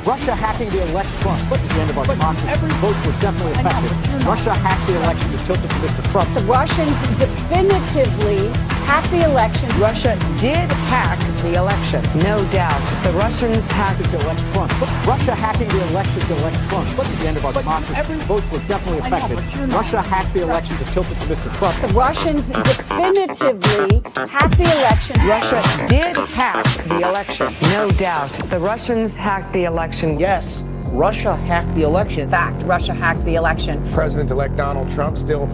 Russia hacking the election. Trump is the end of our democracy. Every votes were definitely affected. Russia hacked the election to tilt it to Mr. Trump. The Russians definitively hacked the election. Russia did hack the election. No doubt. The Russians hacked to elect Trump. Russia hacking the election to elect Trump is the end of our democracy. Every votes were definitely affected. Russia hacked the election to tilt it to Mr. Trump. The Russians definitively hacked the election. Russia did hack the election. No doubt. The Russians hacked the election. Yes, Russia hacked the election. Fact, Russia hacked the election. President-elect Donald Trump still...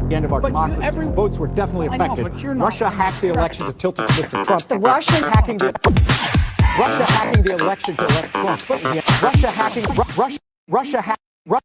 The end of our democracy. Every votes were definitely affected. Russia hacked the election to tilt it to Mr. Trump. The Russians hacking the election to elect Trump.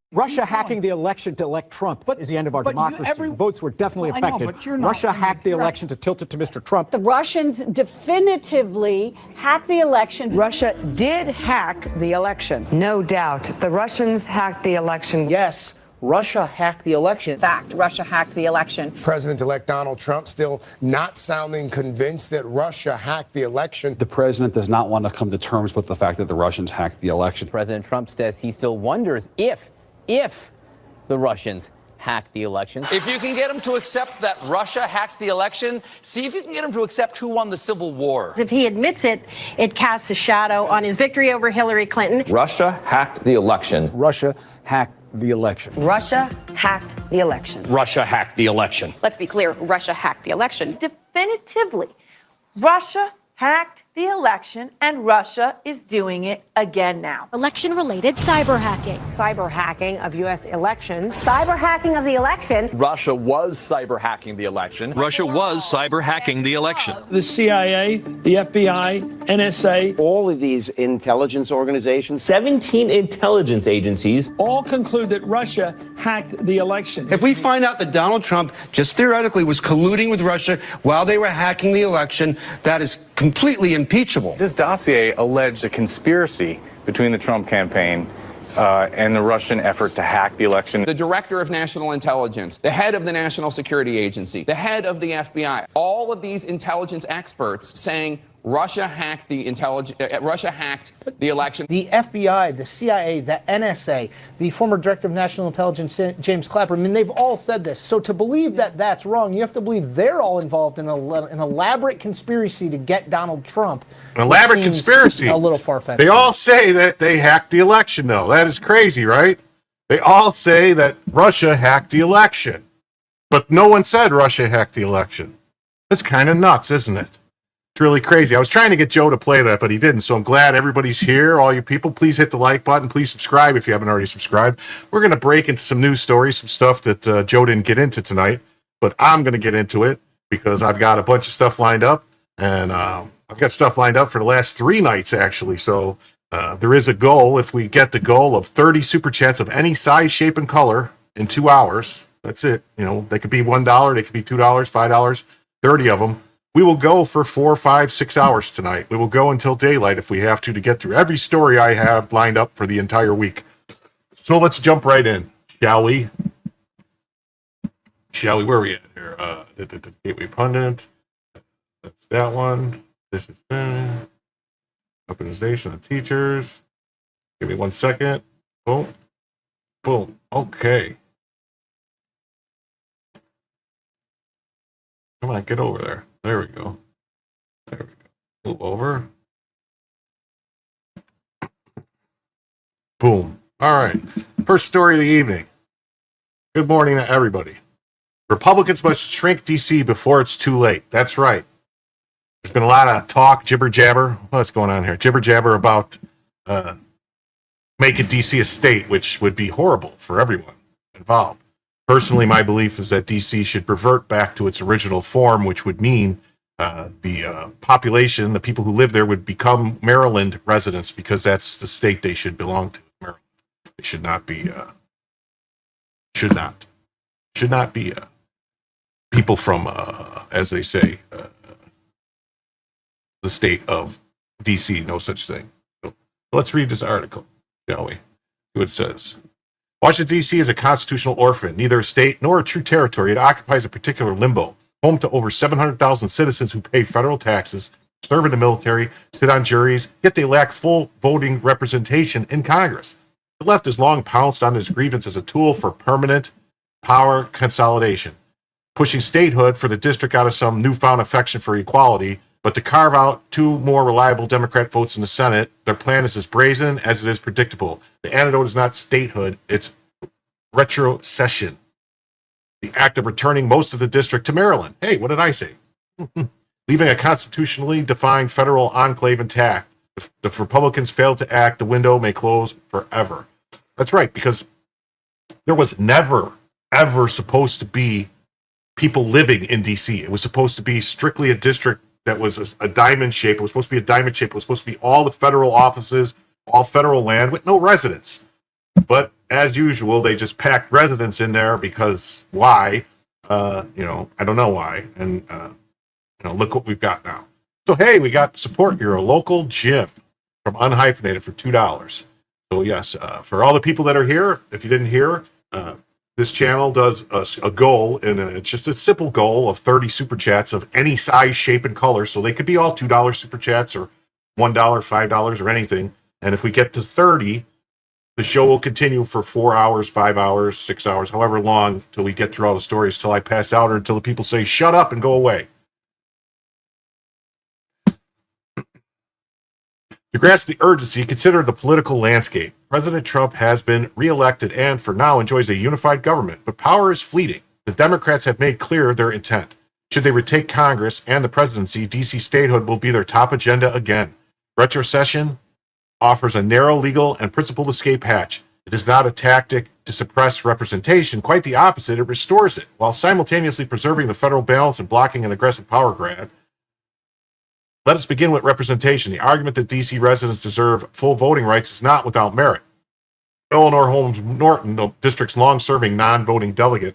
Russia hacking the election to elect Trump is the end of our democracy. Votes were definitely affected. Russia hacked the election to tilt it to Mr. Trump. The Russians definitively hacked the election. Russia did hack the election. No doubt. The Russians hacked the election. Yes, Russia hacked the election. Fact, Russia hacked the election. President-elect Donald Trump still not sounding convinced that Russia hacked the election. The president does not want to come to terms with the fact that the Russians hacked the election. President Trump says he still wonders if the Russians hacked the election. If you can get him to accept that Russia hacked the election, see if you can get him to accept who won the Civil War. If he admits it, it casts a shadow on his victory over Hillary Clinton. Russia hacked the election. Russia hacked the election. Russia hacked the election. Russia hacked the election. Let's be clear, Russia hacked the election. Definitively, Russia hacked the election, and Russia is doing it again now. Election-related cyber hacking. Cyber hacking of U.S. elections. Cyber hacking of the election. Russia was cyber hacking the election. Russia was cyber hacking the election. The CIA, the FBI, NSA. All of these intelligence organizations. 17 intelligence agencies. All conclude that Russia hacked the election. If we find out that Donald Trump just theoretically was colluding with Russia while they were hacking the election, that is completely impeachable. This dossier alleged a conspiracy between the Trump campaign and the Russian effort to hack the election. The director of national intelligence, the head of the National Security Agency, the head of the FBI, all of these intelligence experts saying Russia hacked the election. The FBI, the CIA, the NSA, the former director of national intelligence, James Clapper, I mean, they've all said this. So to believe that that's wrong, you have to believe they're all involved in an elaborate conspiracy to get Donald Trump. An elaborate conspiracy. A little far-fetched. They all say that they hacked the election, though. That is crazy, right? They all say that Russia hacked the election. But no one said Russia hacked the election. That's kind of nuts, isn't it? It's really crazy. I was trying to get Joe to play that, but he didn't. So I'm glad everybody's here. All you people, please hit the like button. Please subscribe if you haven't already subscribed. We're going to break into some news stories, some stuff that Joe didn't get into tonight. But I'm going to get into it because I've got a bunch of stuff lined up. And I've got stuff lined up for the last 3 nights, actually. So there is a goal. If we get the goal of 30 super chats of any size, shape, and color in 2 hours, that's it. You know, they could be $1, they could be $2, $5, 30 of them. We will go for 4, 5, 6 hours tonight. We will go until daylight if we have to get through every story I have lined up for the entire week. So let's jump right in, shall we? Where are we at here? The Gateway Pundit. That's that one. This is weaponization of teachers. Give me 1 second. Boom. Boom. Okay. Come Come on, get over there. There we go. There we go. Move over. Boom. All right. First story of the evening. Good morning to everybody. Republicans must shrink DC before it's too late. That's right. There's been a lot of talk, jibber jabber. What's going on here? Jibber jabber about making DC a state, which would be horrible for everyone involved. Personally, my belief is that DC should revert back to its original form, which would mean the population, the people who live there, would become Maryland residents because that's the state they should belong to. Maryland. It should not be. Should not be people from, as they say, the state of DC. No such thing. So let's read this article, shall we? See what it says. Washington, D.C. is a constitutional orphan, neither a state nor a true territory. It occupies a particular limbo, home to over 700,000 citizens who pay federal taxes, serve in the military, sit on juries, yet they lack full voting representation in Congress. The left has long pounced on this grievance as a tool for permanent power consolidation, pushing statehood for the district out of some newfound affection for equality, but to carve out 2 more reliable Democrat votes in the Senate. Their plan is as brazen as it is predictable. The antidote is not statehood, it's retrocession, the act of returning most of the district to Maryland. Hey, what did I say? Leaving a constitutionally defined federal enclave intact. If Republicans fail to act, the window may close forever. That's right, because there was never, ever supposed to be people living in D.C. It was supposed to be strictly a district that was a diamond shape. It was supposed to be a diamond shape. It was supposed to be all the federal offices, all federal land with no residents. But as usual, they just packed residents in there because why? I don't know why. And, look what we've got now. So, hey, we got support your local gym from Unhyphenated for $2. So, yes, for all the people that are here, if you didn't hear, this channel does a goal, and it's just a simple goal of 30 super chats of any size, shape, and color. So they could be all $2 super chats or $1, $5, or anything. And if we get to 30, the show will continue for 4 hours, 5 hours, 6 hours, however long, till we get through all the stories, till I pass out, or until the people say, shut up and go away. To grasp the urgency, consider the political landscape. President Trump has been reelected and, for now, enjoys a unified government, but power is fleeting. The Democrats have made clear their intent. Should they retake Congress and the presidency, D.C. statehood will be their top agenda again. Retrocession offers a narrow legal and principled escape hatch. It is not a tactic to suppress representation. Quite the opposite, it restores it, while simultaneously preserving the federal balance and blocking an aggressive power grab. Let us begin with representation. The argument that D.C. residents deserve full voting rights is not without merit. Eleanor Holmes Norton, the district's long-serving non-voting delegate,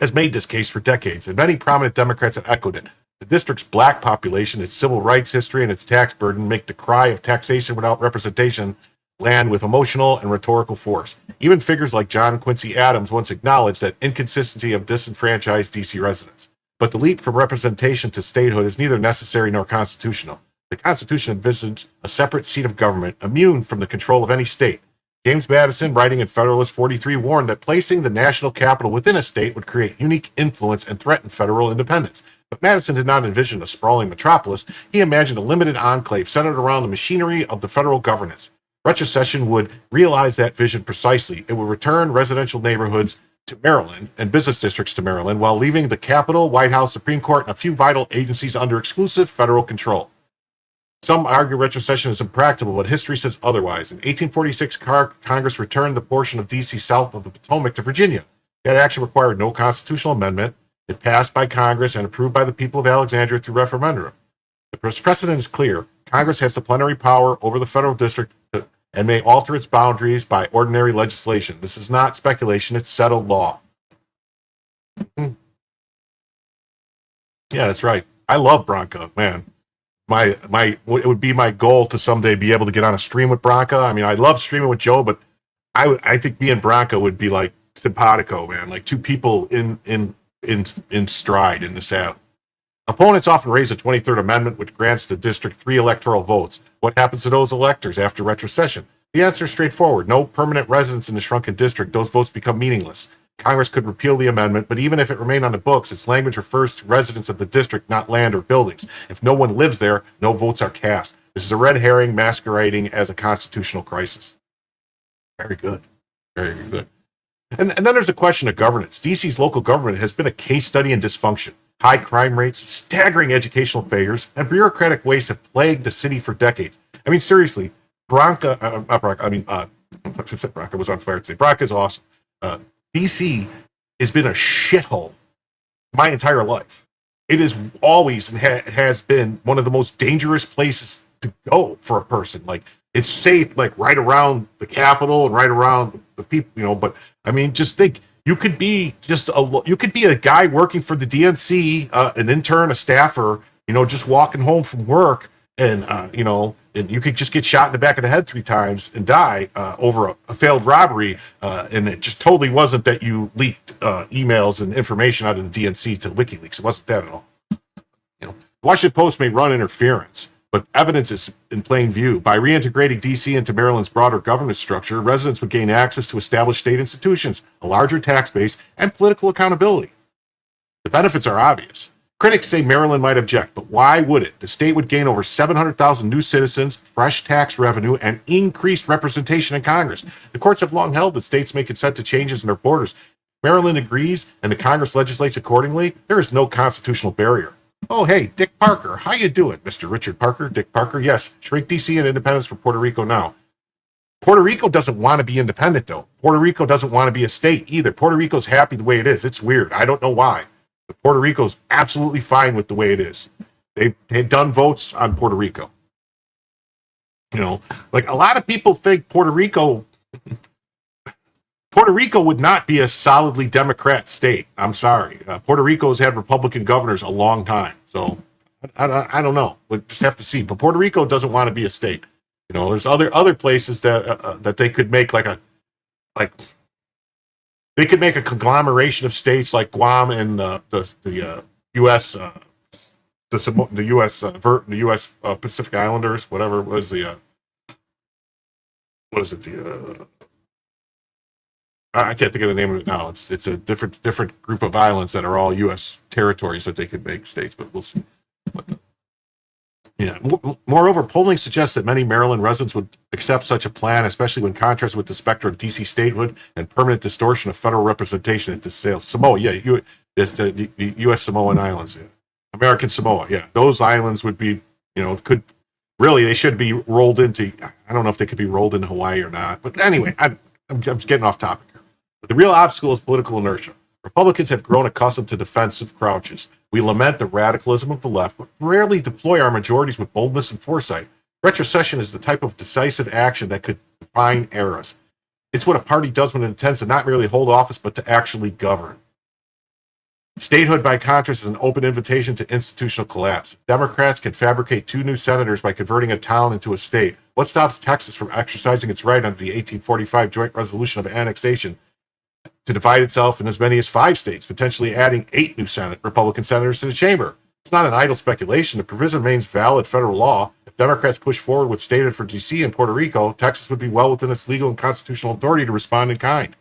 has made this case for decades, and many prominent Democrats have echoed it. The district's black population, its civil rights history, and its tax burden make the cry of taxation without representation land with emotional and rhetorical force. Even figures like John Quincy Adams once acknowledged that inconsistency of disenfranchised D.C. residents. But the leap from representation to statehood is neither necessary nor constitutional. The Constitution envisions a separate seat of government, immune from the control of any state. James Madison, writing in Federalist 43, warned that placing the national capital within a state would create unique influence and threaten federal independence. But Madison did not envision a sprawling metropolis. He imagined a limited enclave centered around the machinery of the federal governance. Retrocession would realize that vision precisely. It would return residential neighborhoods to Maryland and business districts to Maryland, while leaving the Capitol, White House, Supreme Court, and a few vital agencies under exclusive federal control. Some argue retrocession is impractical, but history says otherwise. In 1846, Congress returned the portion of D.C. south of the Potomac to Virginia. That action required no constitutional amendment. It passed by Congress and approved by the people of Alexandria through referendum. The precedent is clear. Congress has the plenary power over the federal district and may alter its boundaries by ordinary legislation. This is not speculation, it's settled law. Yeah, that's right. I love Bronca, man. It would be my goal to someday be able to get on a stream with Bronca. I mean, I love streaming with Joe, but I think me and Bronca would be like simpatico, man, like two people in stride in the saddle. Opponents often raise the 23rd Amendment, which grants the district 3 electoral votes. What happens to those electors after retrocession? The answer is straightforward. No permanent residents in the shrunken district. Those votes become meaningless. Congress could repeal the amendment, but even if it remained on the books, its language refers to residents of the district, not land or buildings. If no one lives there, no votes are cast. This is a red herring masquerading as a constitutional crisis. Very good. Very good. And then there's a question of governance. DC's local government has been a case study in dysfunction. High crime rates, staggering educational failures, and bureaucratic waste have plagued the city for decades. I mean, seriously, Bronca was on fire today. Bronca is awesome. DC has been a shithole my entire life. It is always and has been one of the most dangerous places to go for a person. Like, it's safe, like right around the Capitol and right around the people, but I mean, just think, you could be a guy working for the DNC, an intern, a staffer, just walking home from work, and and you could just get shot in the back of the head 3 times and die over a failed robbery, and it just totally wasn't that you leaked emails and information out of the DNC to WikiLeaks. It wasn't that at all. Washington Post may run interference, but evidence is in plain view. By reintegrating DC into Maryland's broader governance structure, residents would gain access to established state institutions, a larger tax base, and political accountability. The benefits are obvious. Critics say Maryland might object, but why would it? The state would gain over 700,000 new citizens, fresh tax revenue, and increased representation in Congress. The courts have long held that states may consent to changes in their borders. Maryland agrees, and the Congress legislates accordingly. There is no constitutional barrier. Oh, hey, Dick Parker. How you doing, Mr. Richard Parker? Dick Parker, yes. Shrink DC and independence for Puerto Rico now. Puerto Rico doesn't want to be independent, though. Puerto Rico doesn't want to be a state either. Puerto Rico's happy the way it is. It's weird. I don't know why. But Puerto Rico's absolutely fine with the way it is. They've done votes on Puerto Rico. Like a lot of people think Puerto Rico would not be a solidly Democrat state. I'm sorry. Puerto Rico's had Republican governors a long time. So I don't know. We'll just have to see. But Puerto Rico doesn't want to be a state. There's other places that they could make they could make a conglomeration of states like Guam and the U.S. The U.S. Pacific Islanders, whatever it was I can't think of the name of it now. It's a different group of islands that are all U.S. territories that they could make states, but we'll see. Moreover, polling suggests that many Maryland residents would accept such a plan, especially when contrasted with the specter of D.C. statehood and permanent distortion of federal representation at this sale. Samoa, the U.S. Samoan Islands, American Samoa, those islands would be, they should be rolled into. I don't know if they could be rolled into Hawaii or not, but anyway, I'm getting off topic here. But the real obstacle is political inertia. Republicans have grown accustomed to defensive crouches. We lament the radicalism of the left, but rarely deploy our majorities with boldness and foresight. Retrocession is the type of decisive action that could define eras. It's what a party does when it intends to not merely hold office, but to actually govern. Statehood, by contrast, is an open invitation to institutional collapse. Democrats can fabricate 2 new senators by converting a town into a state. What stops Texas from exercising its right under the 1845 Joint Resolution of Annexation to divide itself in as many as 5 states, potentially adding 8 new Republican senators to the chamber? It's not an idle speculation. The provision remains valid federal law. If Democrats push forward with statehood for D.C. and Puerto Rico, Texas would be well within its legal and constitutional authority to respond in kind.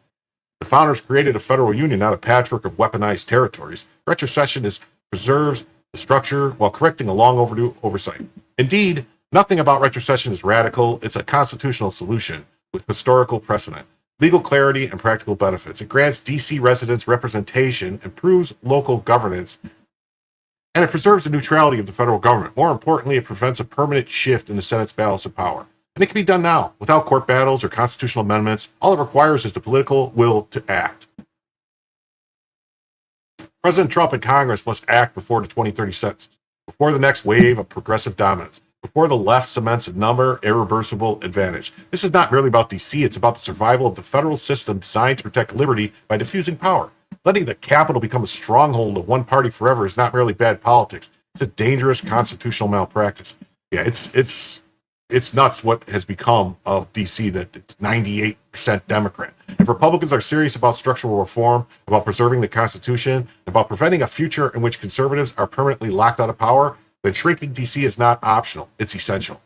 The founders created a federal union, not a patchwork of weaponized territories. Retrocession preserves the structure while correcting a long overdue oversight. Indeed, nothing about retrocession is radical. It's a constitutional solution with historical precedent, legal clarity, and practical benefits. It grants D.C. residents representation, improves local governance, and it preserves the neutrality of the federal government. More importantly, it prevents a permanent shift in the Senate's balance of power. And it can be done now, without court battles or constitutional amendments. All it requires is the political will to act. President Trump and Congress must act before the 2030 census, before the next wave of progressive dominance, before the left cements a number irreversible advantage. This is not merely about D.C., it's about the survival of the federal system designed to protect liberty by diffusing power. Letting the Capitol become a stronghold of one party forever is not merely bad politics. It's a dangerous constitutional malpractice. Yeah, it's nuts what has become of D.C., that it's 98% Democrat. If Republicans are serious about structural reform, about preserving the Constitution, about preventing a future in which conservatives are permanently locked out of power, then shrinking D.C. is not optional. It's essential.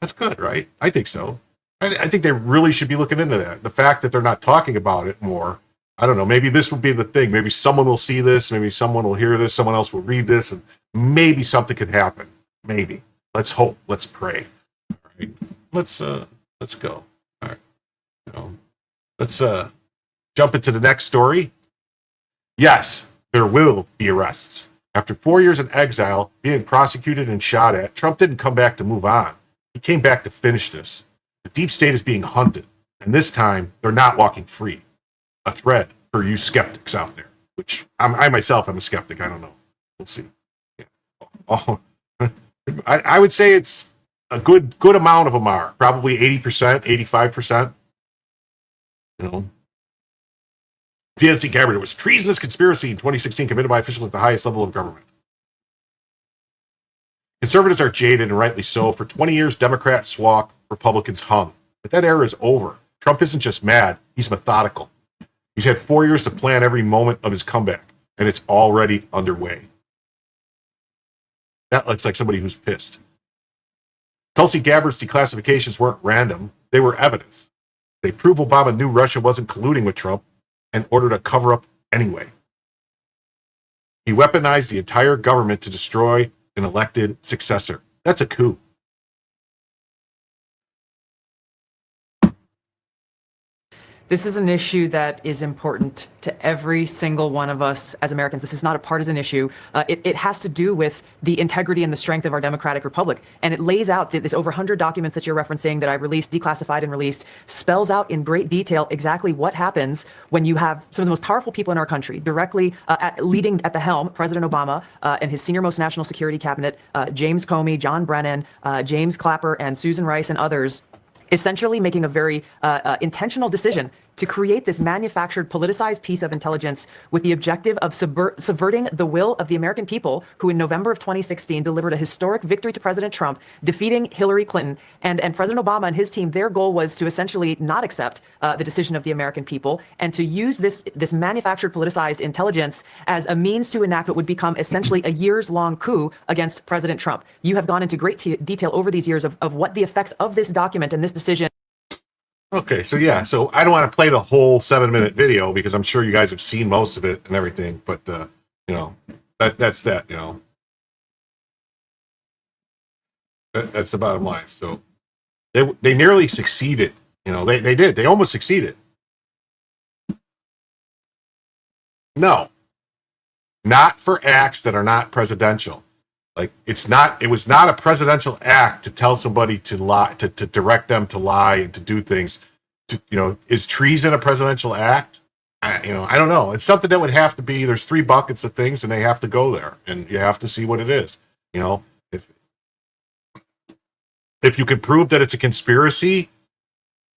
That's good, right? I think so. I think they really should be looking into that. The fact that they're not talking about it more, I don't know. Maybe this will be the thing. Maybe someone will see this. Maybe someone will hear this. Someone else will read this, and maybe something could happen. Maybe. Let's hope. Let's pray. All right. Let's go. All right. Let's jump into the next story. Yes, there will be arrests. After 4 years in exile, being prosecuted and shot at, Trump didn't come back to move on. He came back to finish this. The deep state is being hunted, and this time they're not walking free. A threat for you skeptics out there, which I myself am a skeptic. I don't know. We'll see. Yeah. Oh, I would say it's a good amount of them are. Probably 80%, 85%. DNC Gabbard, it was treasonous conspiracy in 2016 committed by officials at the highest level of government. Conservatives are jaded, and rightly so. For 20 years, Democrats walk, Republicans hung. But that era is over. Trump isn't just mad, he's methodical. He's had 4 years to plan every moment of his comeback, and it's already underway. That looks like somebody who's pissed. Tulsi Gabbard's declassifications weren't random, they were evidence. They prove Obama knew Russia wasn't colluding with Trump and ordered a cover-up anyway. He weaponized the entire government to destroy an elected successor. That's a coup. This is an issue that is important to every single one of us as Americans. This is not a partisan issue. It has to do with the integrity and the strength of our democratic republic. And it lays out this over 100 documents that you're referencing that I released, declassified and released, spells out in great detail exactly what happens when you have some of the most powerful people in our country directly leading at the helm, President Obama and his senior most national security cabinet, James Comey, John Brennan, James Clapper, and Susan Rice and others, essentially making a very intentional decision to create this manufactured, politicized piece of intelligence with the objective of subverting the will of the American people, who in November of 2016 delivered a historic victory to President Trump, defeating Hillary Clinton. And President Obama and his team, their goal was to essentially not accept the decision of the American people and to use this manufactured, politicized intelligence as a means to enact what would become essentially a years-long coup against President Trump. You have gone into great detail over these years of what the effects of this document and this decision. Okay, so I don't want to play the whole 7-minute video because I'm sure you guys have seen most of it and everything, but that's that. That's the bottom line. So they nearly succeeded. They did. They almost succeeded. No, not for acts that are not presidential. Like it was not a presidential act to tell somebody to lie, to direct them to lie and to do things. Is treason a presidential act? I don't know. It's something that would have to be. There's 3 buckets of things, and they have to go there, and you have to see what it is. If you can prove that it's a conspiracy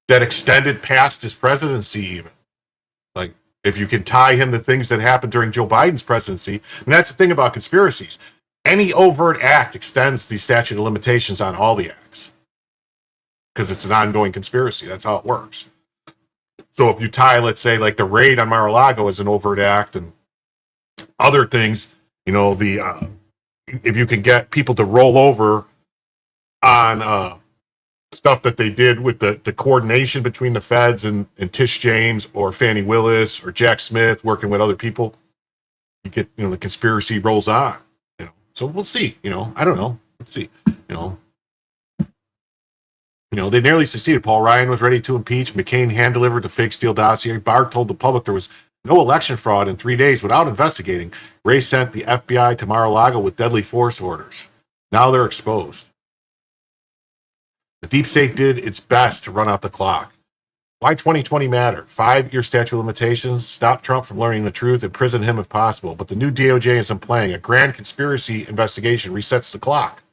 that extended past his presidency, even like if you can tie him to things that happened during Joe Biden's presidency, and that's the thing about conspiracies. Any overt act extends the statute of limitations on all the acts because it's an ongoing conspiracy. That's how it works. So if you tie, let's say, like the raid on Mar-a-Lago as an overt act and other things, if you can get people to roll over on stuff that they did with the coordination between the feds and Tish James or Fannie Willis or Jack Smith working with other people, you get, the conspiracy rolls on. So we'll see, I don't know. Let's see, they nearly succeeded. Paul Ryan was ready to impeach. McCain hand-delivered the fake Steele dossier. Barr told the public there was no election fraud in 3 days without investigating. Ray sent the FBI to Mar-a-Lago with deadly force orders. Now they're exposed. The deep state did its best to run out the clock. Why 2020 matter? 5-year statute of limitations, stop Trump from learning the truth, imprison him if possible. But the new DOJ isn't playing. A grand conspiracy investigation resets the clock.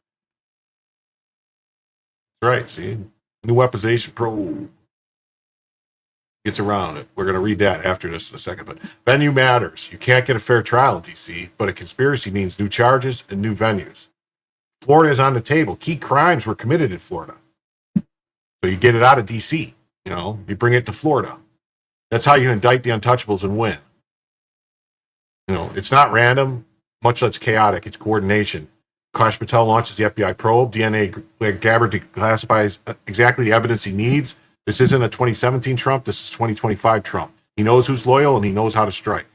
Right, see? New weaponization probe gets around it. We're going to read that after this in a second. But venue matters. You can't get a fair trial in D.C., but a conspiracy means new charges and new venues. Florida is on the table. Key crimes were committed in Florida. So you get it out of D.C., you bring it to Florida. That's how you indict the untouchables and win. It's not random, much less chaotic. It's coordination. Kash Patel launches the FBI probe. DNA Gabbard declassifies exactly the evidence he needs. This isn't a 2017 Trump. This is 2025 Trump. He knows who's loyal and he knows how to strike.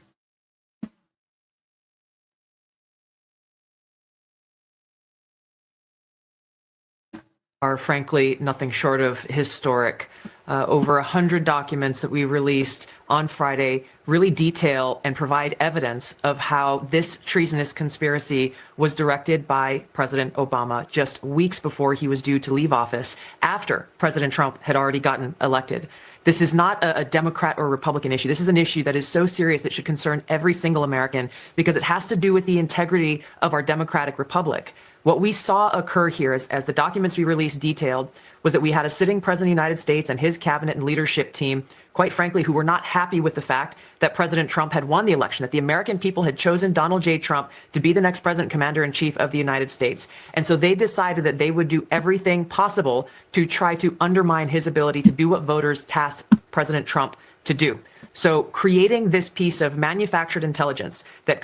Are frankly nothing short of historic. Over 100 documents that we released on Friday really detail and provide evidence of how this treasonous conspiracy was directed by President Obama just weeks before he was due to leave office, after President Trump had already gotten elected. This is not a Democrat or Republican issue. This is an issue that is so serious it should concern every single American, because it has to do with the integrity of our democratic republic. What we saw occur here, as the documents we released detailed, was that we had a sitting president of the United States and his cabinet and leadership team, quite frankly, who were not happy with the fact that President Trump had won the election, that the American people had chosen Donald J. Trump to be the next president commander-in-chief of the United States. And so they decided that they would do everything possible to try to undermine his ability to do what voters tasked President Trump to do. So creating this piece of manufactured intelligence that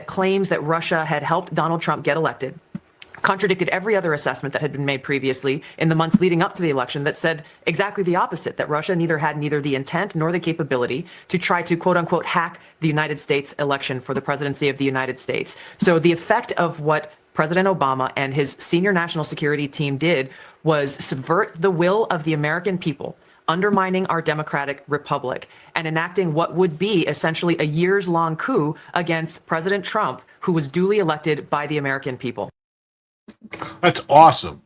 claims that Russia had helped Donald Trump get elected contradicted every other assessment that had been made previously in the months leading up to the election that said exactly the opposite, that Russia had neither the intent nor the capability to try to, quote unquote, hack the United States election for the presidency of the United States. So the effect of what President Obama and his senior national security team did was subvert the will of the American people, undermining our democratic republic, and enacting what would be essentially a years-long coup against President Trump, who was duly elected by the American people. That's awesome.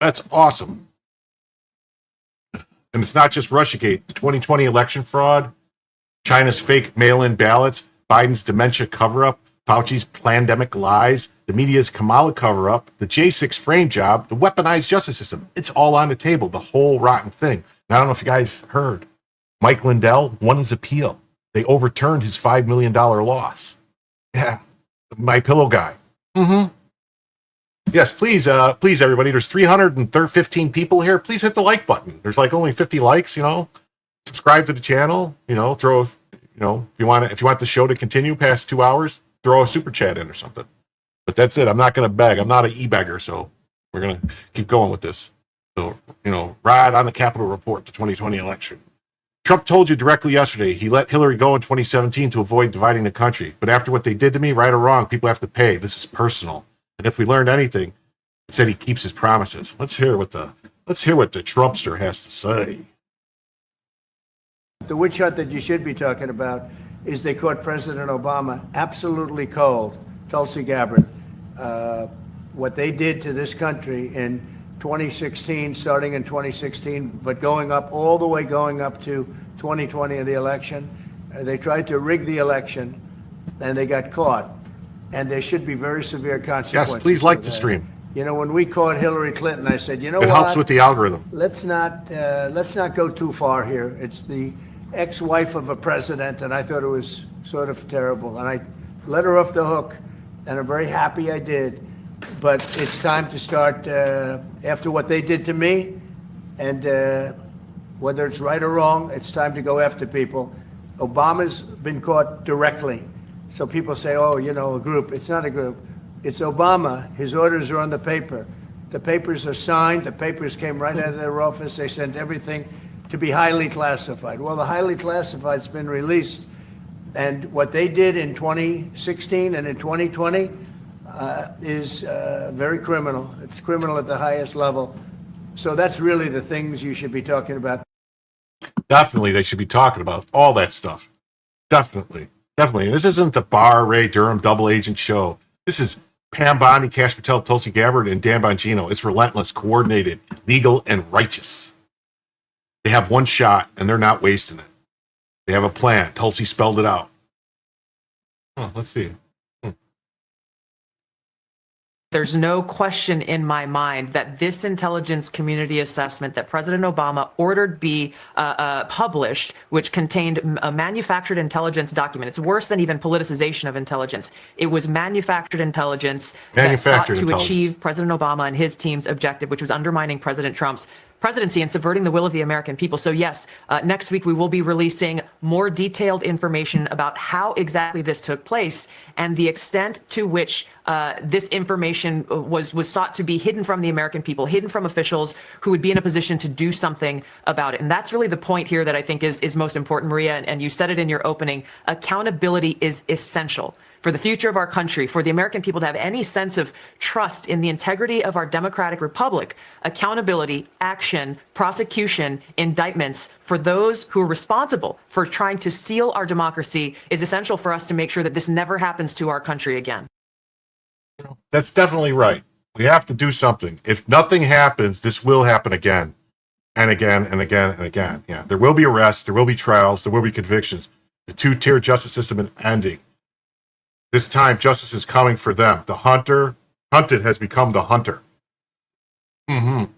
That's awesome. And it's not just Russiagate. The 2020 election fraud, China's fake mail-in ballots, Biden's dementia cover-up, Fauci's pandemic lies, the media's Kamala cover-up, the J6 frame job, the weaponized justice system. It's all on the table, the whole rotten thing. Now, I don't know if you guys heard. Mike Lindell won his appeal. They overturned his $5 million loss. Yeah. My pillow guy. Mm-hmm. Yes, please, everybody. There's 315 people here. Please hit the like button. There's like only 50 likes. Subscribe to the channel. Throw. If you want the show to continue past 2 hours, throw a super chat in or something. But that's it. I'm not going to beg. I'm not an e-beggar, so we're going to keep going with this. So ride on the Capitol report, the 2020 election. Trump told you directly yesterday he let Hillary go in 2017 to avoid dividing the country. But after what they did to me, right or wrong, people have to pay. This is personal. And if we learned anything, it said he keeps his promises. Let's hear what the Trumpster has to say. The witch hunt that you should be talking about is they caught President Obama absolutely cold, Tulsi Gabbard. What they did to this country in 2016, starting in 2016, but going up to 2020 in the election. They tried to rig the election, and they got caught. And there should be very severe consequences. Yes, please like the stream. When we caught Hillary Clinton, I said, it helps with the algorithm. Let's not go too far here. It's the ex-wife of a president, and I thought it was sort of terrible. And I let her off the hook, and I'm very happy I did. But it's time to start, after what they did to me, and whether it's right or wrong, it's time to go after people. Obama's been caught directly. So people say, a group. It's not a group. It's Obama. His orders are on the paper. The papers are signed. The papers came right out of their office. They sent everything to be highly classified. Well, the highly classified's been released. And what they did in 2016 and in 2020 is very criminal. It's criminal at the highest level. So that's really the things you should be talking about. Definitely, they should be talking about all that stuff. Definitely. And this isn't the Barr Ray Durham double agent show. This is Pam Bondi, Kash Patel, Tulsi Gabbard, and Dan Bongino. It's relentless, coordinated, legal, and righteous. They have one shot, and they're not wasting it. They have a plan. Tulsi spelled it out. Let's see. There's no question in my mind that this intelligence community assessment that President Obama ordered be published, which contained a manufactured intelligence document. It's worse than even politicization of intelligence. It was manufactured intelligence that sought to achieve President Obama and his team's objective, which was undermining President Trump's presidency and subverting the will of the American people. So yes, next week we will be releasing more detailed information about how exactly this took place and the extent to which this information was sought to be hidden from the American people, hidden from officials who would be in a position to do something about it. And that's really the point here that I think is most important, Maria, and you said it in your opening. Accountability is essential for the future of our country, for the American people to have any sense of trust in the integrity of our democratic republic. Accountability, action, prosecution, indictments for those who are responsible for trying to steal our democracy is essential for us to make sure that this never happens to our country again. That's definitely right. We have to do something. If nothing happens, this will happen again and again and again and again. Yeah, there will be arrests, there will be trials, there will be convictions. The two-tier justice system is ending. This time, justice is coming for them. The hunted has become the hunter. Yeah,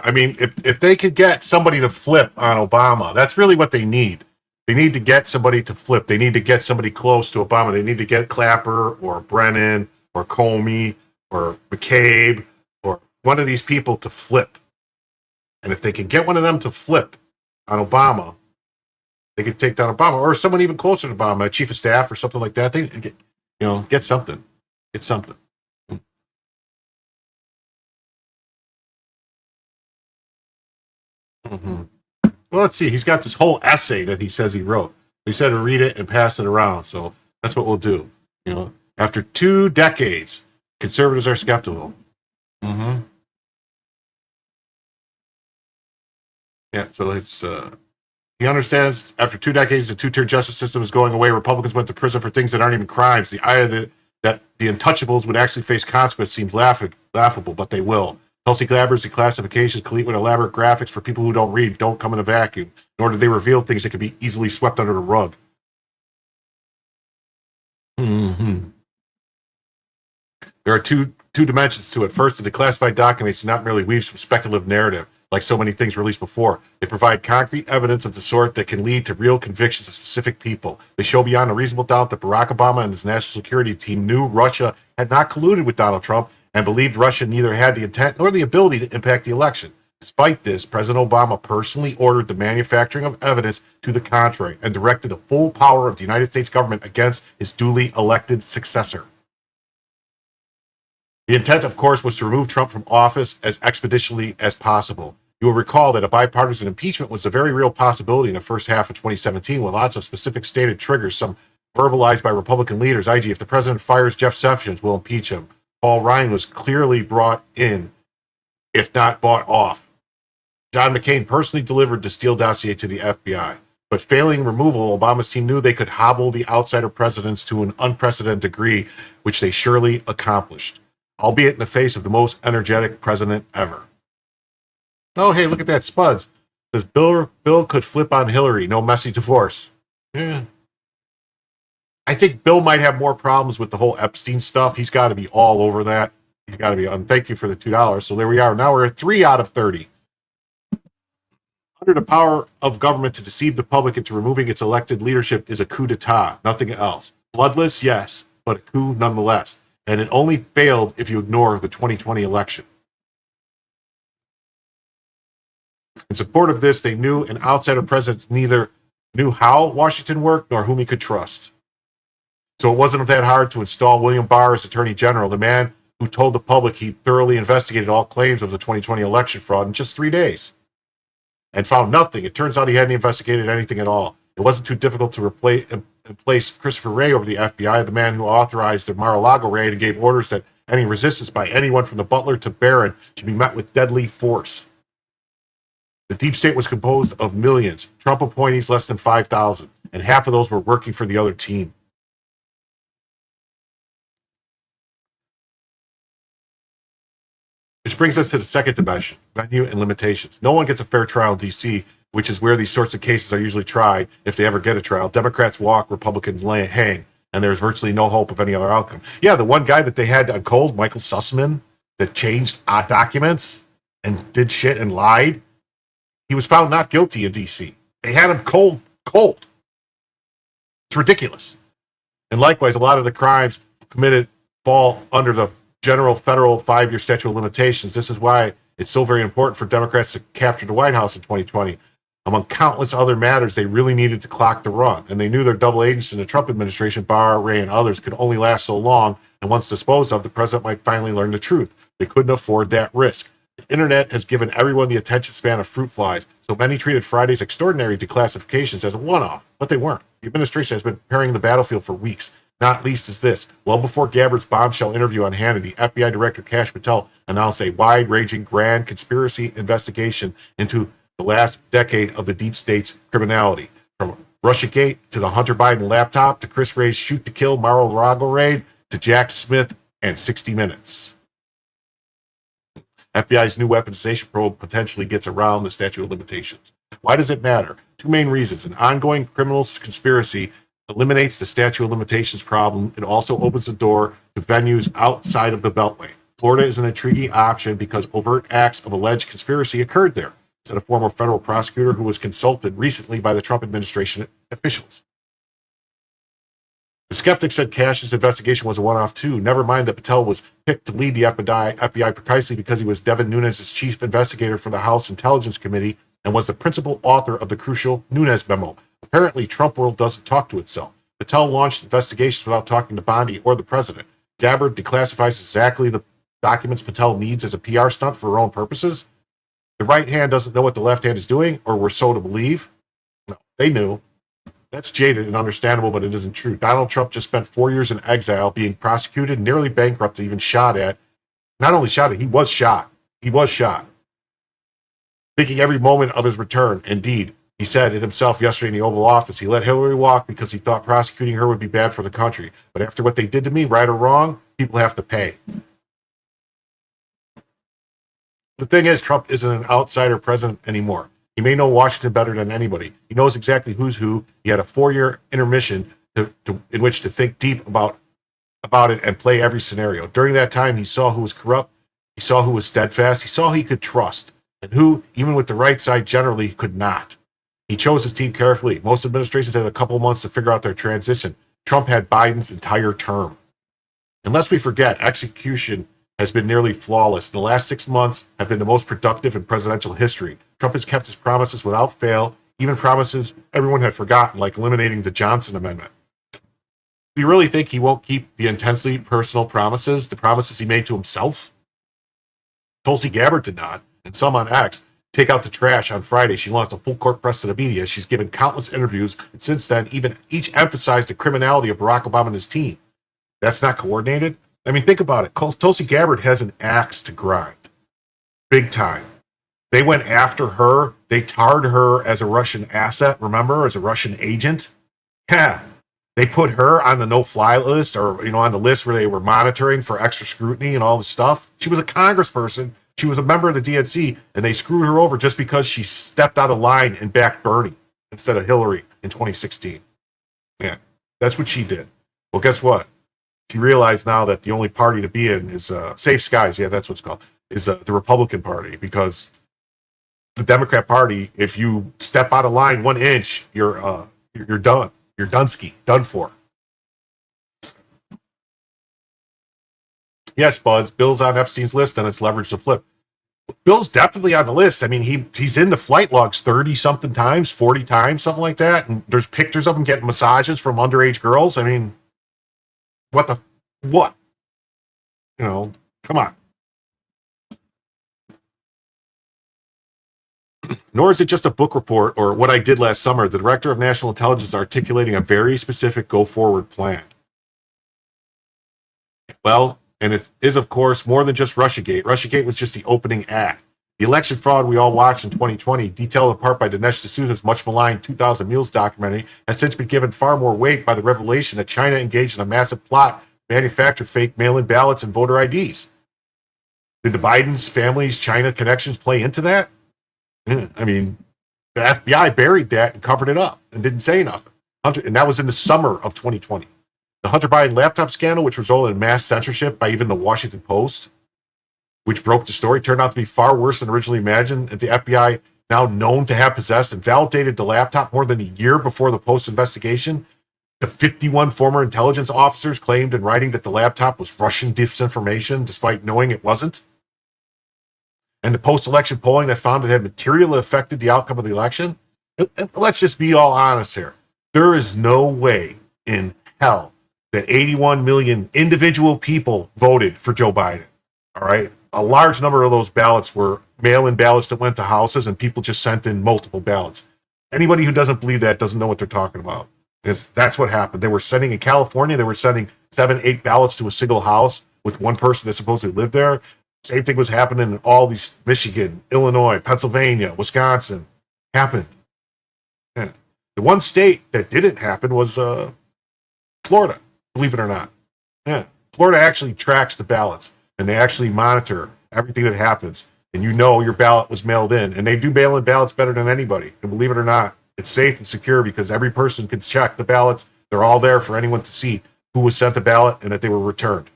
I mean, if they could get somebody to flip on Obama, that's really what they need. They need to get somebody to flip. They need to get somebody close to Obama. They need to get Clapper or Brennan or Comey or McCabe or one of these people to flip. And if they can get one of them to flip on Obama, they could take down Obama, or someone even closer to Obama, a chief of staff or something like that. They get something. Get something. Well, let's see. He's got this whole essay that he says he wrote. He said to read it and pass it around. So that's what we'll do. After 2 decades, conservatives are skeptical. Yeah, so it's he understands after 2 decades the two-tier justice system is going away. Republicans went to prison for things that aren't even crimes. The idea that the untouchables would actually face consequence seems laughable, but they will. Tulsi Gabbard's declassifications, complete with elaborate graphics for people who don't read, don't come in a vacuum, nor do they reveal things that can be easily swept under the rug. There are two dimensions to it. First, the declassified documents do not merely weave some speculative narrative, like so many things released before. They provide concrete evidence of the sort that can lead to real convictions of specific people. They show beyond a reasonable doubt that Barack Obama and his national security team knew Russia had not colluded with Donald Trump and believed Russia neither had the intent nor the ability to impact the election. Despite this, President Obama personally ordered the manufacturing of evidence to the contrary and directed the full power of the United States government against his duly elected successor. The intent, of course, was to remove Trump from office as expeditiously as possible. You will recall that a bipartisan impeachment was a very real possibility in the first half of 2017, with lots of specific stated triggers, some verbalized by Republican leaders, e.g., if the president fires Jeff Sessions, we'll impeach him. Paul Ryan was clearly brought in, if not bought off. John McCain personally delivered the Steele dossier to the FBI. But failing removal, Obama's team knew they could hobble the outsider presidents to an unprecedented degree, which they surely accomplished, albeit in the face of the most energetic president ever. Oh, hey, look at that. Spuds says Bill could flip on Hillary. No messy divorce. Yeah. I think Bill might have more problems with the whole Epstein stuff. He's got to be all over that. He's got to be on. Thank you for the $2. So there we are. Now we're at 3 out of 30. Under the power of government to deceive the public into removing its elected leadership is a coup d'etat, nothing else. Bloodless, yes, but a coup nonetheless. And it only failed if you ignore the 2020 election. In support of this, they knew an outsider president neither knew how Washington worked nor whom he could trust. So it wasn't that hard to install William Barr as Attorney General, the man who told the public he thoroughly investigated all claims of the 2020 election fraud in just 3 days and found nothing. It turns out he hadn't investigated anything at all. It wasn't too difficult to replace Christopher Wray over the FBI, the man who authorized the Mar-a-Lago raid and gave orders that any resistance by anyone from the butler to Barron should be met with deadly force. The deep state was composed of millions, Trump appointees less than 5,000, and half of those were working for the other team. Which brings us to the second dimension, venue and limitations. No one gets a fair trial in D.C., which is where these sorts of cases are usually tried, if they ever get a trial. Democrats walk, Republicans hang, and there's virtually no hope of any other outcome. Yeah, the one guy that they had on cold, Michael Sussman, that changed documents and did shit and lied, he was found not guilty in D.C. They had him cold. It's ridiculous. And likewise, a lot of the crimes committed fall under the general federal 5-year statute of limitations. This is why it's so very important for Democrats to capture the White House in 2020. Among countless other matters, they really needed to clock the run, and they knew their double agents in the Trump administration, Barr, Wray, and others, could only last so long, and once disposed of, the president might finally learn the truth. They couldn't afford that risk. The internet has given everyone the attention span of fruit flies, so many treated Friday's extraordinary declassifications as a one-off, but they weren't. The administration has been preparing the battlefield for weeks. Not least is this. Well before Gabbard's bombshell interview on Hannity, FBI Director Kash Patel announced a wide-ranging grand conspiracy investigation into the last decade of the deep state's criminality. From Russiagate to the Hunter Biden laptop to Chris Wray's shoot-to-kill Mar-a-Lago raid to Jack Smith and 60 Minutes. FBI's new weaponization probe potentially gets around the statute of limitations. Why does it matter? Two main reasons. An ongoing criminal conspiracy eliminates the statute of limitations problem. It also opens the door to venues outside of the Beltway. Florida is an intriguing option because overt acts of alleged conspiracy occurred there, said a former federal prosecutor who was consulted recently by the Trump administration officials. The skeptic said Cash's investigation was a one-off too. Never mind that Patel was picked to lead the FBI precisely because he was Devin Nunes' chief investigator for the House Intelligence Committee and was the principal author of the crucial Nunes memo. Apparently, Trump world doesn't talk to itself. Patel launched investigations without talking to Bondi or the president. Gabbard declassifies exactly the documents Patel needs as a PR stunt for her own purposes. The right hand doesn't know what the left hand is doing, or we're so to believe. No, they knew. That's jaded and understandable, but it isn't true. Donald Trump just spent 4 years in exile, being prosecuted, nearly bankrupted, even shot at. Not only shot at, he was shot. He was shot. Thinking every moment of his return. Indeed, he said it himself yesterday in the Oval Office. He let Hillary walk because he thought prosecuting her would be bad for the country. But after what they did to me, right or wrong, people have to pay. The thing is, Trump isn't an outsider president anymore. He may know Washington better than anybody. He knows exactly who's who. He had a 4-year intermission in which to think deep about it and play every scenario. During that time, he saw who was corrupt. He saw who was steadfast. He saw who he could trust and who, even with the right side generally, could not. He chose his team carefully. Most administrations had a couple months to figure out their transition. Trump had Biden's entire term. And lest we forget, execution has been nearly flawless. The last 6 months have been the most productive in presidential history. Trump has kept his promises without fail, even promises everyone had forgotten, like eliminating the Johnson Amendment. Do you really think he won't keep the intensely personal promises, the promises he made to himself? Tulsi Gabbard did not, and some on X. Take out the trash on Friday. She launched a full court press to the media. She's given countless interviews, and since then, each emphasized the criminality of Barack Obama and his team. That's not coordinated? I mean, think about it. Tulsi Gabbard has an axe to grind. Big time. They went after her. They tarred her as a Russian asset, remember, as a Russian agent. Yeah. They put her on the no-fly list or, on the list where they were monitoring for extra scrutiny and all this stuff. She was a congressperson. She was a member of the DNC, and they screwed her over just because she stepped out of line and backed Bernie instead of Hillary in 2016. Yeah, that's what she did. Well, guess what? She realized now that the only party to be in is Safe Skies. Yeah, that's what it's called. Is the Republican Party, because the Democrat Party, if you step out of line 1 inch, you're done. You're Dunsky, done for. Yes, Buds, Bill's on Epstein's list, and it's leverage to flip. Bill's definitely on the list. I mean, he's in the flight logs 30-something times, 40 times, something like that. And there's pictures of him getting massages from underage girls. I mean, what? Come on. Nor is it just a book report or what I did last summer. The Director of National Intelligence is articulating a very specific go-forward plan. Well, and it is, of course, more than just Russiagate. Russiagate was just the opening act. The election fraud we all watched in 2020, detailed in part by Dinesh D'Souza's much-maligned 2000 Mules documentary, has since been given far more weight by the revelation that China engaged in a massive plot to manufacture fake mail-in ballots and voter IDs. Did the Biden's family's China connections play into that? I mean, the FBI buried that and covered it up and didn't say nothing. And that was in the summer of 2020. The Hunter Biden laptop scandal, which resulted in mass censorship by even the Washington Post, which broke the story, turned out to be far worse than originally imagined. And the FBI, now known to have possessed and validated the laptop more than a year before the Post investigation, The 51 former intelligence officers claimed in writing that the laptop was Russian disinformation, despite knowing it wasn't. And the post-election polling that found it had materially affected the outcome of the election. And let's just be all honest here. There is no way in hell that 81 million individual people voted for Joe Biden. All right. A large number of those ballots were mail-in ballots that went to houses, and people just sent in multiple ballots. Anybody who doesn't believe that doesn't know what they're talking about. Because that's what happened. They were sending in California, they were sending 7, 8 ballots to a single house with one person that supposedly lived there. Same thing was happening in all these Michigan, Illinois, Pennsylvania, Wisconsin. Happened. Yeah. The one state that didn't happen was Florida, believe it or not. Yeah. Florida actually tracks the ballots, and they actually monitor everything that happens. And you know your ballot was mailed in. And they do mail in ballots better than anybody. And believe it or not, it's safe and secure because every person can check the ballots. They're all there for anyone to see who was sent the ballot and that they were returned.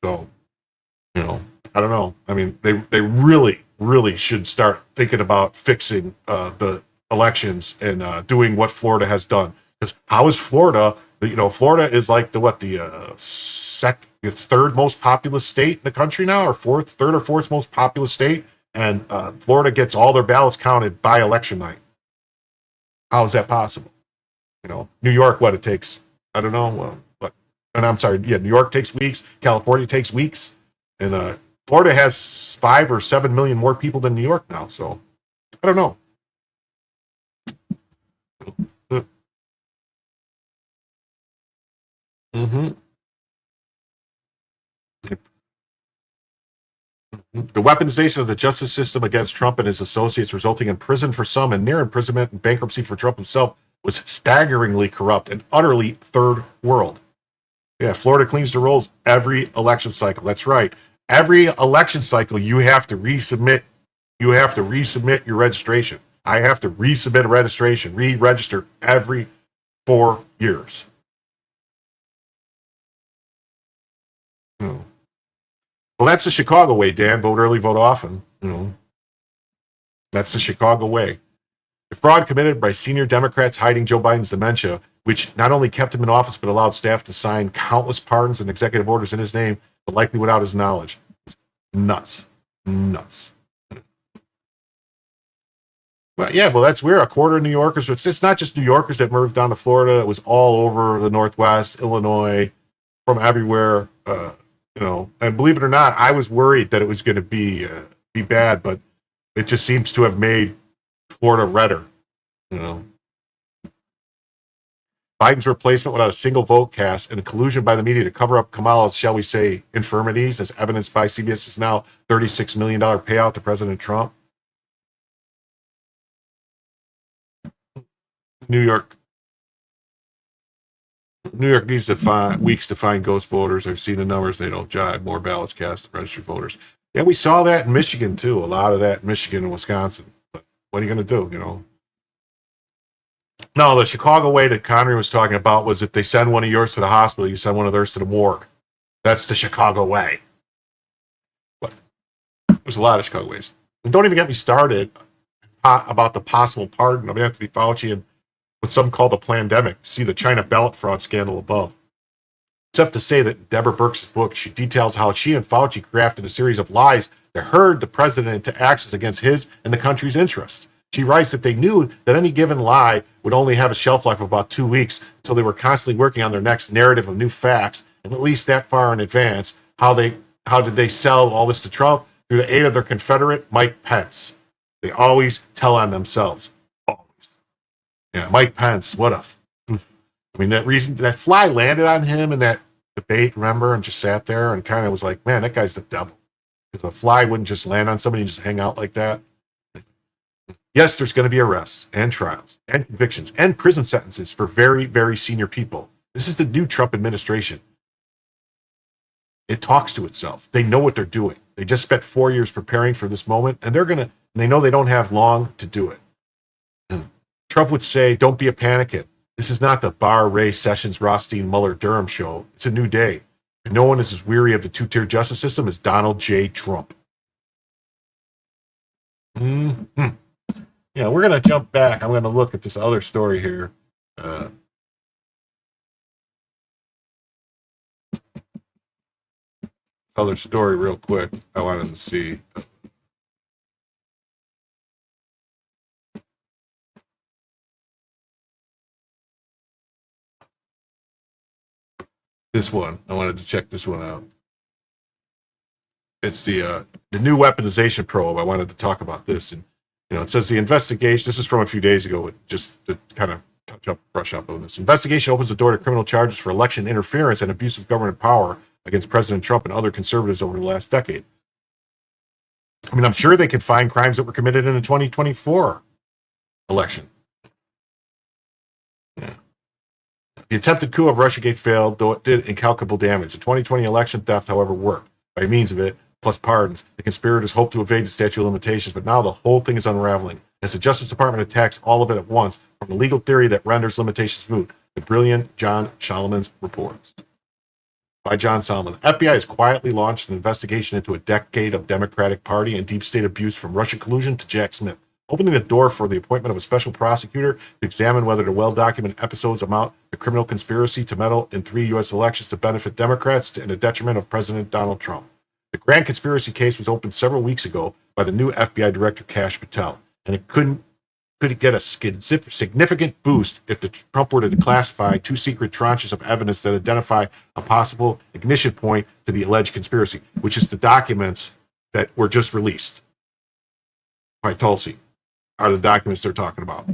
So, you know, I don't know. I mean, they really, really should start thinking about fixing the elections and doing what Florida has done. Because how is Florida? You know, Florida is like it's third most populous state in the country now, or third or fourth most populous state. And Florida gets all their ballots counted by election night. How is that possible? You know, New York, what it takes, I don't know. And I'm sorry, yeah, New York takes weeks. California takes weeks. And Florida has 5 or 7 million more people than New York now. So I don't know. Mm-hmm. The weaponization of the justice system against Trump and his associates, resulting in prison for some and near imprisonment and bankruptcy for Trump himself, was staggeringly corrupt and utterly third world. Yeah, Florida cleans the rolls every election cycle. That's right. Every election cycle, you have to resubmit. You have to resubmit your registration. I have to resubmit a registration, re-register every 4 years. Oh. Well, that's the Chicago way, Dan. Vote early, vote often. You know, that's the Chicago way. The fraud committed by senior Democrats hiding Joe Biden's dementia, which not only kept him in office but allowed staff to sign countless pardons and executive orders in his name, but likely without his knowledge. It's nuts. Nuts. Well, yeah, well, that's weird. A quarter of New Yorkers. It's not just New Yorkers that moved down to Florida. It was all over the Northwest, Illinois, from everywhere. You know, and believe it or not, I was worried that it was going to be bad, but it just seems to have made Florida redder. You know, Biden's replacement without a single vote cast and a collusion by the media to cover up Kamala's, shall we say, infirmities, as evidenced by CBS's now $36 million payout to President Trump. New York needs to find weeks to find ghost voters. I've seen the numbers; they don't jive. More ballots cast than registered voters. Yeah, we saw that in Michigan too. A lot of that in Michigan and Wisconsin. But what are you going to do? You know. No, the Chicago way that Connery was talking about was if they send one of yours to the hospital, you send one of theirs to the morgue. That's the Chicago way. But there's a lot of Chicago ways. And don't even get me started about the possible pardon of Anthony Fauci and what some call the pandemic. See the China ballot fraud scandal above. Except to say that Deborah Birx's book, she details how she and Fauci crafted a series of lies that herd the president into actions against his and the country's interests. She writes that they knew that any given lie would only have a shelf life of about 2 weeks, so they were constantly working on their next narrative of new facts, and at least that far in advance. How did they sell all this to Trump? Through the aid of their Confederate, Mike Pence. They always tell on themselves. Always. Yeah, Mike Pence, that fly landed on him in that debate, remember, and just sat there and kind of was like, man, that guy's the devil. If a fly wouldn't just land on somebody and just hang out like that. Yes, there's going to be arrests and trials and convictions and prison sentences for very, very senior people. This is the new Trump administration. It talks to itself. They know what they're doing. They just spent 4 years preparing for this moment, and they know they don't have long to do it. And Trump would say, don't be a panicant. This is not the Barr, Ray, Sessions, Rothstein, Mueller, Durham show. It's a new day. And no one is as weary of the two-tier justice system as Donald J. Trump. Mm-hmm. Yeah, we're going to jump back. I'm going to look at this other story here. other story real quick I wanted to see. This one, I wanted to check this one out. It's the new weaponization probe. I wanted to talk about this, and it says the investigation. This is from a few days ago. Just to kind of brush up on this. Investigation opens the door to criminal charges for election interference and abuse of government power against President Trump and other conservatives over the last decade. I mean, I'm sure they could find crimes that were committed in the 2024 election. Yeah. The attempted coup of Russiagate failed, though it did incalculable damage. The 2020 election theft, however, worked. By means of it, plus pardons, the conspirators hoped to evade the statute of limitations, but now the whole thing is unraveling as the Justice Department attacks all of it at once from the legal theory that renders limitations moot. The brilliant John Solomon's reports. By John Solomon. The FBI has quietly launched an investigation into a decade of Democratic Party and deep state abuse from Russian collusion to Jack Smith, opening the door for the appointment of a special prosecutor to examine whether the well-documented episodes amount to criminal conspiracy to meddle in 3 U.S. elections to benefit Democrats to the detriment of President Donald Trump. The grand conspiracy case was opened several weeks ago by the new FBI Director Kash Patel, and it could get a significant boost if Trump were to declassify 2 secret tranches of evidence that identify a possible ignition point to the alleged conspiracy, which is the documents that were just released by Tulsi, are the documents they're talking about.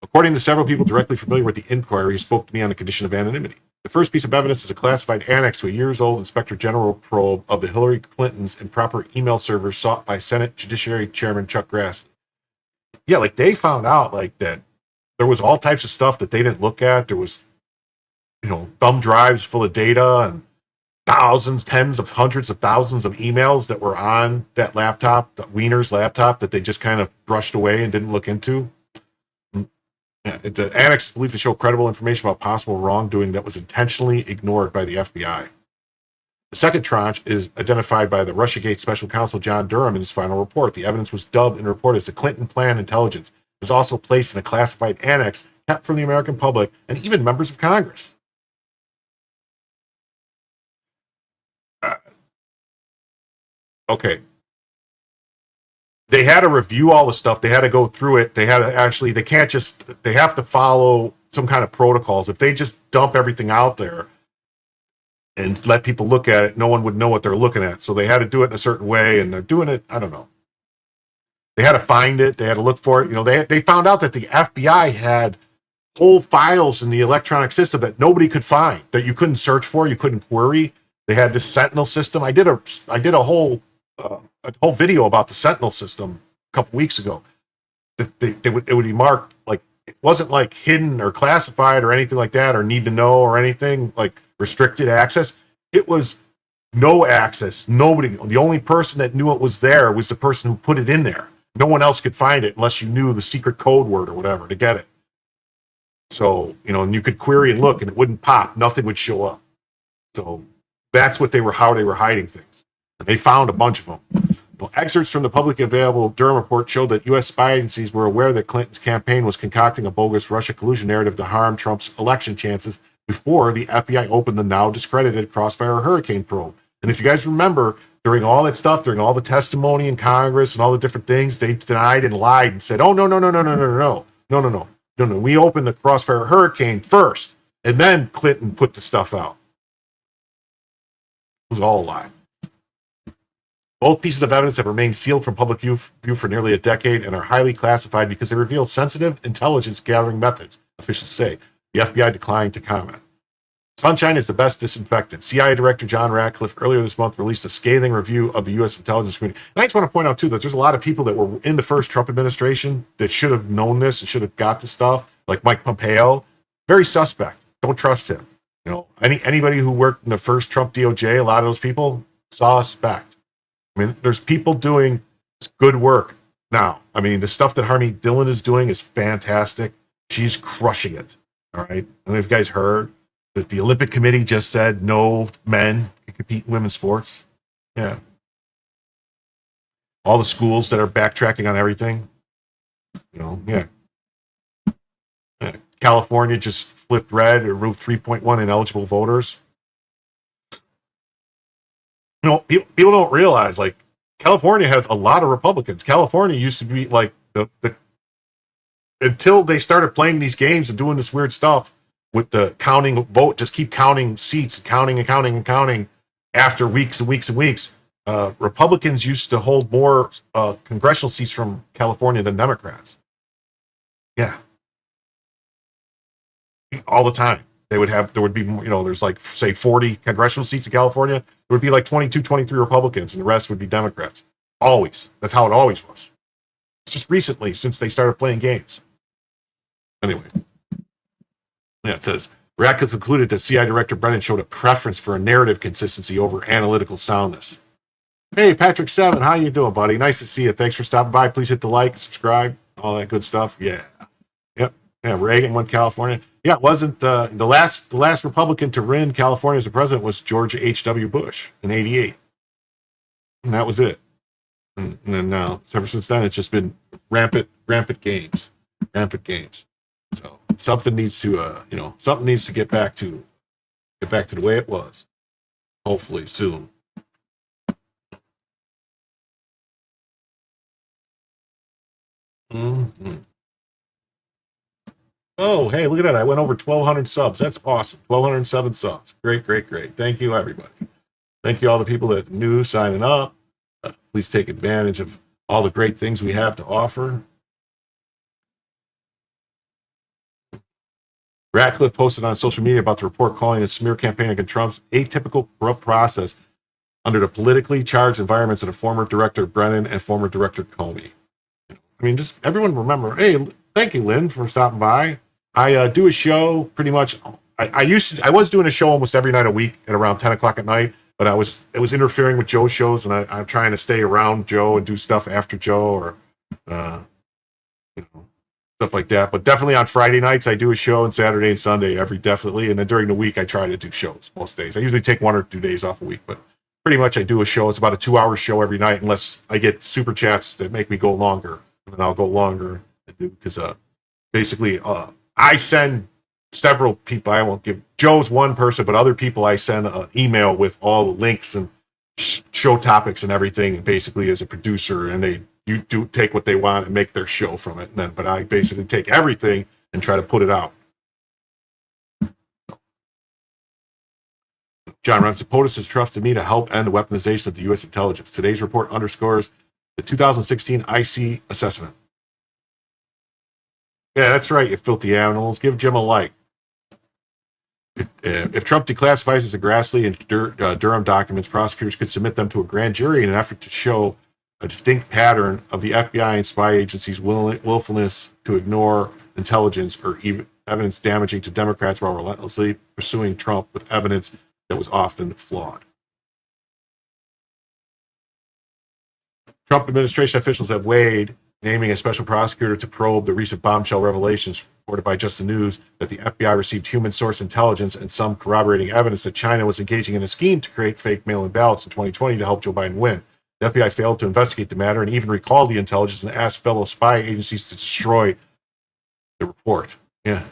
According to several people directly familiar with the inquiry who spoke to me on the condition of anonymity. The first piece of evidence is a classified annex to a years-old Inspector General probe of the Hillary Clinton's improper email servers sought by Senate Judiciary Chairman Chuck Grassley. Yeah, like they found out like that there was all types of stuff that they didn't look at. There was, thumb drives full of data and thousands, tens of hundreds of thousands of emails that were on that laptop, the Wiener's laptop, that they just kind of brushed away and didn't look into. The annex is believed to show credible information about possible wrongdoing that was intentionally ignored by the FBI. The second tranche is identified by the Russiagate special counsel John Durham in his final report. The evidence was dubbed in the report as the Clinton Plan Intelligence. It was also placed in a classified annex kept from the American public and even members of Congress. Okay. They had to review all the stuff. They had to go through it. They had to they have to follow some kind of protocols. If they just dump everything out there and let people look at it, no one would know what they're looking at. So they had to do it in a certain way, and they're doing it, I don't know. They had to find it. They had to look for it. They found out that the FBI had whole files in the electronic system that nobody could find, that you couldn't search for, you couldn't query. They had this Sentinel system. I did a whole video about the Sentinel system a couple weeks ago. It would be marked like it wasn't like hidden or classified or anything like that, or need to know or anything like restricted access. It was no access. Nobody. The only person that knew it was there was the person who put it in there. No one else could find it unless you knew the secret code word or whatever to get it. So and you could query and look, and it wouldn't pop. Nothing would show up. So that's how they were hiding things. And they found a bunch of them. Excerpts from the publicly available Durham report showed that U.S. spy agencies were aware that Clinton's campaign was concocting a bogus Russia collusion narrative to harm Trump's election chances before the FBI opened the now discredited Crossfire Hurricane probe. And if you guys remember, during all that stuff, during all the testimony in Congress and all the different things, they denied and lied and said, "Oh no. We opened the Crossfire Hurricane first, and then Clinton put the stuff out." It was all a lie. Both pieces of evidence have remained sealed from public view for nearly a decade and are highly classified because they reveal sensitive intelligence gathering methods, officials say. The FBI declined to comment. Sunshine is the best disinfectant. CIA Director John Ratcliffe earlier this month released a scathing review of the U.S. intelligence community. And I just want to point out, too, that there's a lot of people that were in the first Trump administration that should have known this and should have got this stuff, like Mike Pompeo. Very suspect. Don't trust him. Anybody who worked in the first Trump DOJ, a lot of those people, suspect. I mean, there's people doing good work now. I mean, the stuff that Harmony Dillon is doing is fantastic. She's crushing it. All right. I don't know if you guys heard that the Olympic Committee just said no men can compete in women's sports. Yeah. All the schools that are backtracking on everything. Yeah. California just flipped red or removed 3.1 ineligible voters. People don't realize, like, California has a lot of Republicans. California used to be like the until they started playing these games and doing this weird stuff with the counting vote, just keep counting seats, counting after weeks and weeks and weeks. Republicans used to hold more congressional seats from California than Democrats. Yeah. All the time. There would be, there's like, say, 40 congressional seats in California. There would be like 22, 23 Republicans, and the rest would be Democrats. Always. That's how it always was. It's just recently, since they started playing games. Anyway. Yeah, it says, Ratcliffe concluded that CIA Director Brennan showed a preference for a narrative consistency over analytical soundness. Hey, Patrick Seven, how you doing, buddy? Nice to see you. Thanks for stopping by. Please hit the like, subscribe, all that good stuff. Yeah. Yep. Yeah, Reagan won California. Yeah, it wasn't the last Republican to win California as a president was George H.W. Bush in '88. And that was it. And then now, ever since then, it's just been rampant games. So something needs to get back to the way it was. Hopefully soon. Mm-hmm. Oh, hey, look at that. I went over 1,200 subs. That's awesome. 1,207 subs. Great. Thank you, everybody. Thank you, all the people that knew signing up. Please take advantage of all the great things we have to offer. Ratcliffe posted on social media about the report calling a smear campaign against Trump's atypical corrupt process under the politically charged environments of the former director Brennan and former director Comey. I mean, just everyone remember, hey, thank you, Lynn, for stopping by. I do a show pretty much. I was doing a show almost every night a week at around 10 o'clock at night, but it was interfering with Joe's shows, and I'm trying to stay around Joe and do stuff after Joe or stuff like that. But definitely on Friday nights I do a show, and Saturday and Sunday definitely, and then during the week I try to do shows most days. I usually take 1 or 2 days off a week, but pretty much I do a show. It's about a 2-hour show every night, unless I get super chats that make me go longer, and then I'll go longer because basically I send several people. I won't give Joe's one person, but other people I send an email with all the links and show topics and everything, basically as a producer, and you do take what they want and make their show from it. But I basically take everything and try to put it out. John runs POTUS has trusted me to help end the weaponization of the U.S. intelligence. Today's report underscores the 2016 IC assessment. Yeah, that's right, you filthy animals. Give Jim a like. If Trump declassifies his Grassley and Durham documents, prosecutors could submit them to a grand jury in an effort to show a distinct pattern of the FBI and spy agencies' willfulness to ignore intelligence or even evidence damaging to Democrats while relentlessly pursuing Trump with evidence that was often flawed. Trump administration officials have weighed naming a special prosecutor to probe the recent bombshell revelations reported by Just the News that the FBI received human source intelligence and some corroborating evidence that China was engaging in a scheme to create fake mail-in ballots in 2020 to help Joe Biden win. The FBI failed to investigate the matter and even recalled the intelligence and asked fellow spy agencies to destroy the report. Yeah.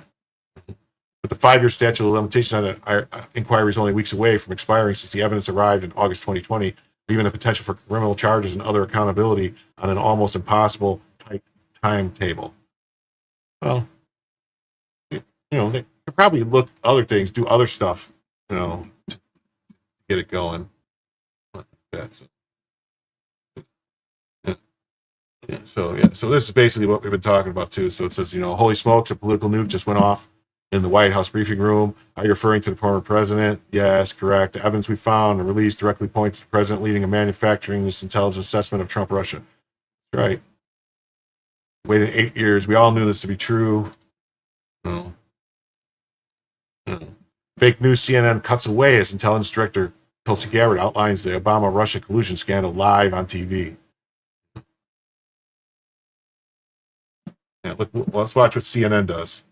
But the 5-year statute of limitations on the inquiry is only weeks away from expiring since the evidence arrived in August 2020. Even the potential for criminal charges and other accountability on an almost impossible tight timetable. Well, they could probably look at other things, do other stuff, to get it going. That's it. So this is basically what we've been talking about too. So it says, holy smokes, a political nuke just went off in the White House briefing room. Are you referring to the former president? Yes, correct. The evidence we found and released directly points to the president leading and manufacturing this intelligence assessment of Trump Russia. Right. Waited 8 years. We all knew this to be true. No. Fake news CNN cuts away as intelligence director Tulsi Gabbard outlines the Obama-Russia collusion scandal live on TV. Yeah, let's watch what CNN does.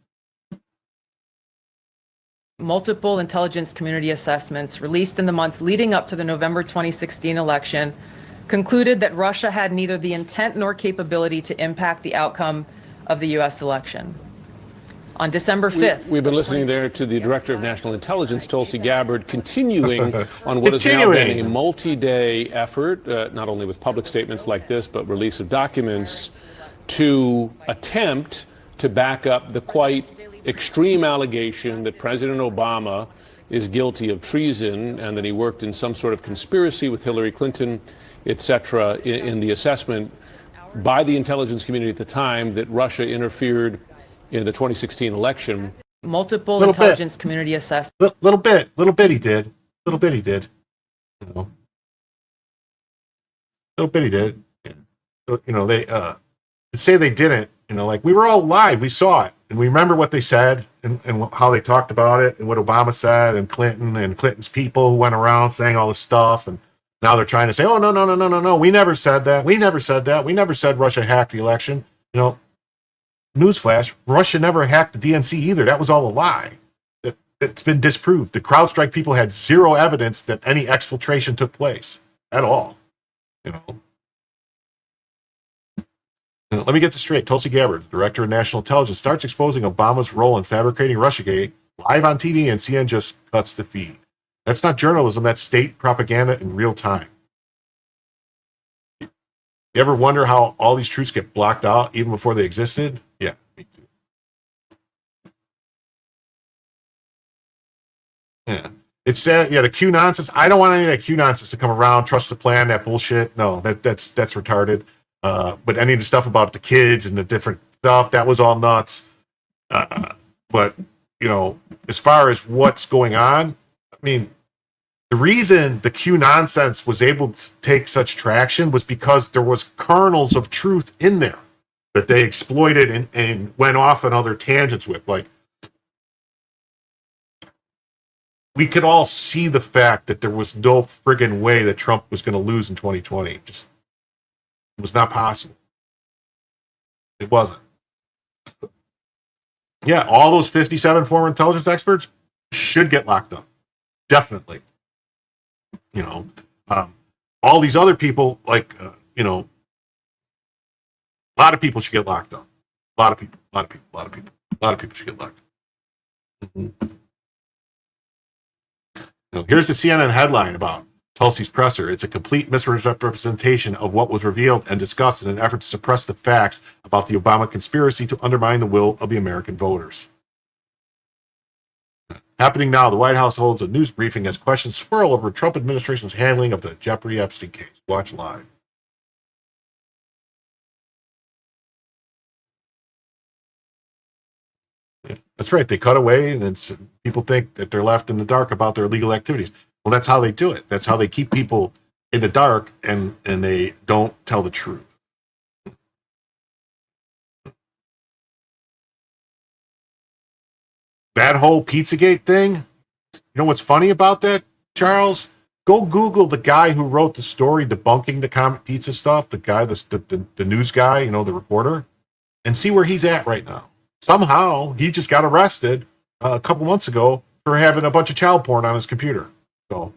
Multiple intelligence community assessments released in the months leading up to the November 2016 election concluded that Russia had neither the intent nor capability to impact the outcome of the U.S. election. On December 5th. We've been listening there to the Director of National Intelligence, Tulsi Gabbard, continuing on what has now been a multi-day effort, not only with public statements like this, but release of documents to attempt to back up the quite extreme allegation that President Obama is guilty of treason and that he worked in some sort of conspiracy with Hillary Clinton, etc., in the assessment by the intelligence community at the time that Russia interfered in the 2016 election. Multiple intelligence community assessed. Little bit he did. Little bit he did. Little bit he did. They say they didn't. Like, we were all live. We saw it. And we remember what they said and how they talked about it and what Obama said and Clinton and Clinton's people who went around saying all this stuff. And now they're trying to say, oh, no. We never said that. We never said that. We never said Russia hacked the election. Newsflash, Russia never hacked the DNC either. That was all a lie. It's been disproved. The CrowdStrike people had zero evidence that any exfiltration took place at all. Let me get this straight. Tulsi Gabbard, Director of National Intelligence, starts exposing Obama's role in fabricating Russiagate live on TV, and CNN just cuts the feed. That's not journalism. That's state propaganda in real time. You ever wonder how all these truths get blocked out even before they existed? Yeah, me too. Yeah. It's sad. The Q nonsense. I don't want any of that Q nonsense to come around. Trust the plan, that bullshit. No, that's retarded. But any of the stuff about the kids and the different stuff, that was all nuts. But, as far as what's going on, the reason the Q nonsense was able to take such traction was because there was kernels of truth in there that they exploited and went off on other tangents with. Like, we could all see the fact that there was no friggin' way that Trump was going to lose in 2020. Just, it was not possible. It wasn't. Yeah, all those 57 former intelligence experts should get locked up. Definitely. All these other people, a lot of people should get locked up. A lot of people should get locked up. Here's the CNN headline about Tulsi's presser. It's a complete misrepresentation of what was revealed and discussed in an effort to suppress the facts about the Obama conspiracy to undermine the will of the American voters. Happening now, the White House holds a news briefing as questions swirl over Trump administration's handling of the Jeffrey Epstein case. Watch live. Yeah, that's right. They cut away, and people think that they're left in the dark about their illegal activities. Well, that's how they do it. That's how they keep people in the dark, and they don't tell the truth. That whole Pizzagate thing, what's funny about that, Charles? Go Google the guy who wrote the story debunking the Comet Pizza stuff, the guy, the news guy, the reporter, and see where he's at right now. Somehow, he just got arrested a couple months ago for having a bunch of child porn on his computer. So,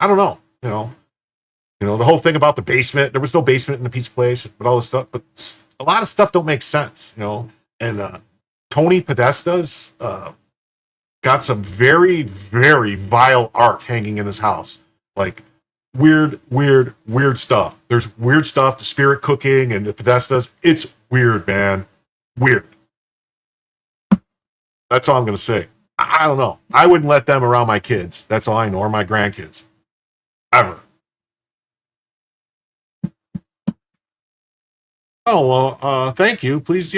I don't know, the whole thing about the basement, there was no basement in the pizza place, but all this stuff, but a lot of stuff don't make sense, and Tony Podesta's got some very, very vile art hanging in his house, like weird stuff. There's weird stuff, the Spirit Cooking and the Podestas. It's weird, man. Weird. That's all I'm going to say. I don't know. I wouldn't let them around my kids. That's all I know, or my grandkids. Ever. Oh, well, thank you. Please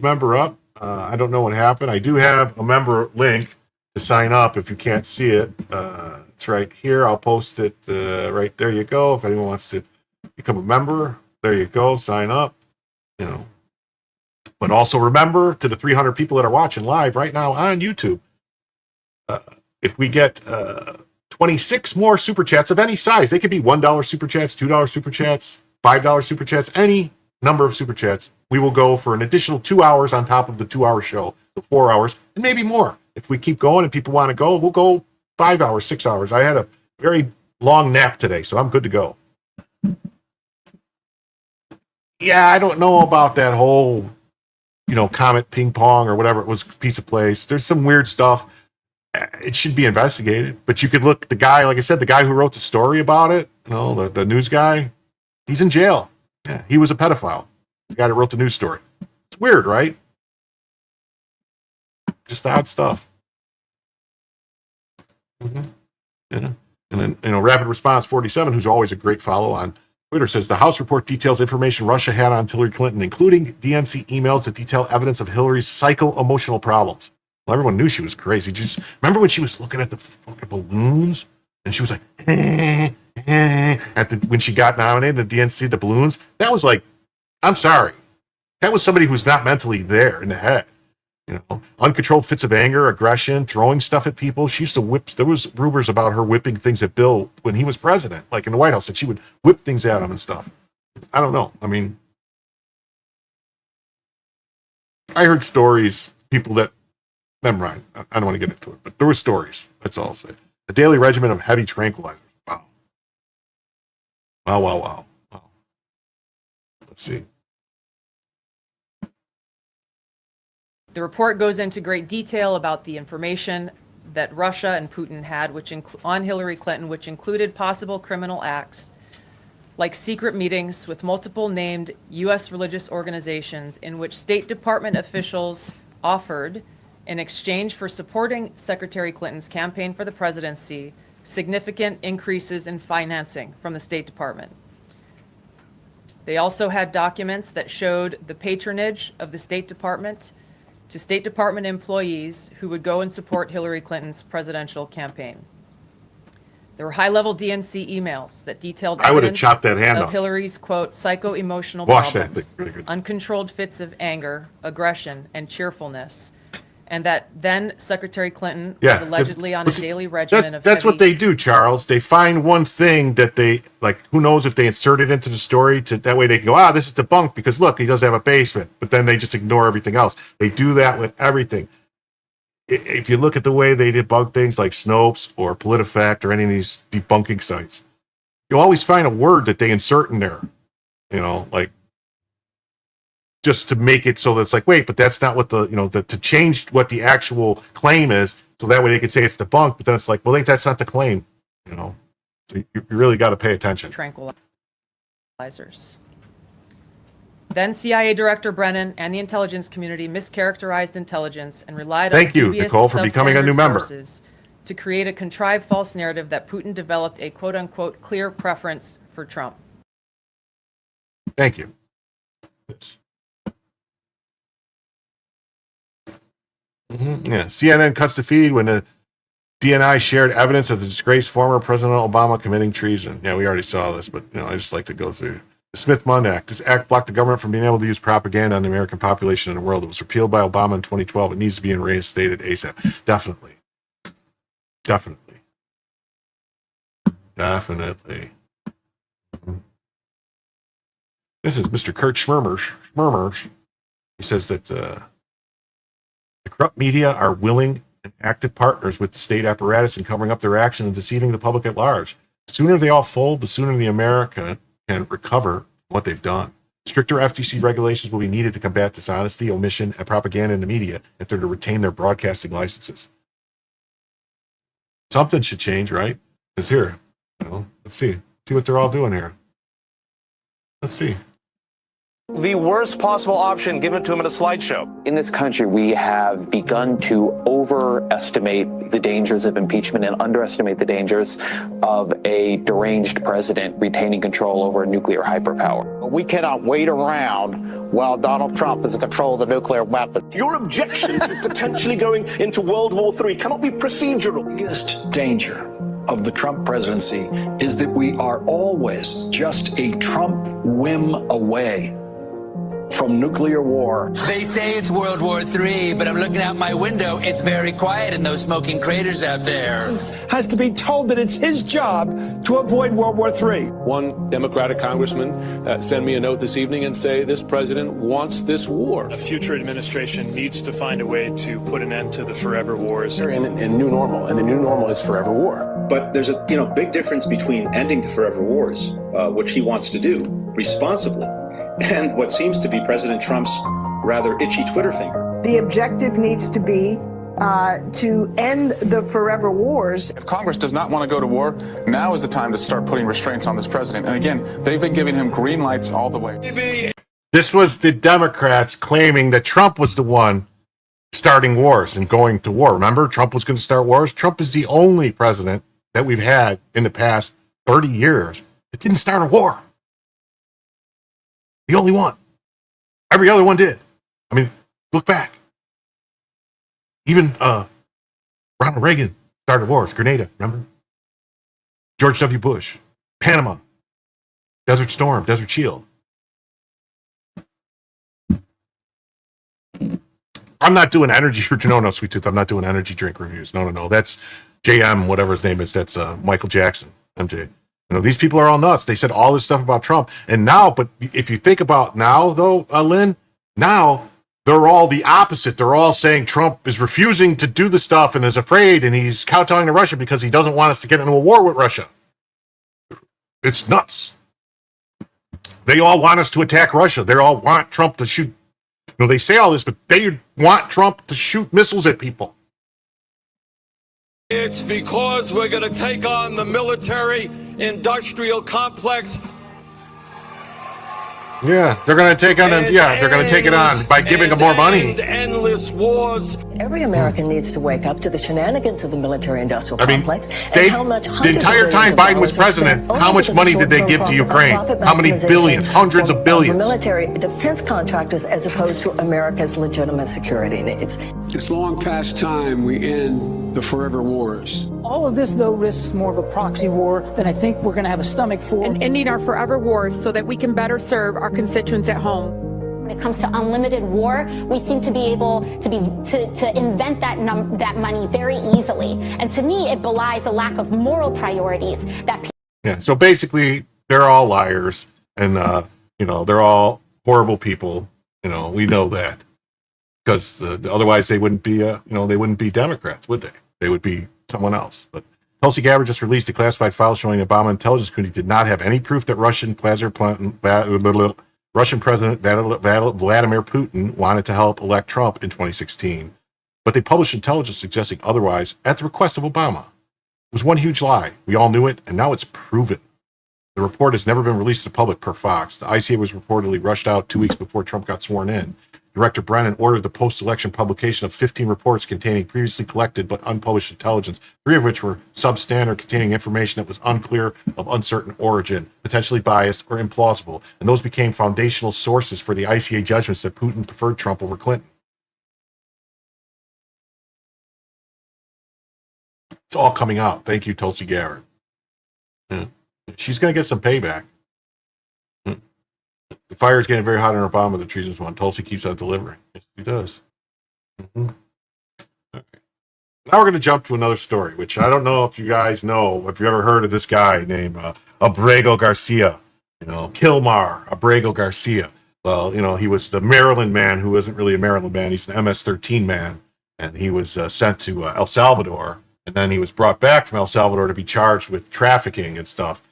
member up. I don't know what happened. I do have a member link to sign up if you can't see it. It's right here. I'll post it right there. You go. If anyone wants to become a member, there you go. Sign up. But also remember, to the 300 people that are watching live right now on YouTube, if we get 26 more super chats of any size, they could be $1 super chats, $2 super chats, $5 super chats, any number of super chats, we will go for an additional 2 hours on top of the 2 hour show, the 4 hours, and maybe more. If we keep going and people want to go, we'll go 5 hours, 6 hours. I had a very long nap today, so I'm good to go. Yeah, I don't know about that whole, Comet Ping Pong or whatever it was, pizza place. There's some weird stuff. It should be investigated. But you could look, the guy, like I said, the guy who wrote the story about it, the news guy, he's in jail. Yeah, he was a pedophile. The guy that wrote the news story. It's weird, right? Just odd stuff. Yeah. And then, Rapid Response 47, who's always a great follow on Twitter, says the House report details information Russia had on Hillary Clinton, including DNC emails that detail evidence of Hillary's psycho-emotional problems. Well, everyone knew she was crazy. Just remember when she was looking at the fucking balloons and she was like, when she got nominated to DNC, the balloons. That was like, I'm sorry, that was somebody who's not mentally there in the head. Uncontrolled fits of anger, aggression, throwing stuff at people. She used to whip. There was rumors about her whipping things at Bill when he was president, like in the White House, that she would whip things at him and stuff. I don't know. I mean, I heard stories, people that, never mind. I don't want to get into it, but there were stories. That's all I'll say. A daily regimen of heavy tranquilizers. Wow. Wow. Let's see. The report goes into great detail about the information that Russia and Putin had on Hillary Clinton, which included possible criminal acts like secret meetings with multiple named U.S. religious organizations in which State Department officials offered, in exchange for supporting Secretary Clinton's campaign for the presidency, significant increases in financing from the State Department. They also had documents that showed the patronage of the State Department to State Department employees who would go and support Hillary Clinton's presidential campaign. There were high-level DNC emails that detailed evidence of Hillary's, quote, psycho-emotional problems, uncontrolled fits of anger, aggression, and cheerfulness, and that then Secretary Clinton was allegedly on a daily regimen of That's what they do, Charles. They find one thing that they, like, who knows if they insert it into the story, that way they can go, this is debunked because, look, he does have a basement. But then they just ignore everything else. They do that with everything. If you look at the way they debunk things like Snopes or PolitiFact or any of these debunking sites, you'll always find a word that they insert in there, like, just to make it so that it's like, wait, but that's not what to change what the actual claim is, so that way they could say it's debunked, but then it's like, well, that's not the claim, So you really got to pay attention. Tranquilizers. Then CIA Director Brennan and the intelligence community mischaracterized intelligence and relied on Thank you, Nicole, for becoming a new member. To create a contrived false narrative that Putin developed a quote-unquote clear preference for Trump. Thank you. Yeah, CNN cuts the feed when the DNI shared evidence of the disgraced former President Obama committing treason. Yeah, we already saw this, but I just like to go through. The Smith-Munn Act. This act blocked the government from being able to use propaganda on the American population and the world. It was repealed by Obama in 2012. It needs to be reinstated ASAP. Definitely. This is Mr. Kurt Schmermers. He says that the corrupt media are willing and active partners with the state apparatus in covering up their action and deceiving the public at large. The sooner they all fold, the sooner the America can recover what they've done. Stricter FTC regulations will be needed to combat dishonesty, omission, and propaganda in the media if they're to retain their broadcasting licenses. Something should change, right? Because here, let's see what they're all doing here. Let's see. The worst possible option given to him in a slideshow. In this country, we have begun to overestimate the dangers of impeachment and underestimate the dangers of a deranged president retaining control over a nuclear hyperpower. We cannot wait around while Donald Trump is in control of the nuclear weapon. Your objection to potentially going into World War III cannot be procedural. The biggest danger of the Trump presidency is that we are always just a Trump whim away from nuclear war. They say it's World War III, but I'm looking out my window. It's very quiet in those smoking craters out there. Has to be told that it's his job to avoid World War III. One Democratic congressman sent me a note this evening and say this president wants this war. A future administration needs to find a way to put an end to the forever wars. We're in new normal, and the new normal is forever war. But there's a big difference between ending the forever wars, which he wants to do responsibly, and what seems to be President Trump's rather itchy Twitter finger. The objective needs to be to end the forever wars. If Congress does not want to go to war, now is the time to start putting restraints on this president. And again, they've been giving him green lights all the way. This was the Democrats claiming that Trump was the one starting wars and going to war. Remember, Trump was going to start wars. Trump is the only president that we've had in the past 30 years that didn't start a war. The only one. Every other one did. I mean, look back. Even Ronald Reagan started wars. Grenada, remember? George W. Bush. Panama. Desert Storm. Desert Shield. I'm not doing energy. No, Sweet Tooth. I'm not doing energy drink reviews. No. That's JM, whatever his name is. That's Michael Jackson, MJ. You know, these people are all nuts. They said all this stuff about Trump. And now, but if you think about now, though, Lynn, now they're all the opposite. They're all saying Trump is refusing to do the stuff and is afraid, and he's kowtowing to Russia because he doesn't want us to get into a war with Russia. It's nuts. They all want us to attack Russia. They all want Trump to shoot. You know, they say all this, but they want Trump to shoot missiles at people. It's because we're going to take on the military industrial complex. Yeah, they're going to take on them. Yeah, they're going to take it on by giving them more money. Endless wars. Every American needs to wake up to the shenanigans of the military-industrial complex. The entire time Biden was president, how much money did they give to Ukraine? How many billions? Hundreds of billions. Military defense contractors as opposed to America's legitimate security needs. It's long past time we end the forever wars. All of this, though, risks more of a proxy war than I think we're going to have a stomach for. And ending our forever wars so that we can better serve our constituents at home. When it comes to unlimited war, we seem to be able to invent that money very easily. And to me, it belies a lack of moral priorities that Yeah, so basically, they're all liars, and they're all horrible people. You know, we know that because otherwise they wouldn't be they wouldn't be Democrats, would they? They would be someone else. But Tulsi Gabbard just released a classified file showing the Obama intelligence community did not have any proof that Russian President Vladimir Putin wanted to help elect Trump in 2016. But they published intelligence suggesting otherwise at the request of Obama. It was one huge lie. We all knew it, and now it's proven. The report has never been released to the public per Fox. The ICA was reportedly rushed out 2 weeks before Trump got sworn in. Director Brennan ordered the post-election publication of 15 reports containing previously collected but unpublished intelligence, 3 of which were substandard, containing information that was unclear, of uncertain origin, potentially biased, or implausible. And those became foundational sources for the ICA judgments that Putin preferred Trump over Clinton. It's all coming out. Thank you, Tulsi Gabbard. Yeah. She's going to get some payback. The fire is getting very hot on Obama, the treason's one. Tulsi keeps on delivering. Yes, she does. Okay. Now we're going to jump to another story, which I don't know if you guys know, if you ever heard of this guy named Abrego Garcia. Kilmar Abrego Garcia. Well, he was the Maryland man who isn't really a Maryland man. He's an MS-13 man, and he was sent to El Salvador, and then he was brought back from El Salvador to be charged with trafficking and stuff.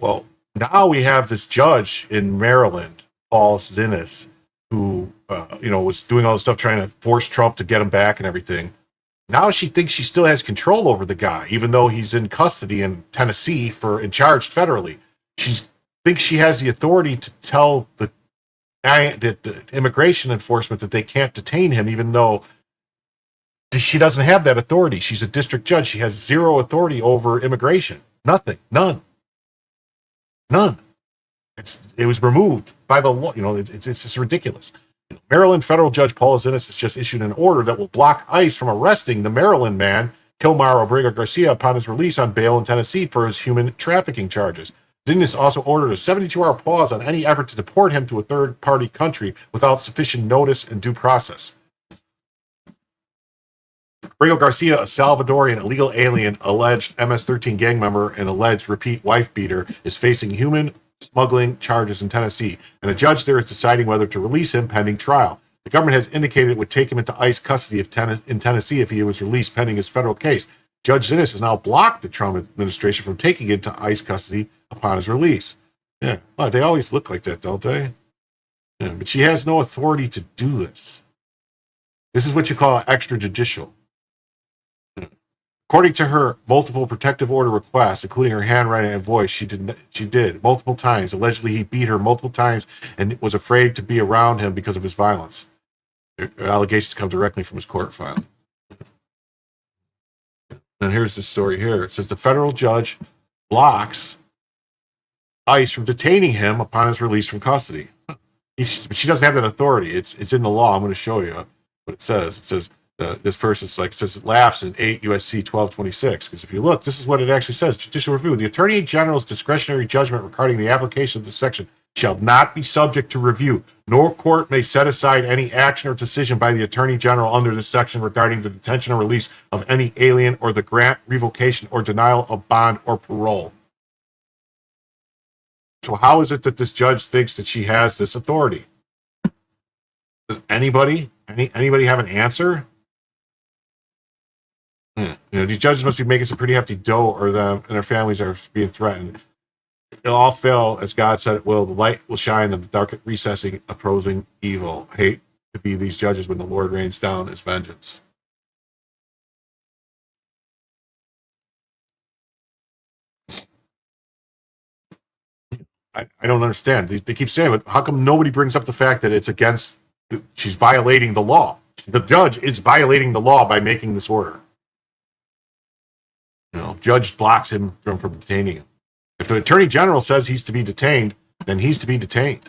Well, now we have this judge in Maryland, Paul Zinnes, who, was doing all this stuff trying to force Trump to get him back and everything. Now she thinks she still has control over the guy, even though he's in custody in Tennessee and charged federally. She thinks she has the authority to tell the immigration enforcement that they can't detain him, even though she doesn't have that authority. She's a district judge. She has zero authority over immigration. Nothing. None. It was removed by the law. It's just ridiculous. Maryland federal judge Paul Zinnes has just issued an order that will block ICE from arresting the Maryland man Kilmar Abrego Garcia upon his release on bail in Tennessee for his human trafficking charges. Zinnes also ordered a 72-hour pause on any effort to deport him to a third-party country without sufficient notice and due process. Abrego Garcia, a Salvadorian illegal alien, alleged MS-13 gang member, and alleged repeat wife beater, is facing human smuggling charges in Tennessee, and a judge there is deciding whether to release him pending trial. The government has indicated it would take him into ICE custody in Tennessee if he was released pending his federal case. Judge Zinnes has now blocked the Trump administration from taking him to ICE custody upon his release. Yeah, well, they always look like that, don't they? Yeah, but she has no authority to do this. This is what you call extrajudicial. According to her multiple protective order requests, including her handwriting and voice, she did multiple times. Allegedly, he beat her multiple times and was afraid to be around him because of his violence. The allegations come directly from his court file. And here's the story here. It says the federal judge blocks ICE from detaining him upon his release from custody. She doesn't have that authority. It's in the law. I'm going to show you what it says. It says this person's like, it says it laughs in 8 USC 1226. Because if you look, this is what it actually says. Judicial review. The Attorney General's discretionary judgment regarding the application of this section shall not be subject to review. No court may set aside any action or decision by the Attorney General under this section regarding the detention or release of any alien or the grant, revocation, or denial of bond or parole. So how is it that this judge thinks that she has this authority? Does anybody have an answer? These judges must be making some pretty hefty dough, or them and their families are being threatened. It'll all fail as God said it will. The light will shine in the dark recessing, opposing evil. I hate to be these judges when the Lord rains down his vengeance. I don't understand. They keep saying, but how come nobody brings up the fact that it's against, she's violating the law? The judge is violating the law by making this order. Judge blocks him from detaining him. If the Attorney General says he's to be detained, then he's to be detained.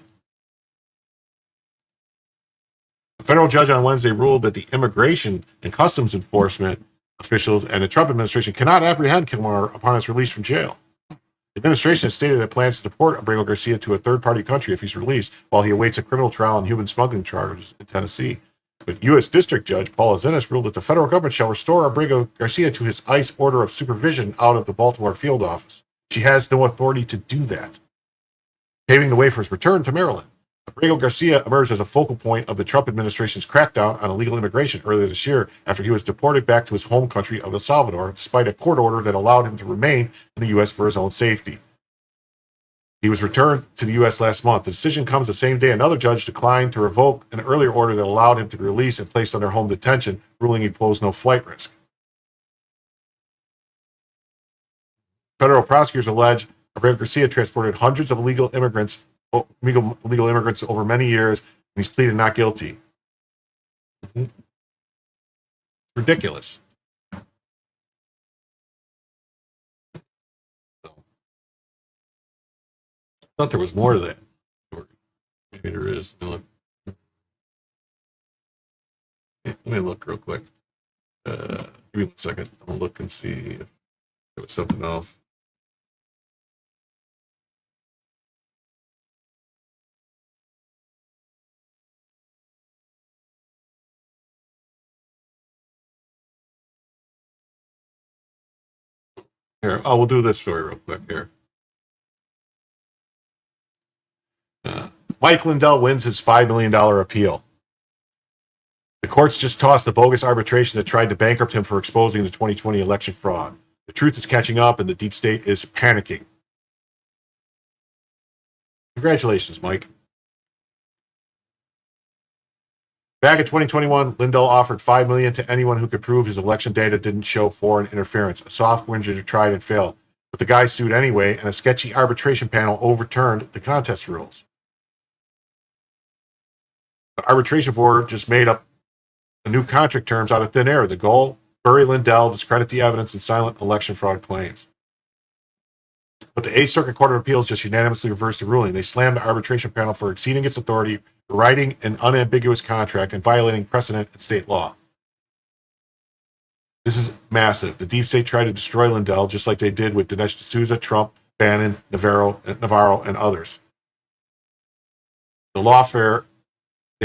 A federal judge on Wednesday ruled that the Immigration and Customs Enforcement officials and the Trump administration cannot apprehend Kilmer upon his release from jail. The administration has stated it plans to deport Abrego Garcia to a third-party country if he's released while he awaits a criminal trial on human smuggling charges in Tennessee. But U.S. District Judge Paul Azinis ruled that the federal government shall restore Abrego Garcia to his ICE order of supervision out of the Baltimore field office. She has no authority to do that, paving the way for his return to Maryland. Abrego Garcia emerged as a focal point of the Trump administration's crackdown on illegal immigration earlier this year after he was deported back to his home country of El Salvador, despite a court order that allowed him to remain in the U.S. for his own safety. He was returned to the U.S. last month. The decision comes the same day another judge declined to revoke an earlier order that allowed him to be released and placed under home detention, ruling he posed no flight risk. Federal prosecutors allege Abrego Garcia transported hundreds of illegal immigrants over many years, and he's pleaded not guilty. Ridiculous. I thought there was more to that. Maybe there is. Let me look real quick. Give me 1 second. I'll look and see if there was something else. Here, we'll do this story real quick here. Mike Lindell wins his $5 million appeal. The courts just tossed the bogus arbitration that tried to bankrupt him for exposing the 2020 election fraud. The truth is catching up, and the deep state is panicking. Congratulations, Mike. Back in 2021, Lindell offered $5 million to anyone who could prove his election data didn't show foreign interference. A soft winner tried and failed, but the guy sued anyway, and a sketchy arbitration panel overturned the contest rules. The arbitration board just made up the new contract terms out of thin air. The goal: bury Lindell, discredit the evidence, and silent election fraud claims. But the 8th Circuit Court of Appeals just unanimously reversed the ruling. They slammed the arbitration panel for exceeding its authority, writing an unambiguous contract, and violating precedent and state law. This is massive. The deep state tried to destroy Lindell just like they did with Dinesh D'Souza, Trump, Bannon, Navarro, and others. They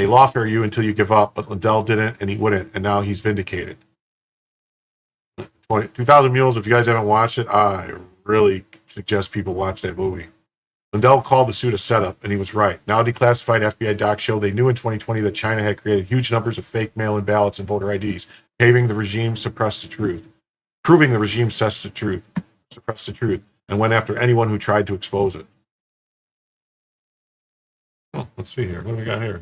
lawfare you until you give up, but Lindell didn't, and he wouldn't, and now he's vindicated. 2000 Mules, if you guys haven't watched it, I really suggest people watch that movie. Lindell called the suit a setup, and he was right. Now declassified FBI docs show they knew in 2020 that China had created huge numbers of fake mail-in ballots and voter IDs, proving the regime suppressed the truth, and went after anyone who tried to expose it. Oh, let's see here. What do we got here?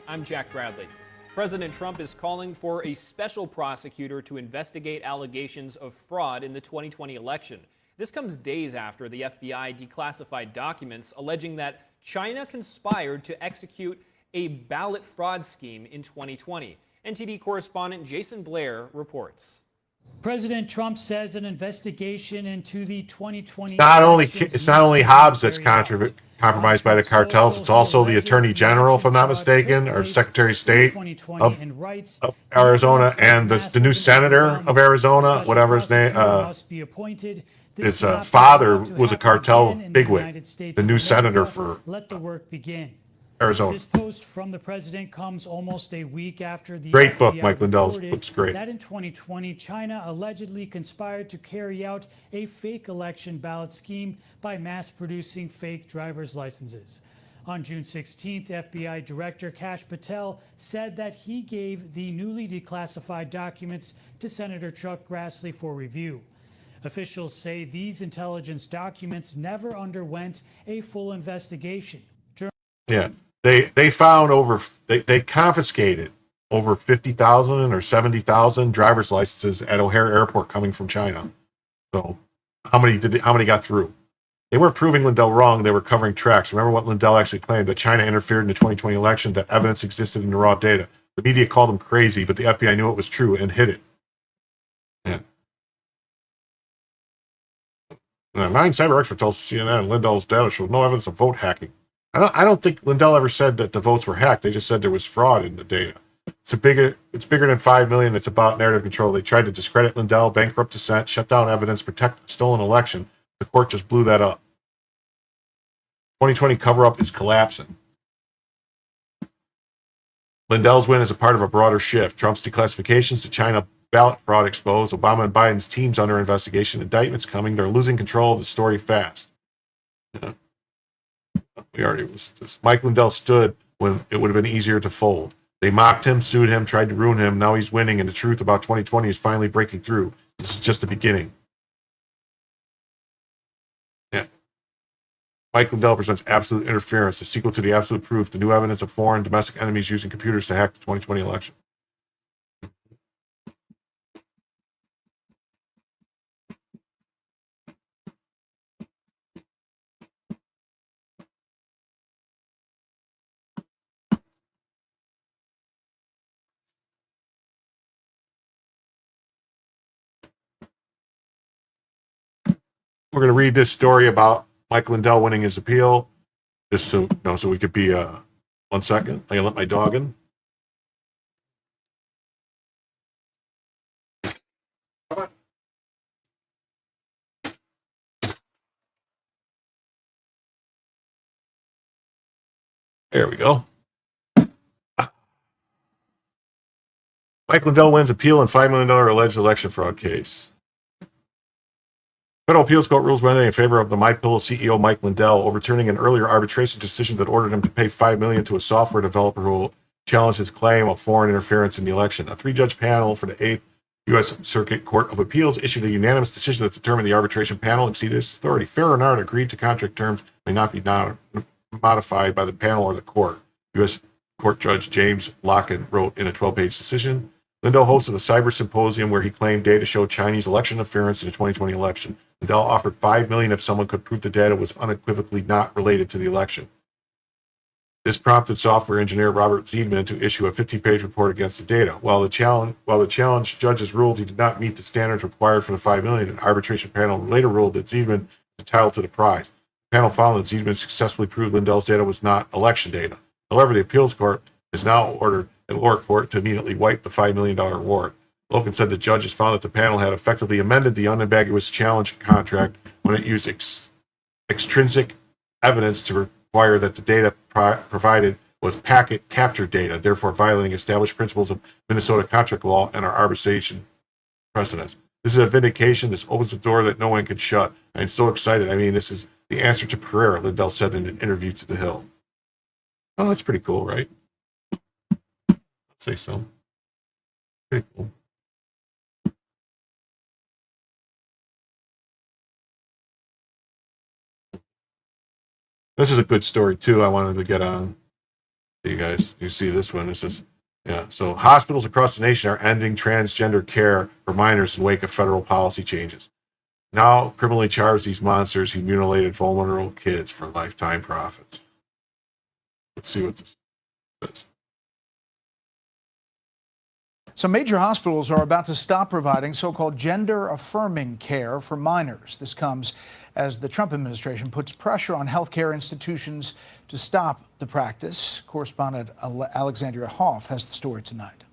I'm Jack Bradley. President Trump is calling for a special prosecutor to investigate allegations of fraud in the 2020 election. This comes days after the FBI declassified documents alleging that China conspired to execute a ballot fraud scheme in 2020. NTD correspondent Jason Blair reports. President Trump says an investigation into the 2020 It's not only Hobbs that's compromised by the cartels. It's also the Attorney General, if I'm not mistaken, or Secretary of State of Arizona, and the new senator of Arizona, whatever his name. His father was a cartel bigwig, the new senator for Arizona. This post from the president comes almost a week after the Great book, FBI Mike Lindell's reported book's great. that in 2020, China allegedly conspired to carry out a fake election ballot scheme by mass-producing fake driver's licenses. On June 16th, FBI Director Kash Patel said that he gave the newly declassified documents to Senator Chuck Grassley for review. Officials say these intelligence documents never underwent a full investigation. Yeah, they found they confiscated over 50,000 or 70,000 driver's licenses at O'Hare Airport coming from China. So how many got through? They weren't proving Lindell wrong. They were covering tracks. Remember what Lindell actually claimed, that China interfered in the 2020 election, that evidence existed in the raw data. The media called him crazy, but the FBI knew it was true and hid it. Yeah. 9 cyber expert tells CNN Lindell's data shows no evidence of vote hacking. I don't think Lindell ever said that the votes were hacked. They just said there was fraud in the data. It's bigger than 5 million. It's about narrative control. They tried to discredit Lindell, bankrupt dissent, shut down evidence, protect the stolen election. The court just blew that up. 2020 cover-up is collapsing. Lindell's win is a part of a broader shift. Trump's declassifications to China ballot fraud exposed. Obama and Biden's teams under investigation. Indictments coming. They're losing control of the story fast. Yeah. Mike Lindell stood when it would have been easier to fold. They mocked him, sued him, tried to ruin him. Now he's winning, and the truth about 2020 is finally breaking through. This is just the beginning. Yeah. Mike Lindell presents Absolute Interference, the sequel to The Absolute Proof, the new evidence of foreign domestic enemies using computers to hack the 2020 election. We're going to read this story about Mike Lindell winning his appeal, just so we could be 1 second. I can let my dog in. There we go. Mike Lindell wins appeal in $5 million alleged election fraud case. Federal Appeals Court rules Wednesday in favor of the MyPillow CEO Mike Lindell, overturning an earlier arbitration decision that ordered him to pay $5 million to a software developer who challenged his claim of foreign interference in the election. A 3-judge panel for the 8th U.S. Circuit Court of Appeals issued a unanimous decision that determined the arbitration panel exceeded its authority. Fair and Art agreed to contract terms may not be modified by the panel or the court. U.S. Court Judge James Locken wrote in a 12-page decision. Lindell hosted a cyber symposium where he claimed data showed Chinese election interference in the 2020 election. Lindell offered $5 million if someone could prove the data was unequivocally not related to the election. This prompted software engineer Robert Zeidman to issue a 15-page report against the data. While the challenge judges ruled he did not meet the standards required for the $5 million, an arbitration panel later ruled that Zeidman was entitled to the prize. The panel found that Zeidman successfully proved Lindell's data was not election data. However, the appeals court has now ordered the lower court to immediately wipe the $5 million award. Loken said the judges found that the panel had effectively amended the unambiguous challenge contract when it used extrinsic evidence to require that the data provided was packet capture data, therefore violating established principles of Minnesota contract law and our arbitration precedents. This is a vindication. This opens the door that no one can shut. I'm so excited. I mean, this is the answer to Pereira, Lindell said in an interview to The Hill. Oh, that's pretty cool, right? I'd say so. Pretty cool. This is a good story too. I wanted to get on. You guys, you see this one? This is, yeah. So hospitals across the nation are ending transgender care for minors in wake of federal policy changes. Now criminally charge these monsters who mutilated vulnerable kids for lifetime profits. Let's see what this is. Some major hospitals are about to stop providing so-called gender-affirming care for minors. This comes as the Trump administration puts pressure on healthcare institutions to stop the practice. Correspondent Alexandria Hoff has the story tonight.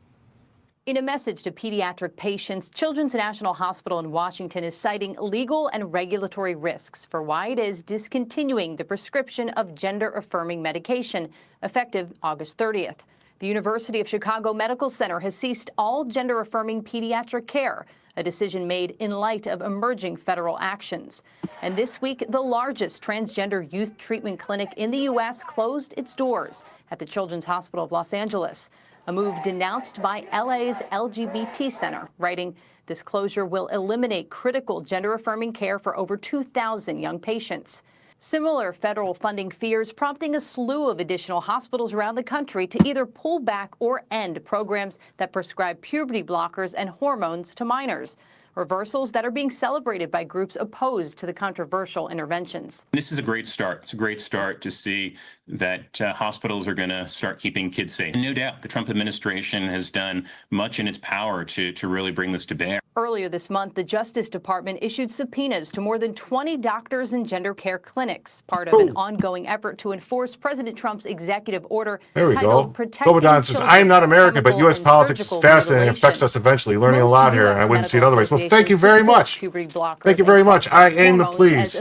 In a message to pediatric patients, Children's National Hospital in Washington is citing legal and regulatory risks for why it is discontinuing the prescription of gender-affirming medication, effective August 30th. The University of Chicago Medical Center has ceased all gender-affirming pediatric care, a decision made in light of emerging federal actions. And this week, the largest transgender youth treatment clinic in the U.S. closed its doors at the Children's Hospital of Los Angeles, a move denounced by LA's LGBT Center, writing, "This closure will eliminate critical gender-affirming care for over 2,000 young patients." Similar federal funding fears prompting a slew of additional hospitals around the country to either pull back or end programs that prescribe puberty blockers and hormones to minors, reversals that are being celebrated by groups opposed to the controversial interventions. This is a great start. It's a great start to see that hospitals are going to start keeping kids safe. And no doubt, the Trump administration has done much in its power to really bring this to bear. Earlier this month, the Justice Department issued subpoenas to more than 20 doctors and gender care clinics, part of an ongoing effort to enforce President Trump's executive order titled Protecting Bobadan says, I am not American, but U.S. politics is fascinating and affects us eventually. Learning a lot here, and I wouldn't see it otherwise. Well, thank you very much. Thank you very much. I aim to please.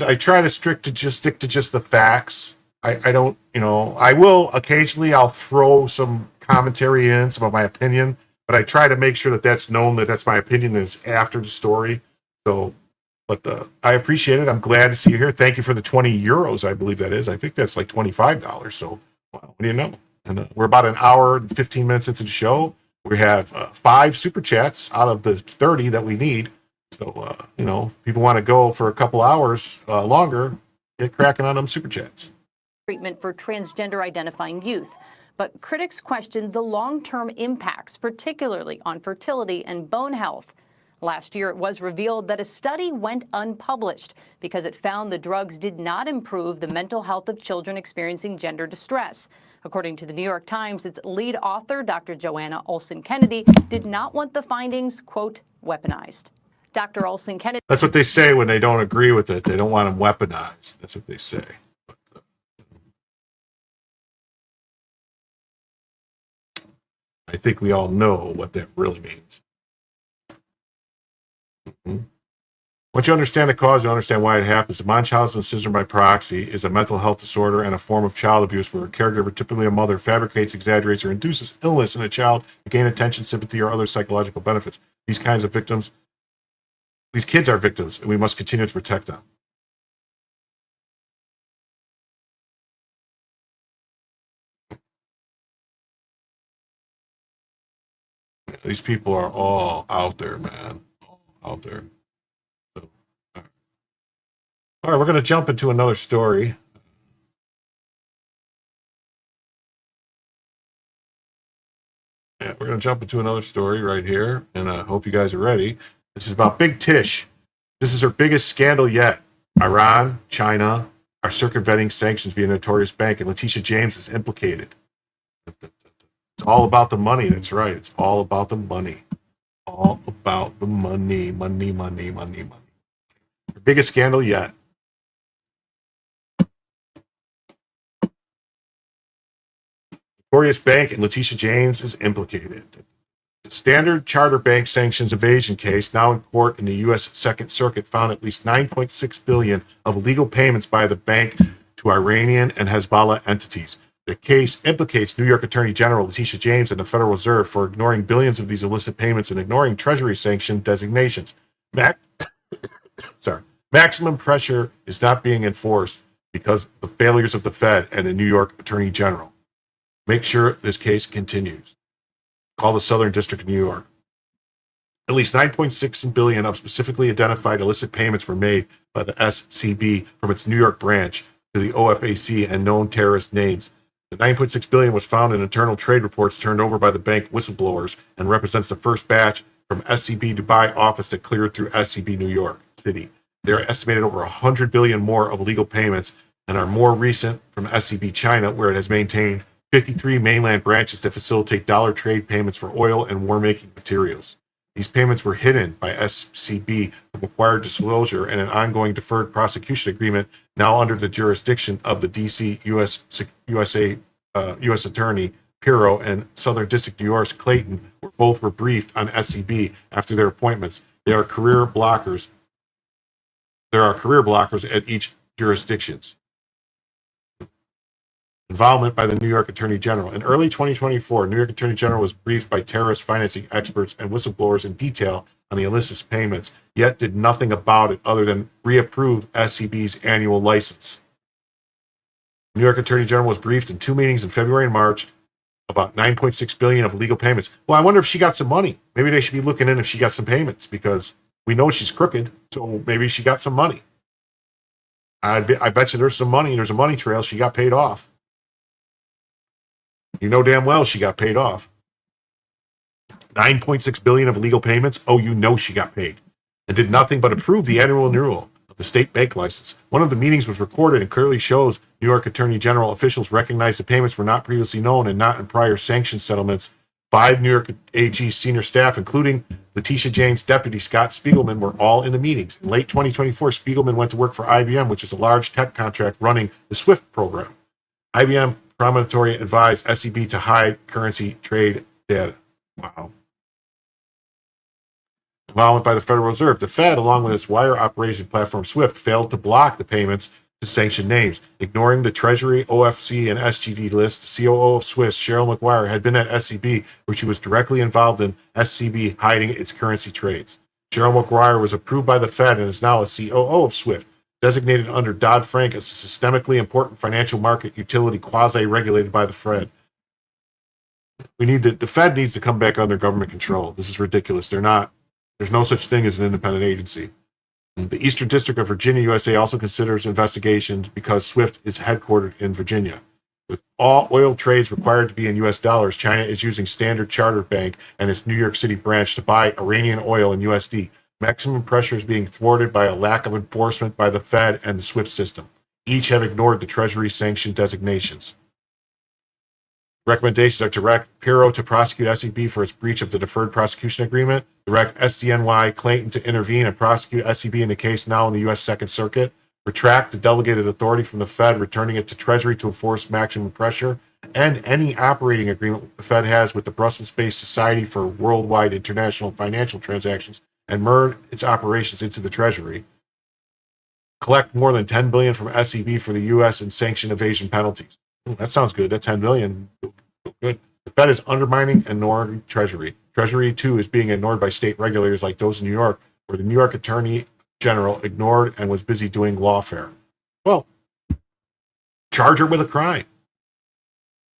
I try to stick to just the facts. I don't, I will occasionally, I'll throw some commentary in, some of my opinion, but I try to make sure that that's known, that that's my opinion, that it's after the story. So, but I appreciate it. I'm glad to see you here. Thank you for the 20 euros, I believe that is. I think that's like $25. So, wow, what do you know? And we're about an hour and 15 minutes into the show. We have 5 super chats out of the 30 that we need. So, people want to go for a couple hours longer, get cracking on them super chats. Treatment for transgender identifying youth. But critics questioned the long-term impacts, particularly on fertility and bone health. Last year, it was revealed that a study went unpublished because it found the drugs did not improve the mental health of children experiencing gender distress. According to the New York Times, its lead author, Dr. Joanna Olson-Kennedy, did not want the findings, quote, weaponized. Dr. Olson-Kennedy. That's what they say when they don't agree with it. They don't want them weaponized. That's what they say. I think we all know what that really means. Once you understand the cause, you understand why it happens. The Munchausen syndrome by proxy is a mental health disorder and a form of child abuse where a caregiver, typically a mother, fabricates, exaggerates, or induces illness in a child to gain attention, sympathy, or other psychological benefits. These kids are victims, and we must continue to protect them. These people are all out there, man. All out there. So, all right, we're going to jump into another story. Yeah, we're going to jump into another story right here, and I hope you guys are ready. This is about Big Tish. This is her biggest scandal yet. Iran, China are circumventing sanctions via Notorious Bank, and Letitia James is implicated. It's all about the money. That's right. It's all about the money. All about the money. Money. Her biggest scandal yet. Notorious Bank and Letitia James is implicated. The Standard Chartered Bank sanctions evasion case, now in court in the U.S. Second Circuit, found at least $9.6 billion of illegal payments by the bank to Iranian and Hezbollah entities. The case implicates New York Attorney General Letitia James and the Federal Reserve for ignoring billions of these illicit payments and ignoring Treasury sanctioned designations. Maximum pressure is not being enforced because of the failures of the Fed and the New York Attorney General. Make sure this case continues. Call the Southern District of New York. At least $9.6 billion of specifically identified illicit payments were made by the SCB from its New York branch to the OFAC and known terrorist names. The $9.6 billion was found in internal trade reports turned over by the bank whistleblowers and represents the first batch from SCB Dubai office that cleared through SCB New York City. There are estimated over $100 billion more of illegal payments and are more recent from SCB China, where it has maintained 53 mainland branches to facilitate dollar trade payments for oil and war-making materials. These payments were hidden by SCB from required disclosure and an ongoing deferred prosecution agreement now under the jurisdiction of the DC U.S. Attorney Puerto and Southern District New York's Clayton, where both were briefed on SCB after their appointments. There are career blockers at each jurisdictions. Involvement by the New York Attorney General. In early 2024, New York Attorney General was briefed by terrorist financing experts and whistleblowers in detail on the illicit payments, yet did nothing about it other than reapprove SCB's annual license. New York Attorney General was briefed in 2 meetings in February and March about $9.6 billion of illegal payments. Well, I wonder if she got some money. Maybe they should be looking in if she got some payments, because we know she's crooked, so maybe she got some money. I bet you there's some money. There's a money trail. She got paid off. You know damn well she got paid off. $9.6 billion of illegal payments. Oh, you know she got paid. And did nothing but approve the annual renewal of the state bank license. One of the meetings was recorded and clearly shows New York Attorney General officials recognized the payments were not previously known and not in prior sanction settlements. 5 New York AG senior staff, including Tish James' deputy Scott Spiegelman, were all in the meetings. In late 2024, Spiegelman went to work for IBM, which is a large tech contract running the SWIFT program. IBM promontory advised SCB to hide currency trade data. Wow. Involvement by the Federal Reserve. The Fed, along with its wire operation platform SWIFT, failed to block the payments to sanctioned names. Ignoring the Treasury, OFC, and SGD list, COO of Swiss, Cheryl McGuire, had been at SCB, where she was directly involved in SCB hiding its currency trades. Cheryl McGuire was approved by the Fed and is now a COO of SWIFT, designated under Dodd-Frank as a systemically important financial market utility quasi-regulated by the Fed. The Fed needs to come back under government control. This is ridiculous. There's no such thing as an independent agency. The Eastern District of Virginia, USA also considers investigations because SWIFT is headquartered in Virginia. With all oil trades required to be in US dollars, China is using Standard Chartered Bank and its New York City branch to buy Iranian oil in USD. Maximum pressure is being thwarted by a lack of enforcement by the Fed and the SWIFT system. Each have ignored the Treasury sanction designations. Recommendations are direct Puerto to prosecute SCB for its breach of the deferred prosecution agreement, direct SDNY Clayton to intervene and prosecute SCB in the case now in the U.S. Second Circuit, retract the delegated authority from the Fed, returning it to Treasury to enforce maximum pressure, end any operating agreement the Fed has with the Brussels-based Society for Worldwide International Financial Transactions, and merge its operations into the Treasury. Collect more than $10 billion from SCB for the U.S. and sanction evasion penalties. That sounds good. That $10 billion, good. The Fed is undermining and ignoring Treasury. Treasury, too, is being ignored by state regulators like those in New York, where the New York Attorney General ignored and was busy doing lawfare. Well, charge her with a crime.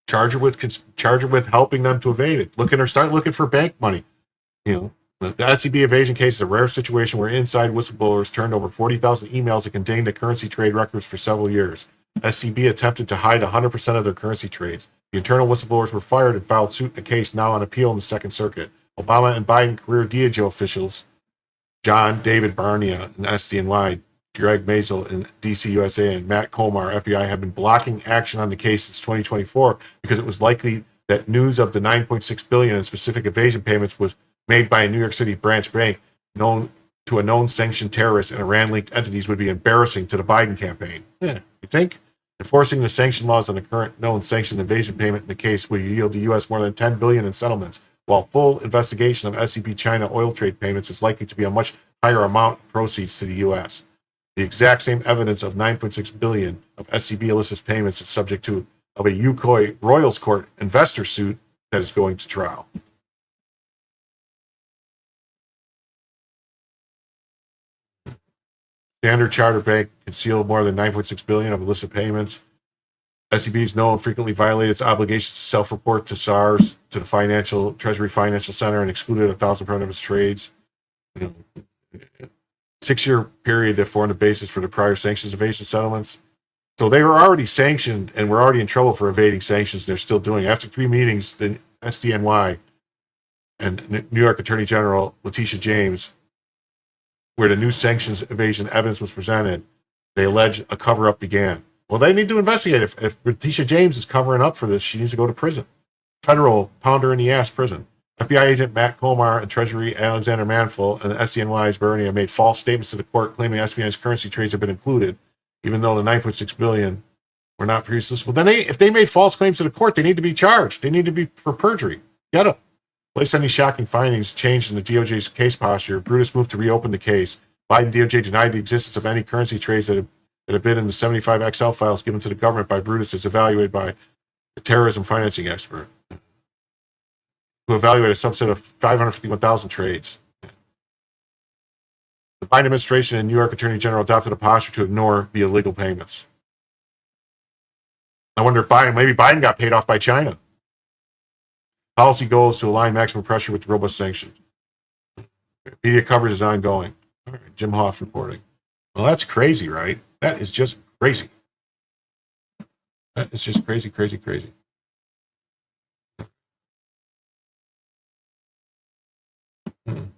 Charge her with helping them to evade it. Start looking for bank money. The SCB evasion case is a rare situation where inside whistleblowers turned over 40,000 emails that contained the currency trade records for several years. SCB attempted to hide 100% of their currency trades. The internal whistleblowers were fired and filed suit in a case now on appeal in the Second Circuit. Obama and Biden career DOJ officials, John David Barnea in SDNY, Greg Mazel in DC USA, and Matt Komar, FBI, have been blocking action on the case since 2024 because it was likely that news of the $9.6 billion in specific evasion payments was made by a New York City branch bank known to a known sanctioned terrorist and Iran-linked entities would be embarrassing to the Biden campaign. Yeah, you think? Enforcing the sanction laws on the current known sanctioned evasion payment in the case would yield the U.S. more than $10 billion in settlements, while full investigation of SCB China oil trade payments is likely to be a much higher amount of proceeds to the U.S. The exact same evidence of $9.6 billion of SCB illicit payments is subject to a NUKE Royals Court investor suit that is going to trial. Standard Chartered Bank concealed more than $9.6 billion of illicit payments. SCB is known frequently violated its obligations to self-report to SARS, to the Treasury Financial Center, and excluded 1,000% of its trades. 6-year period that formed the basis for the prior sanctions evasion settlements. So they were already sanctioned and were already in trouble for evading sanctions. They're still doing it. After 3 meetings, the SDNY and New York Attorney General Letitia James, where the new sanctions evasion evidence was presented, they allege a cover-up began. Well, they need to investigate. If Letitia James is covering up for this, she needs to go to prison. Federal pounder-in-the-ass prison. FBI agent Matt Komar and Treasury Alexander Manful and SDNY's Bernie made false statements to the court claiming SBI's currency trades have been included, even though the $9.6 billion were not previously listed. Well, then if they made false claims to the court, they need to be charged. They need to be for perjury. Get them. Based on these shocking findings, changed in the DOJ's case posture, Brutus moved to reopen the case. Biden DOJ denied the existence of any currency trades that have been in the 75 Excel files given to the government by Brutus as evaluated by the terrorism financing expert, who evaluated a subset of 551,000 trades. The Biden administration and New York Attorney General adopted a posture to ignore the illegal payments. I wonder if maybe Biden got paid off by China. Policy goals to align maximum pressure with robust sanctions. Media coverage is ongoing. All right, Jim Hoff reporting. Well, that's crazy, right? That is just crazy. That is just crazy, crazy, crazy. Then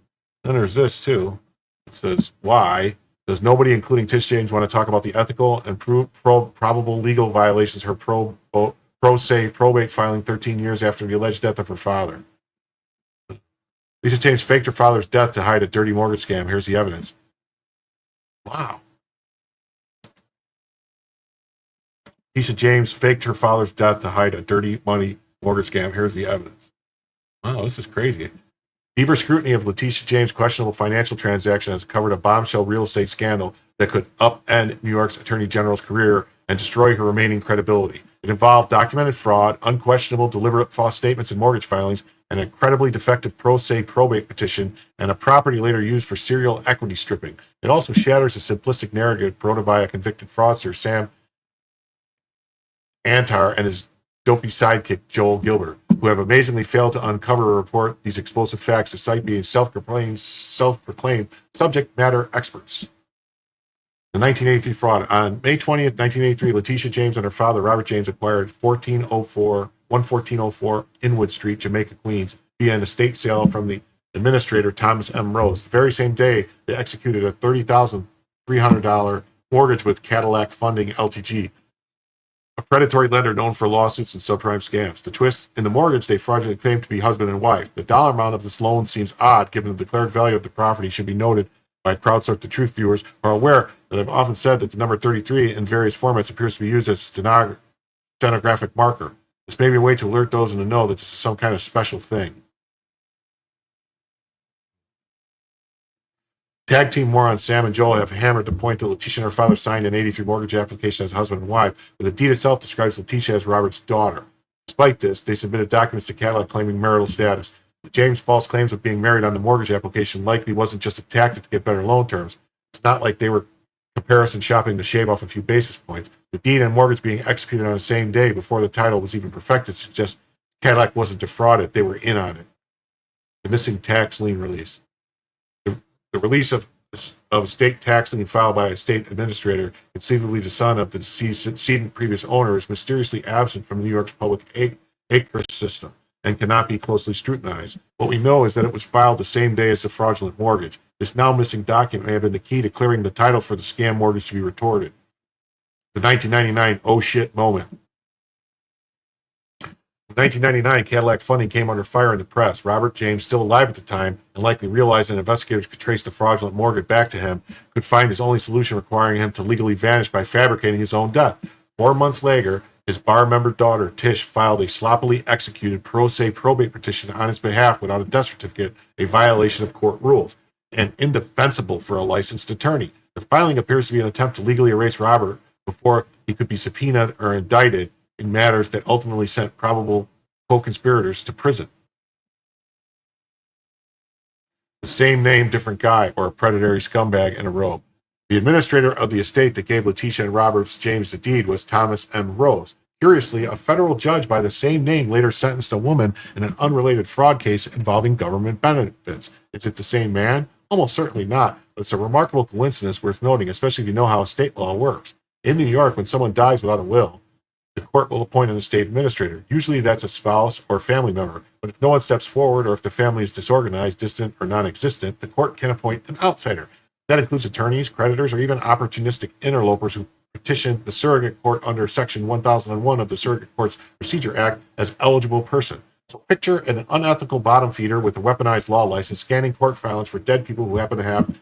there's this too. It says, why does nobody, including Tish James, want to talk about the ethical and probable legal violations her pro se probate filing 13 years after the alleged death of her father? Lisa James faked her father's death to hide a dirty mortgage scam. Here's the evidence. Wow. Lisa James faked her father's death to hide a dirty money mortgage scam. Here's the evidence. Wow, this is crazy. Deeper scrutiny of Letitia James' questionable financial transaction has covered a bombshell real estate scandal that could upend New York's Attorney General's career and destroy her remaining credibility. It involved documented fraud, unquestionable deliberate false statements in mortgage filings, an incredibly defective pro se probate petition, and a property later used for serial equity stripping. It also shatters a simplistic narrative promoted by a convicted fraudster, Sam Antar, and his dopey sidekick, Joel Gilbert, who have amazingly failed to uncover or report these explosive facts despite being self-proclaimed subject matter experts. The 1983 fraud. On May 20th, 1983, Letitia James and her father, Robert James, acquired 11404 Inwood Street, Jamaica, Queens, via an estate sale from the administrator, Thomas M. Rose. The very same day, they executed a $30,300 mortgage with Cadillac Funding Ltg., a predatory lender known for lawsuits and subprime scams. The twist in the mortgage, they fraudulently claimed to be husband and wife. The dollar amount of this loan seems odd, given the declared value of the property. Should be noted by crowdsourced the truth viewers who are aware that I've often said that the number 33 in various formats appears to be used as a stenographic marker. This may be a way to alert those in the know that this is some kind of special thing. Tag team morons Sam and Joel have hammered the point that Letitia and her father signed an 83 mortgage application as husband and wife, but the deed itself describes Letitia as Robert's daughter. Despite this, they submitted documents to Cadillac claiming marital status. James' false claims of being married on the mortgage application likely wasn't just a tactic to get better loan terms. It's not like they were comparison shopping to shave off a few basis points. The deed and mortgage being executed on the same day before the title was even perfected suggests Cadillac wasn't defrauded. They were in on it. The missing tax lien release. The release of a state tax lien filed by a state administrator, conceivably the son of the decedent previous owner, is mysteriously absent from New York's public acreage system and cannot be closely scrutinized. What we know is that it was filed the same day as the fraudulent mortgage. This now missing document may have been the key to clearing the title for the scam mortgage to be retorted. The 1999 oh shit moment. In 1999, Cadillac Funding came under fire in the press. Robert James, still alive at the time, and likely realizing investigators could trace the fraudulent mortgage back to him, could find his only solution requiring him to legally vanish by fabricating his own death. 4 months later, his bar member daughter, Tish, filed a sloppily executed pro se probate petition on his behalf without a death certificate, a violation of court rules, and indefensible for a licensed attorney. The filing appears to be an attempt to legally erase Robert before he could be subpoenaed or indicted in matters that ultimately sent probable co-conspirators to prison. The same name, different guy, or a predatory scumbag in a robe. The administrator of the estate that gave Letitia and Robert James the deed was Thomas M. Rose. Curiously, a federal judge by the same name later sentenced a woman in an unrelated fraud case involving government benefits. Is it the same man? Almost certainly not, but it's a remarkable coincidence worth noting, especially if you know how state law works. In New York, when someone dies without a will, the court will appoint an estate administrator. Usually that's a spouse or family member, but if no one steps forward or if the family is disorganized, distant, or non-existent, the court can appoint an outsider. That includes attorneys, creditors, or even opportunistic interlopers who petition the surrogate court under Section 1001 of the Surrogate Courts Procedure Act as eligible person. So picture an unethical bottom feeder with a weaponized law license scanning court filings for dead people who happen to have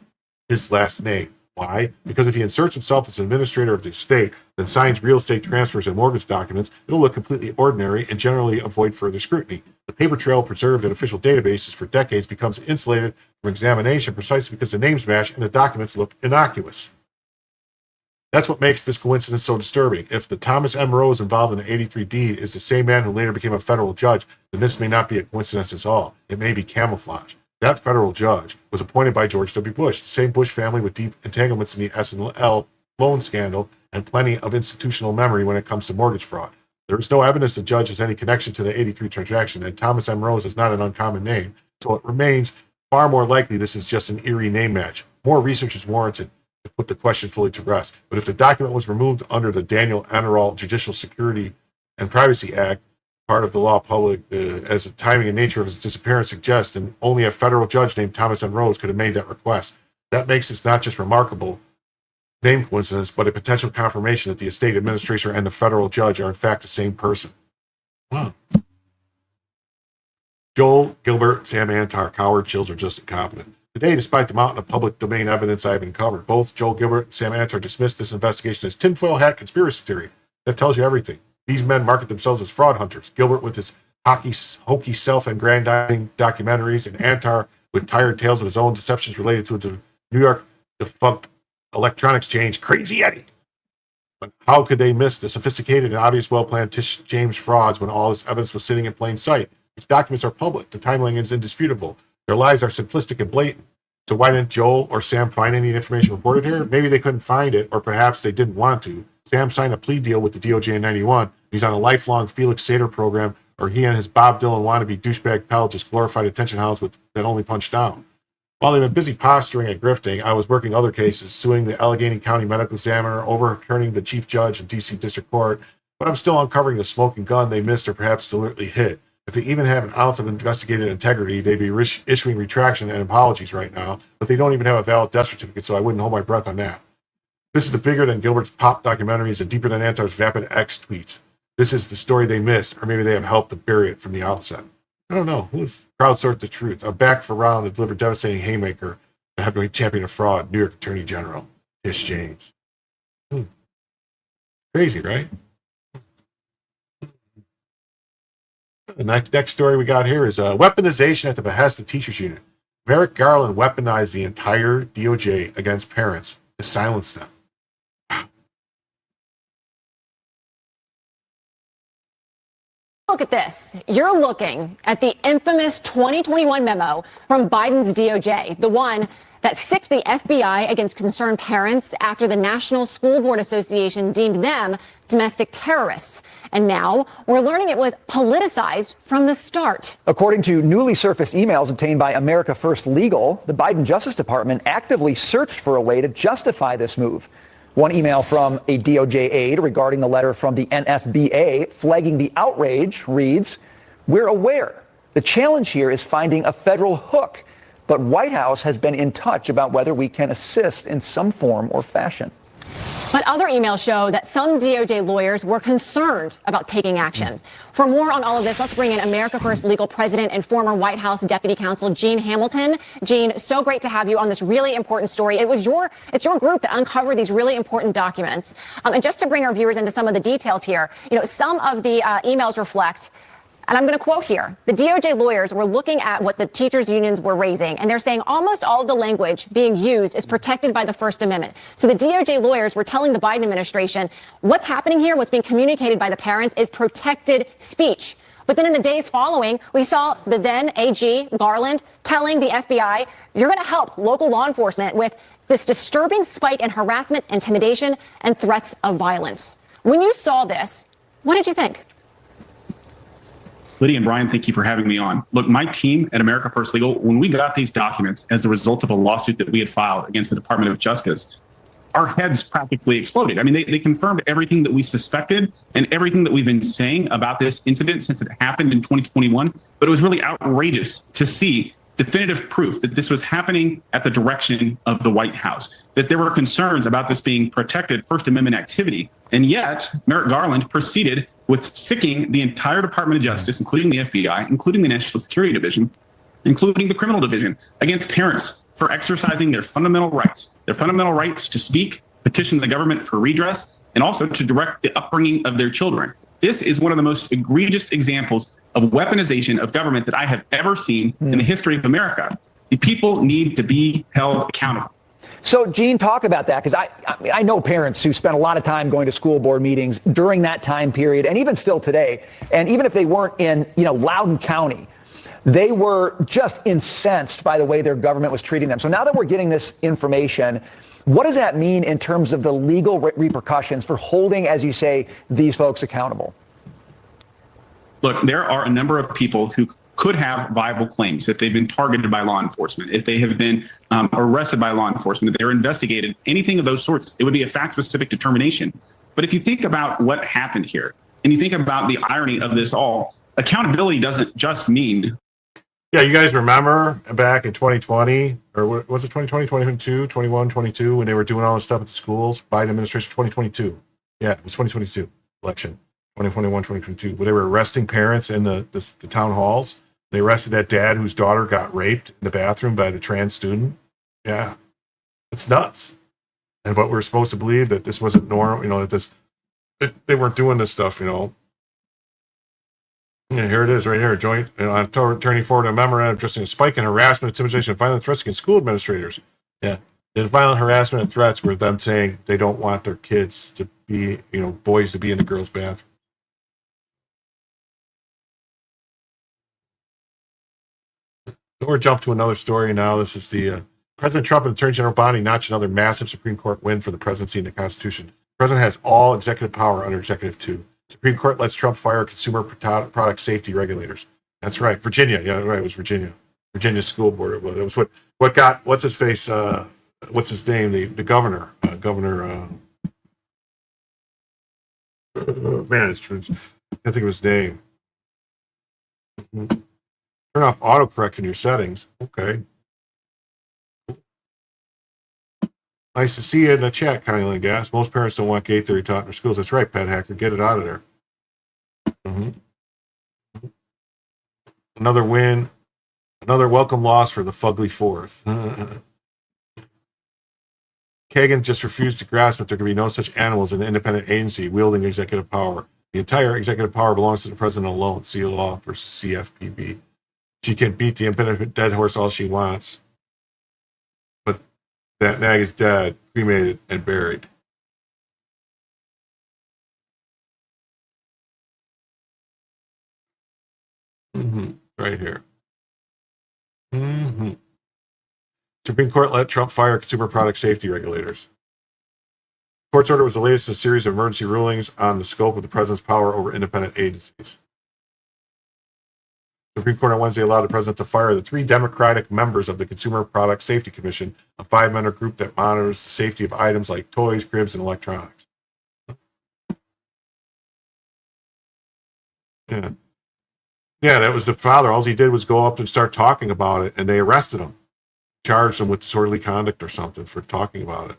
his last name. Why? Because if he inserts himself as an administrator of the estate, then signs real estate transfers and mortgage documents, it'll look completely ordinary and generally avoid further scrutiny. The paper trail preserved in official databases for decades becomes insulated from examination precisely because the names match and the documents look innocuous. That's what makes this coincidence so disturbing. If the Thomas M. Rose involved in the 83 deed is the same man who later became a federal judge, then this may not be a coincidence at all. It may be camouflage. That federal judge was appointed by George W. Bush, the same Bush family with deep entanglements in the S&L loan scandal and plenty of institutional memory when it comes to mortgage fraud. There is no evidence the judge has any connection to the 83 transaction, and Thomas M. Rose is not an uncommon name, so it remains far more likely this is just an eerie name match. More research is warranted to put the question fully to rest. But if the document was removed under the Daniel Anarol Judicial Security and Privacy Act, part of the law public, as the timing and nature of his disappearance suggests, and only a federal judge named Thomas M. Rose could have made that request. That makes this not just remarkable name coincidence, but a potential confirmation that the estate administrator and the federal judge are in fact the same person. Wow. Joel, Gilbert, Sam Antar, coward, chills, are just incompetent. Today, despite the mountain of public domain evidence I have uncovered, both Joel Gilbert and Sam Antar dismissed this investigation as tinfoil hat conspiracy theory. That tells you everything. These men market themselves as fraud hunters. Gilbert with his hokey self-aggrandizing documentaries, and Antar with tired tales of his own deceptions related to the New York defunct electronics change, Crazy Eddie. But how could they miss the sophisticated and obvious well-planned Tish James frauds when all this evidence was sitting in plain sight? These documents are public. The timeline is indisputable. Their lies are simplistic and blatant. So why didn't Joel or Sam find any information reported here? Maybe they couldn't find it, or perhaps they didn't want to. Sam signed a plea deal with the DOJ in 91. He's on a lifelong Felix Sater program, or he and his Bob Dylan wannabe douchebag pal just glorified attention hounds that only punch down. While they've been busy posturing and grifting, I was working other cases, suing the Allegheny County Medical Examiner, overturning the Chief Judge in DC District Court, but I'm still uncovering the smoking gun they missed or perhaps deliberately hit. If they even have an ounce of investigative integrity, they'd be issuing retraction and apologies right now, but they don't even have a valid death certificate, so I wouldn't hold my breath on that. This is the bigger than Gilbert's pop documentaries and deeper than Antar's vapid X tweets. This is the story they missed, or maybe they have helped to bury it from the outset. I don't know. Who's crowdsourced the truth? I'm back for round to deliver devastating haymaker, the heavyweight champion of fraud, New York Attorney General, Tish James. Crazy, right? The next story we got here is weaponization at the behest of teachers union. Merrick Garland weaponized the entire DOJ against parents to silence them. Look at this. You're looking at the infamous 2021 memo from Biden's DOJ, the one that sicked the FBI against concerned parents after the National School Board Association deemed them domestic terrorists. And now we're learning it was politicized from the start. According to newly surfaced emails obtained by America First Legal, the Biden Justice Department actively searched for a way to justify this move. One email from a DOJ aide regarding the letter from the NSBA flagging the outrage reads, "We're aware. The challenge here is finding a federal hook, but White House has been in touch about whether we can assist in some form or fashion." But other emails show that some DOJ lawyers were concerned about taking action. For more on all of this, let's bring in America First Legal President and former White House Deputy Counsel Jean Hamilton. Jean, so great to have you on this really important story. It's your group that uncovered these really important documents. And just to bring our viewers into some of the details here, some of the emails reflect, and I'm going to quote here, the DOJ lawyers were looking at what the teachers unions were raising, and they're saying almost all of the language being used is protected by the First Amendment. So the DOJ lawyers were telling the Biden administration, what's happening here, what's being communicated by the parents is protected speech. But then in the days following, we saw the then AG Garland telling the FBI, you're going to help local law enforcement with this disturbing spike in harassment, intimidation, and threats of violence. When you saw this, what did you think? Lydia and Brian, thank you for having me on. Look, my team at America First Legal, when we got these documents as the result of a lawsuit that we had filed against the Department of Justice, our heads practically exploded. I mean, they confirmed everything that we suspected and everything that we've been saying about this incident since it happened in 2021. But it was really outrageous to see definitive proof that this was happening at the direction of the White House, that there were concerns about this being protected First Amendment activity. And yet, Merrick Garland proceeded with sicking the entire Department of Justice, including the FBI, including the National Security Division, including the Criminal Division, against parents for exercising their fundamental rights to speak, petition the government for redress, and also to direct the upbringing of their children. This is one of the most egregious examples of weaponization of government that I have ever seen in the history of America. The people need to be held accountable. So, Gene, talk about that, because I know parents who spent a lot of time going to school board meetings during that time period, and even still today. And even if they weren't in, Loudoun County, they were just incensed by the way their government was treating them. So now that we're getting this information, what does that mean in terms of the legal repercussions for holding, as you say, these folks accountable? Look, there are a number of people who could have viable claims if they've been targeted by law enforcement, if they have been arrested by law enforcement, if they're investigated, anything of those sorts. It would be a fact-specific determination. But if you think about what happened here, and you think about the irony of this all, accountability doesn't just mean... Yeah, you guys remember back in 2020, or what was it, 2020, 2022, 21, 22, when they were doing all this stuff at the schools? Biden administration, 2022. Yeah, it was 2022 election, 2021, 2022, where they were arresting parents in the town halls. They arrested that dad whose daughter got raped in the bathroom by the trans student. Yeah, it's nuts. And but we're supposed to believe that this wasn't normal, that they weren't doing this stuff, Yeah, here it is right here. Joint attorney forwarded a memorandum addressing a spike in harassment, intimidation, and violent threats against school administrators. Yeah. The violent harassment and threats were them saying they don't want their kids to be, boys to be in the girls' bathroom. So we're jump to another story now. This is the President Trump and Attorney General Bonnie notched another massive Supreme Court win for the presidency and the Constitution. The president has all executive power under Executive 2. Supreme Court lets Trump fire consumer product safety regulators. That's right. Virginia. Yeah, right. It was Virginia. Virginia school board. It was what got, what's his face? What's his name? The governor. Man, it's true. I can't think of his name. Turn off autocorrect in your settings. Okay. Nice to see you in the chat, Connie Gas. Most parents don't want gay theory taught in their schools. That's right, Pet Hacker. Get it out of there. Another win. Another welcome loss for the fugly fourth. Kagan just refused to grasp that there can be no such animal as an independent agency wielding executive power. The entire executive power belongs to the president alone. See law versus CFPB. She can beat the independent dead horse all she wants. But that nag is dead, cremated, and buried. Right here. Supreme Court let Trump fire consumer product safety regulators. The court's order was the latest in a series of emergency rulings on the scope of the president's power over independent agencies. The Supreme Court on Wednesday allowed the president to fire the 3 Democratic members of the Consumer Product Safety Commission, a 5-member group that monitors the safety of items like toys, cribs, and electronics. Yeah, that was the father. All he did was go up and start talking about it, and they arrested him. Charged him with disorderly conduct or something for talking about it.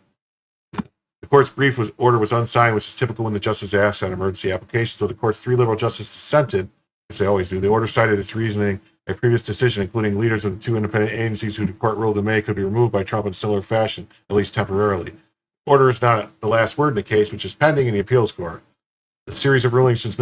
The court's order was unsigned, which is typical when the justice asks on emergency applications. So the court's 3 liberal justices dissented, which they always do. The order cited its reasoning. A previous decision, including leaders of the 2 independent agencies who the court ruled in May, could be removed by Trump in similar fashion, at least temporarily. The order is not the last word in the case, which is pending in the appeals court. The series of rulings since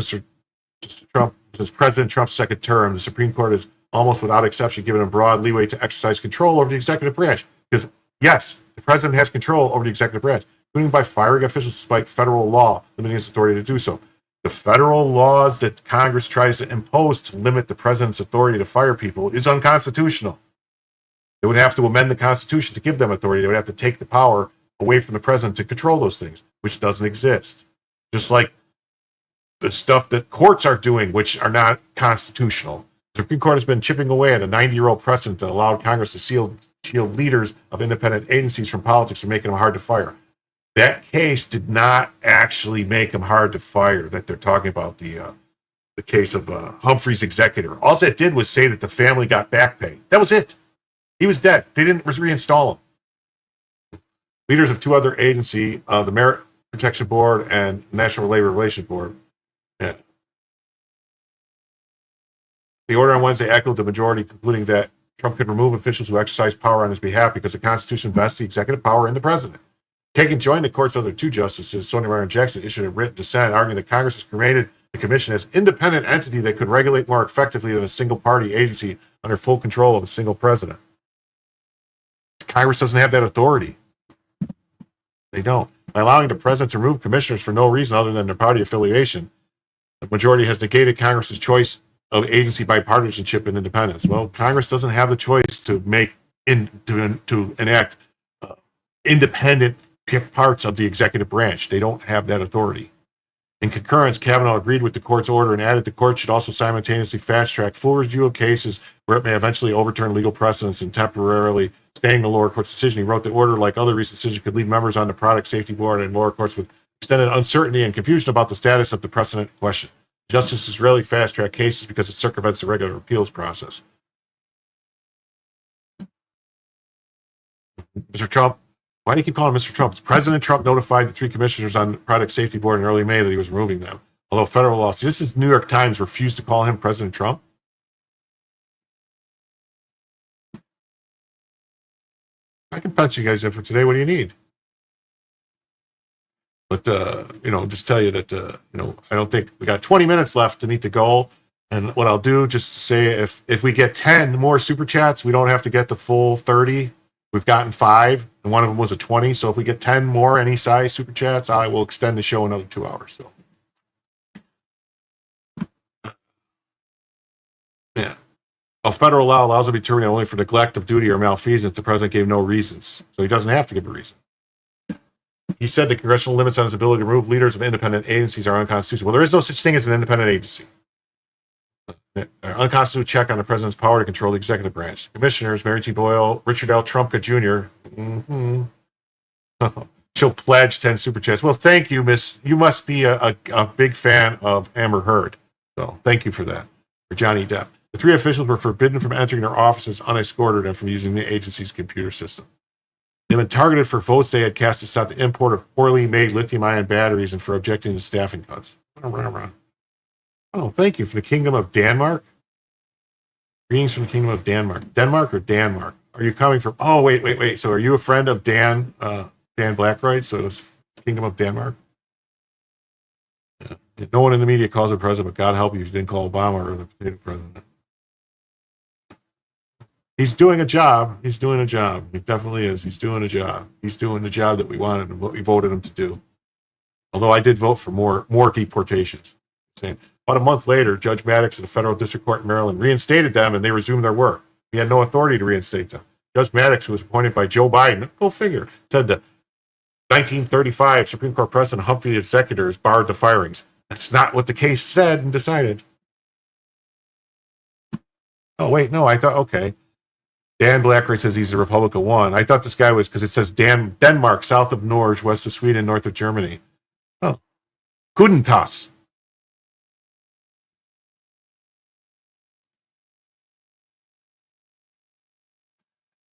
President Trump's second term, the Supreme Court has almost without exception given him broad leeway to exercise control over the executive branch. Because, yes, the president has control over the executive branch, including by firing officials despite federal law limiting his authority to do so. The federal laws that Congress tries to impose to limit the president's authority to fire people is unconstitutional. They would have to amend the Constitution to give them authority. They would have to take the power away from the president to control those things, which doesn't exist. Just like the stuff that courts are doing, which are not constitutional. The Supreme Court has been chipping away at a 90-year-old precedent that allowed Congress to shield leaders of independent agencies from politics and making them hard to fire. That case did not actually make them hard to fire. That they're talking about the case of Humphrey's executor. All that did was say that the family got back pay. That was it. He was dead. They didn't reinstall him. Leaders of two other agencies, the Merit Protection Board and National Labor Relations Board. Yeah. The order on Wednesday echoed the majority, concluding that Trump could remove officials who exercise power on his behalf because the Constitution vests the executive power in the president. Kagan joined the court's other two justices, Sotomayor and Jackson, issued a written dissent, arguing that Congress has created the commission as an independent entity that could regulate more effectively than a single-party agency under full control of a single president. Congress doesn't have that authority. They don't. By allowing the president to remove commissioners for no reason other than their party affiliation, the majority has negated Congress's choice of agency bipartisanship and independence. Well, Congress doesn't have the choice to enact independent parts of the executive branch. They don't have that authority. In concurrence, Kavanaugh agreed with the court's order and added the court should also simultaneously fast-track full review of cases where it may eventually overturn legal precedents and temporarily staying the lower court's decision. He wrote the order, like other recent decisions, could leave members on the Product Safety Board and lower courts with extended uncertainty and confusion about the status of the precedent question. Justices rarely fast-track cases because it circumvents the regular appeals process. Mr. Trump, why do you keep calling him Mr. Trump? President Trump notified the three commissioners on the Product Safety Board in early May that he was removing them. Although federal law, this is New York Times, refused to call him President Trump. I can punch you guys in for today. What do you need? But, just tell you that, I don't think we got 20 minutes left to meet the goal. And what I'll do, just to say, if we get 10 more super chats, we don't have to get the full 30. We've gotten 5, and one of them was a 20. So if we get 10 more any size super chats, I will extend the show another 2 hours. So, yeah. A federal law allows him to be terminated only for neglect of duty or malfeasance. The president gave no reasons, so he doesn't have to give a reason. He said the congressional limits on his ability to remove leaders of independent agencies are unconstitutional. Well, there is no such thing as an independent agency. Unconstitutional check on the president's power to control the executive branch. Commissioners, Mary T. Boyle, Richard L. Trumka Jr. She'll pledge 10 super chats. Well, thank you, Miss. You must be a big fan of Amber Heard. So thank you for that. For Johnny Depp. The three officials were forbidden from entering their offices unescorted and from using the agency's computer system. They've been targeted for votes they had cast to stop the import of poorly made lithium-ion batteries and for objecting to staffing cuts. Oh, thank you. For the Kingdom of Denmark? Greetings from the Kingdom of Denmark. Denmark or Danmark? Are you coming from... Oh, wait. So are you a friend of Dan Blackright? So it's Kingdom of Denmark? Yeah. No one in the media calls him president, but God help you if you didn't call Obama or the potato president. He's doing a job. He definitely is. He's doing a job. He's doing the job that we wanted and what we voted him to do. Although I did vote for more deportations. About a month later, Judge Maddox of the Federal District Court in Maryland reinstated them and they resumed their work. He had no authority to reinstate them. Judge Maddox, who was appointed by Joe Biden, go figure, said the 1935 Supreme Court President Humphrey executors barred the firings. That's not what the case said and decided. Oh, wait, no, I thought, okay. Dan Blackright says he's a Republican one. I thought this guy was, because it says Denmark, south of Norge, west of Sweden, north of Germany. Oh, Kudentas.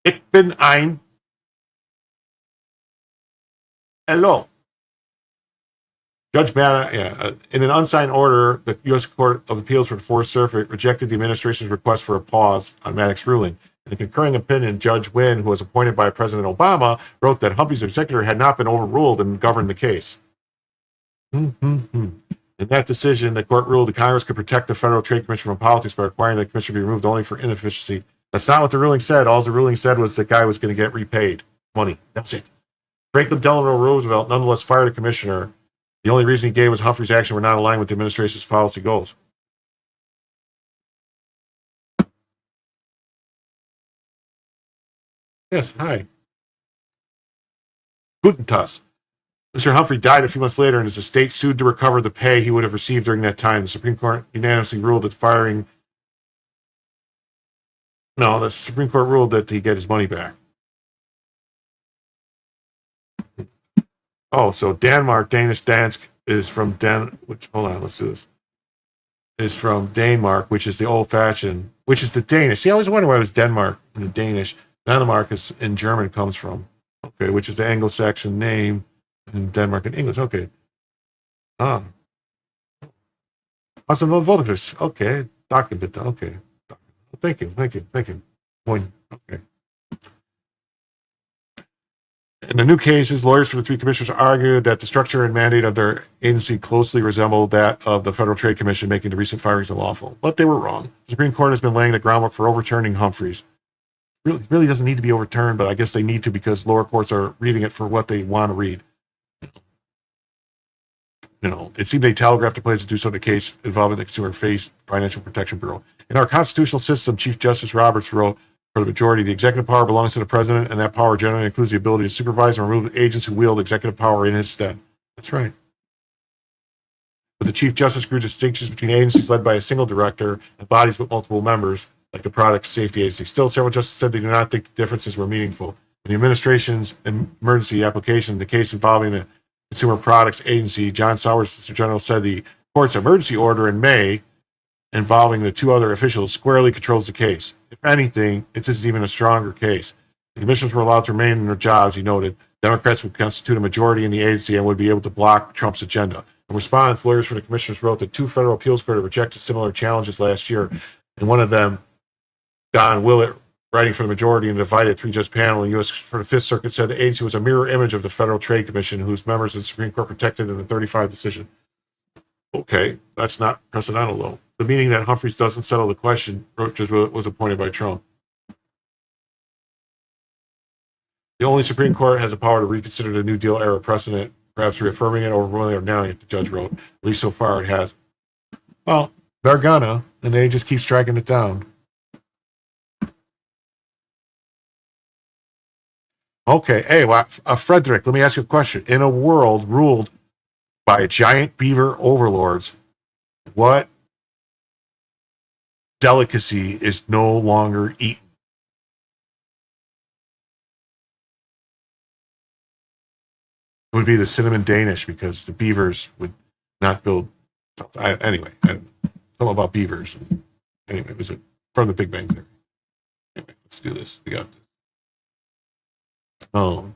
Ich bin ein. Hello. Judge Maddox, in an unsigned order, the U.S. Court of Appeals for the Fourth Circuit rejected the administration's request for a pause on Maddox's ruling. In a concurring opinion, Judge Wynn, who was appointed by President Obama, wrote that Humphrey's executor had not been overruled and governed the case. In that decision, the court ruled that Congress could protect the Federal Trade Commission from politics by requiring the commission be removed only for inefficiency. That's not what the ruling said. All the ruling said was the guy was going to get repaid money. That's it. Franklin Delano Roosevelt nonetheless fired a commissioner. The only reason he gave was Humphrey's action were not aligned with the administration's policy goals. Yes, hi. Guten Tag. Mr. Humphrey died a few months later, and his estate sued to recover the pay he would have received during that time. The Supreme Court unanimously ruled that the Supreme Court ruled that he get his money back. Oh, so Denmark, Danish, Dansk is from let's do this. Is from Denmark, which is the old-fashioned, which is the Danish. See, I always wonder why it was Denmark and the Danish. Denmark is in German comes from, okay, which is the Anglo-Saxon name, and Denmark in English. Okay. Awesome, okay. Document. Okay. Thank you. Point. Okay. In the new cases, lawyers for the three commissioners argued that the structure and mandate of their agency closely resembled that of the Federal Trade Commission, making the recent firings unlawful. But they were wrong. The Supreme Court has been laying the groundwork for overturning Humphreys. Really doesn't need to be overturned, but I guess they need to because lower courts are reading it for what they want to read. It seemed they telegraphed the plans to do so in a case involving the Consumer Financial Protection Bureau. In our constitutional system, Chief Justice Roberts wrote, for the majority, the executive power belongs to the president, and that power generally includes the ability to supervise and remove agents who wield executive power in his stead. That's right. But the Chief Justice drew distinctions between agencies led by a single director and bodies with multiple members, like the Product Safety Agency. Still, several justices said they do not think the differences were meaningful. In the administration's emergency application, the case involving the Consumer Products Agency, John Sowers, Solicitor General, said the court's emergency order in May involving the two other officials squarely controls the case. If anything, this is even a stronger case. The commissioners were allowed to remain in their jobs, he noted. Democrats would constitute a majority in the agency and would be able to block Trump's agenda. In response, lawyers for the commissioners wrote that two federal appeals courts rejected similar challenges last year, and one of them, Don Willett, writing for the majority in a divided three-judge panel in U.S. for the Fifth Circuit, said the agency was a mirror image of the Federal Trade Commission, whose members of the Supreme Court protected in the 35 decision. Okay, that's not precedental, though. The meaning that Humphreys doesn't settle the question, Judge Willett was appointed by Trump. The only Supreme Court has the power to reconsider the New Deal era precedent, perhaps reaffirming it, overruling it, or denouncing it, the judge wrote. At least so far it has. Well, they're gonna, and they just keep striking it down. Okay, hey, Frederick, let me ask you a question. In a world ruled by giant beaver overlords, what delicacy is no longer eaten? It would be the cinnamon Danish because the beavers would not build. Anyway, something about beavers. Anyway, it was from the Big Bang Theory. Anyway, let's do this. We got this. On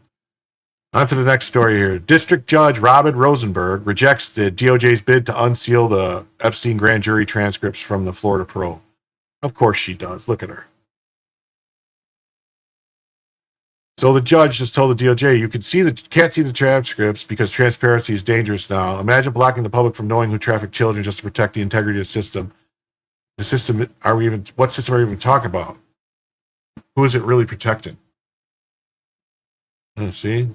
to the next story here. District Judge Robin Rosenberg rejects the DOJ's bid to unseal the Epstein grand jury transcripts from the Florida Pro. Of course she does. Look at her. So the judge just told the DOJ, you can't see the transcripts because transparency is dangerous now. Imagine blocking the public from knowing who trafficked children just to protect the integrity of the system. What system are we even talking about? Who is it really protecting? Let's see.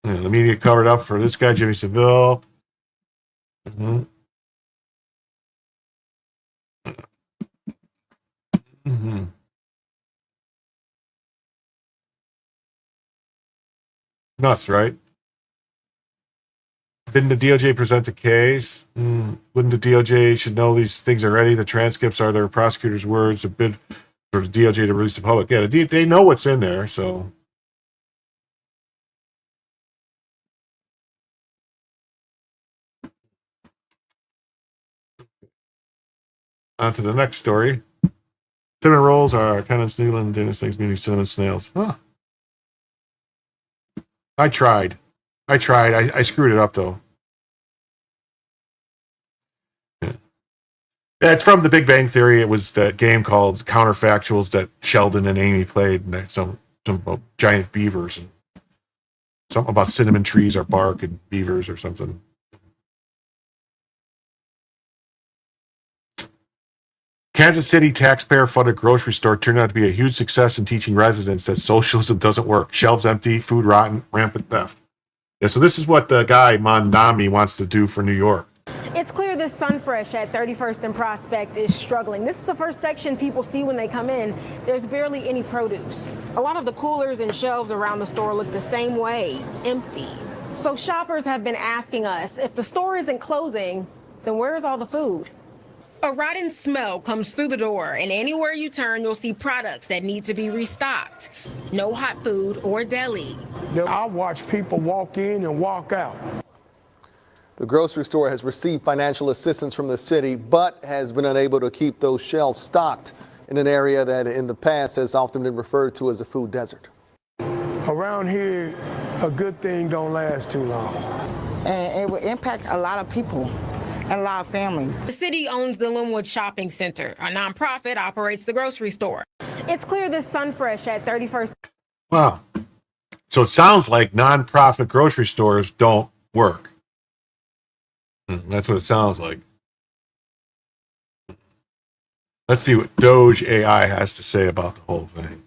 Yeah, the media covered up for this guy, Jimmy Savile. Mm-hmm. Mm-hmm. Nuts, right? Didn't the DOJ present the case? Wouldn't the DOJ should know these things already? The transcripts are their prosecutor's words, a bid for the DOJ to release the public. Yeah, they know what's in there, so. On to the next story. Cinnamon rolls are kind of New England Danish things, meaning cinnamon snails. Huh. I tried. I screwed it up, though. Yeah, it's from The Big Bang Theory. It was that game called Counterfactuals that Sheldon and Amy played. And some about giant beavers. And something about cinnamon trees or bark and beavers or something. Kansas City taxpayer-funded grocery store turned out to be a huge success in teaching residents that socialism doesn't work. Shelves empty, food rotten, rampant theft. Yeah, so this is what the guy, Mondami, wants to do for New York. It's clear clear this Sunfresh at 31st and Prospect is struggling. This is the first section people see when they come in. There's barely any produce. A lot of the coolers and shelves around the store look the same way, empty. So shoppers have been asking us, if the store isn't closing, then where's all the food? A rotten smell comes through the door, and anywhere you turn, you'll see products that need to be restocked. No hot food or deli. I watch people walk in and walk out. The grocery store has received financial assistance from the city, but has been unable to keep those shelves stocked in an area that in the past has often been referred to as a food desert. Around here, a good thing don't last too long. And it will impact a lot of people and a lot of families. The city owns the Linwood Shopping Center. A nonprofit operates the grocery store. It's clear this Sunfresh at 31st. Wow. So it sounds like nonprofit grocery stores don't work. That's what it sounds like. Let's see what Doge AI has to say about the whole thing.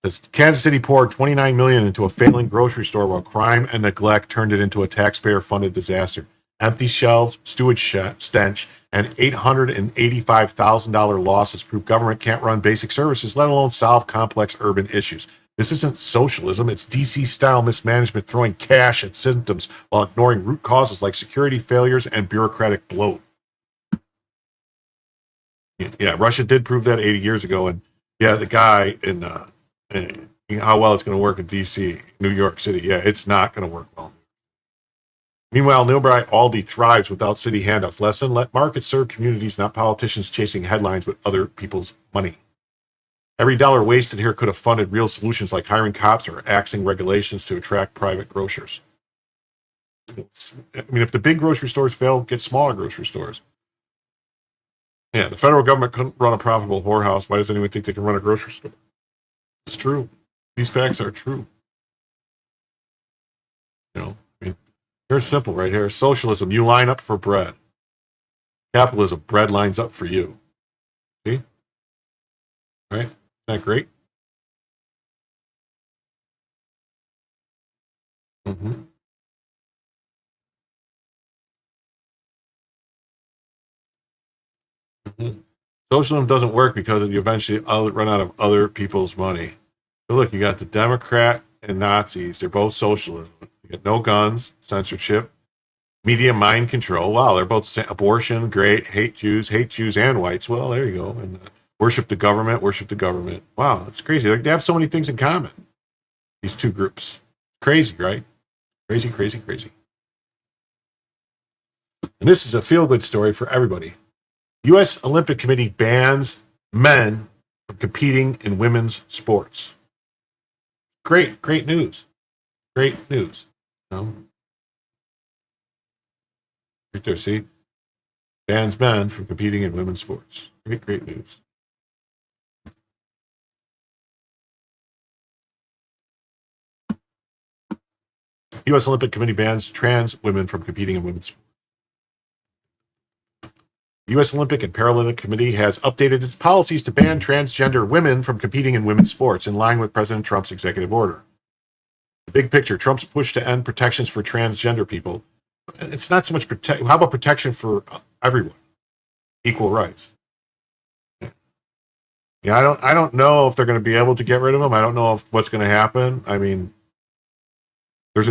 This Kansas City poured $29 million into a failing grocery store while crime and neglect turned it into a taxpayer-funded disaster. Empty shelves, sewage stench, and $885,000 losses prove government can't run basic services, let alone solve complex urban issues. This isn't socialism, it's DC-style mismanagement throwing cash at symptoms while ignoring root causes like security failures and bureaucratic bloat. Yeah, Russia did prove that 80 years ago, and yeah, the guy in how well it's going to work in DC, New York City, yeah, it's not going to work well. Meanwhile, nearby Aldi thrives without city handouts. Lesson, let markets serve communities, not politicians chasing headlines with other people's money. Every dollar wasted here could have funded real solutions like hiring cops or axing regulations to attract private grocers. I mean, if the big grocery stores fail, get smaller grocery stores. Yeah, the federal government couldn't run a profitable whorehouse. Why does anyone think they can run a grocery store? It's true. These facts are true. You know, I mean, here's simple right here. Socialism, you line up for bread. Capitalism, bread lines up for you. See? Right? Isn't that great? Mm-hmm. Mm-hmm. Socialism doesn't work because you eventually run out of other people's money. But look, you got the Democrat and Nazis. They're both socialism. You got no guns, censorship, media mind control. Wow, they're both saying abortion, great. Hate Jews and whites. Well, there you go. And worship the government. Wow, that's crazy. They have so many things in common, these two groups. Crazy, right? Crazy. And this is a feel-good story for everybody. U.S. Olympic Committee bans men from competing in women's sports. Great news. Great news. No? Right there, see? Bans men from competing in women's sports. Great news. U.S. Olympic Committee bans trans women from competing in women's sports. The U.S. Olympic and Paralympic Committee has updated its policies to ban transgender women from competing in women's sports in line with President Trump's executive order. The big picture, Trump's push to end protections for transgender people. It's not so much how about protection for everyone? Equal rights. Yeah, I don't know if they're going to be able to get rid of them. I don't know what's going to happen. I mean,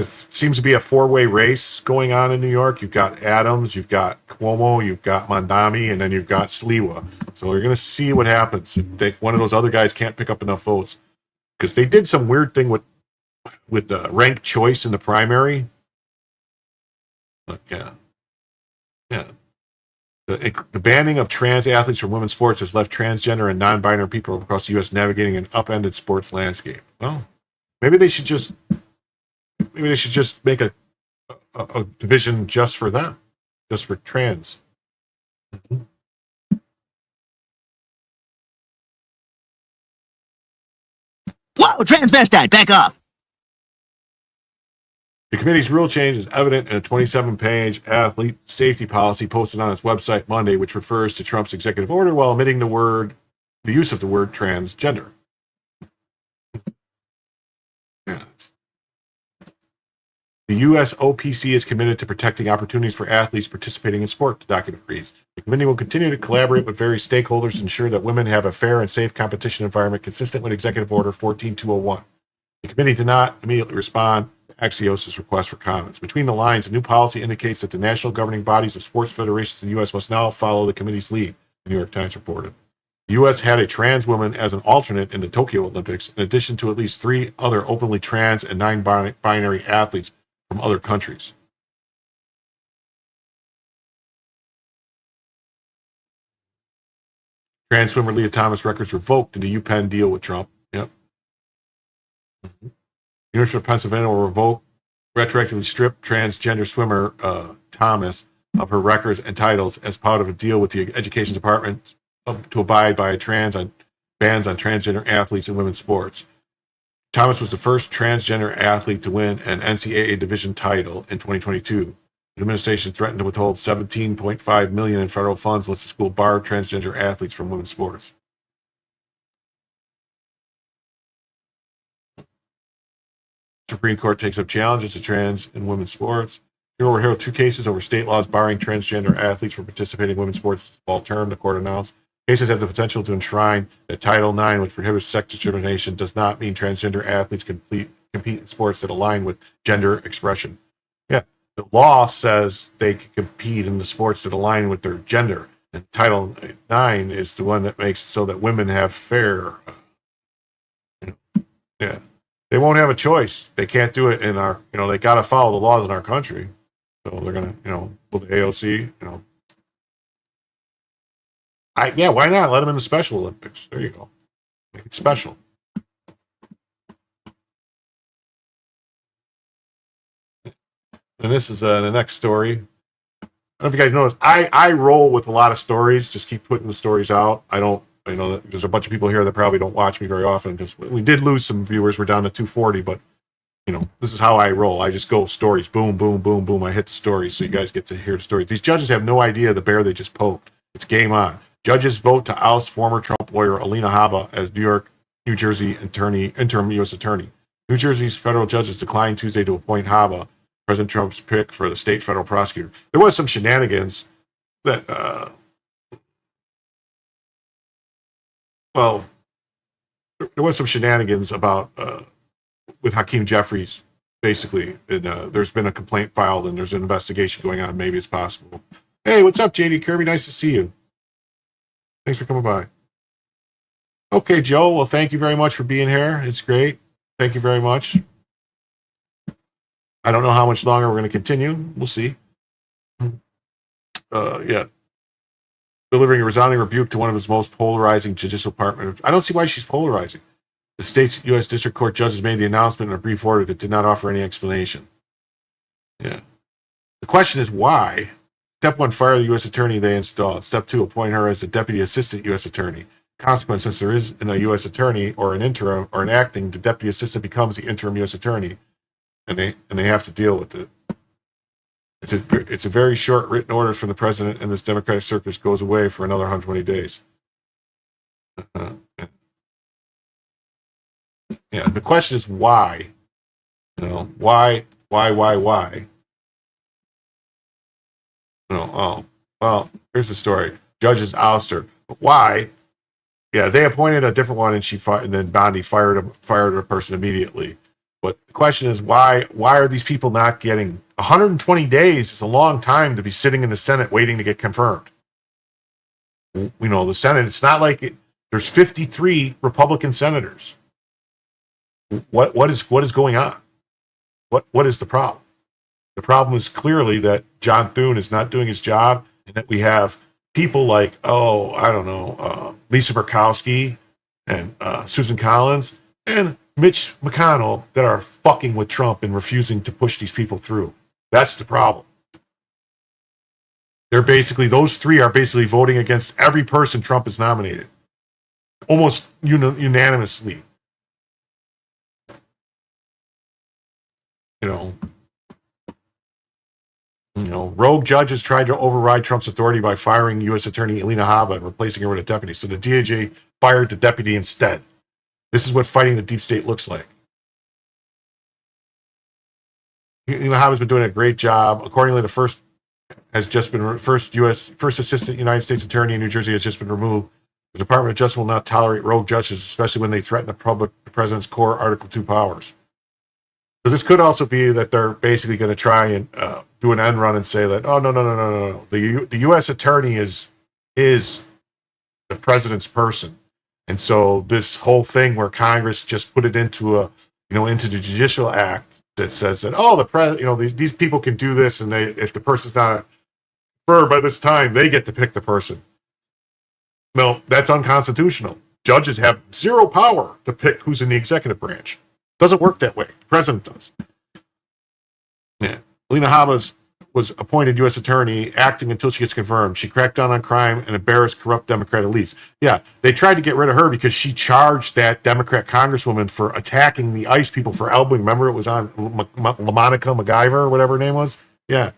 seems to be a four-way race going on in New York. You've got Adams, you've got Cuomo, you've got Mondami, and then you've got Sliwa. So you're going to see what happens if one of those other guys can't pick up enough votes. Because they did some weird thing with the ranked choice in the primary. But yeah. The banning of trans athletes from women's sports has left transgender and non-binary people across the U.S. navigating an upended sports landscape. Well, maybe they should just make a division just for them, just for trans. Mm-hmm. Whoa, transvestite, back off. The committee's rule change is evident in a 27-page athlete safety policy posted on its website Monday, which refers to Trump's executive order while omitting the use of the word transgender. Yeah, The U.S. OPC is committed to protecting opportunities for athletes participating in sport, the document reads. The committee will continue to collaborate with various stakeholders to ensure that women have a fair and safe competition environment consistent with Executive Order 14201. The committee did not immediately respond to Axios' request for comments. Between the lines, a new policy indicates that the national governing bodies of sports federations in the U.S. must now follow the committee's lead, the New York Times reported. The U.S. had a trans woman as an alternate in the Tokyo Olympics, in addition to at least 3 other openly trans and non-binary athletes from other countries. Trans swimmer Leah Thomas records revoked in the UPenn deal with Trump. Yep. University of Pennsylvania will revoke, retroactively strip transgender swimmer Thomas of her records and titles as part of a deal with the Education Department to abide by bans on transgender athletes in women's sports. Thomas was the first transgender athlete to win an NCAA division title in 2022. The administration threatened to withhold $17.5 million in federal funds unless the school barred transgender athletes from women's sports. Supreme Court takes up challenges to trans in women's sports. Here were 2 cases over state laws barring transgender athletes from participating in women's sports this fall term, the court announced. Cases have the potential to enshrine that Title IX, which prohibits sex discrimination, does not mean transgender athletes compete in sports that align with gender expression. Yeah, the law says they can compete in the sports that align with their gender. And Title IX is the one that makes it so that women have fair. Yeah, they won't have a choice. They can't do it in our. They got to follow the laws in our country. So they're gonna, with the AOC, why not let them in the Special Olympics? There you go. Make it special. And this is the next story. I don't know if you guys noticed. I roll with a lot of stories. Just keep putting the stories out. I don't. There's a bunch of people here that probably don't watch me very often because we did lose some viewers. We're down to 240, but this is how I roll. I just go stories. Boom, boom, boom, boom. I hit the stories so you guys get to hear the stories. These judges have no idea the bear they just poked. It's game on. Judges vote to oust former Trump lawyer Alina Habba as New Jersey interim U.S. attorney. New Jersey's federal judges declined Tuesday to appoint Habba, President Trump's pick for the state federal prosecutor. There was some shenanigans that, there was some shenanigans about with Hakeem Jeffries, basically. And, there's been a complaint filed and there's an investigation going on. Maybe it's possible. Hey, what's up, JD Kirby? Nice to see you. Thanks for coming by. Okay, Joe. Well, thank you very much for being here. It's great. Thank you very much. I don't know how much longer we're going to continue. We'll see. Yeah. Delivering a resounding rebuke to one of his most polarizing judicial department. I don't see why she's polarizing. The state's U.S. District Court judges made the announcement in a brief order that did not offer any explanation. Yeah. The question is why? Step 1, fire the U.S. attorney they installed. Step 2, appoint her as the deputy assistant U.S. attorney. Consequence, since there isn't a U.S. attorney or an interim or an acting, the deputy assistant becomes the interim U.S. attorney, and they have to deal with it. It's a very short written order from the president, and this Democratic circus goes away for another 120 days. Yeah, the question is why? Why? Well, here's the story. Judges oust her. But why? Yeah, they appointed a different one, and then Bondi fired a person immediately. But the question is why are these people not getting 120 days is a long time to be sitting in the Senate waiting to get confirmed. The Senate, it's not like there's 53 Republican senators. What is going on? What is the problem? The problem is clearly that John Thune is not doing his job, and that we have people like, Lisa Murkowski and Susan Collins and Mitch McConnell that are fucking with Trump and refusing to push these people through. That's the problem. Those three are basically voting against every person Trump has nominated. Almost unanimously. Rogue judges tried to override Trump's authority by firing U.S. Attorney Alina Habba and replacing her with a deputy. So the DOJ fired the deputy instead. This is what fighting the deep state looks like. Habba's been doing a great job. Accordingly, the first assistant United States attorney in New Jersey has just been removed. The Department of Justice will not tolerate rogue judges, especially when they threaten the president's core Article 2 powers. So this could also be that they're basically going to try and do an end run and say that, oh, no. The U.S. attorney is the president's person. And so this whole thing where Congress just put it into into the Judicial Act that says that, these people can do this, and if the person's not confirmed by this time, they get to pick the person. No, that's unconstitutional. Judges have zero power to pick who's in the executive branch. Doesn't work that way. The president does. Yeah. Alina Habba was appointed U.S. attorney, acting until she gets confirmed. She cracked down on crime and embarrassed corrupt Democrat elites. Yeah, they tried to get rid of her because she charged that Democrat congresswoman for attacking the ICE people for elbowing. Remember, it was on LaMonica MacGyver or whatever her name was? Yeah.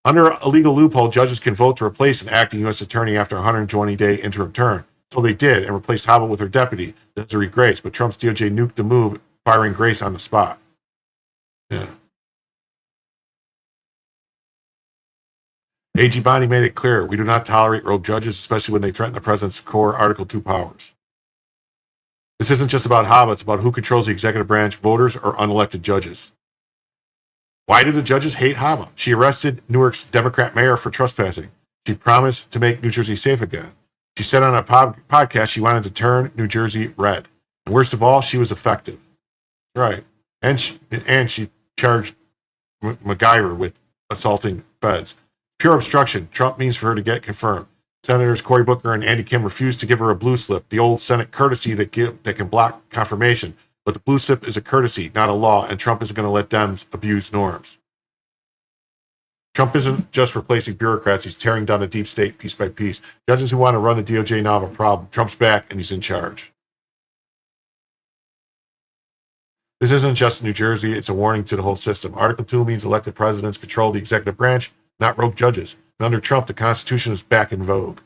Under a legal loophole, judges can vote to replace an acting U.S. attorney after a 120-day interim term. So they did, and replaced Habba with her deputy, Desiree Grace. But Trump's DOJ nuked the move, firing Grace on the spot. Yeah. AG Bonnie made it clear, we do not tolerate rogue judges, especially when they threaten the president's core Article 2 powers. This isn't just about Habba, it's about who controls the executive branch, voters or unelected judges. Why do the judges hate Habba? She arrested Newark's Democrat mayor for trespassing. She promised to make New Jersey safe again. She said on a podcast she wanted to turn New Jersey red. And worst of all, she was effective. Right. And she charged MacGyver with assaulting feds. Pure obstruction. Trump means for her to get confirmed. Senators Cory Booker and Andy Kim refused to give her a blue slip, the old Senate courtesy that can block confirmation. But the blue slip is a courtesy, not a law, and Trump isn't going to let Dems abuse norms. Trump isn't just replacing bureaucrats, he's tearing down the deep state piece by piece. Judges who want to run the DOJ now have a problem. Trump's back, and he's in charge. This isn't just New Jersey, it's a warning to the whole system. Article 2 means elected presidents control the executive branch, not rogue judges. And under Trump, the Constitution is back in vogue.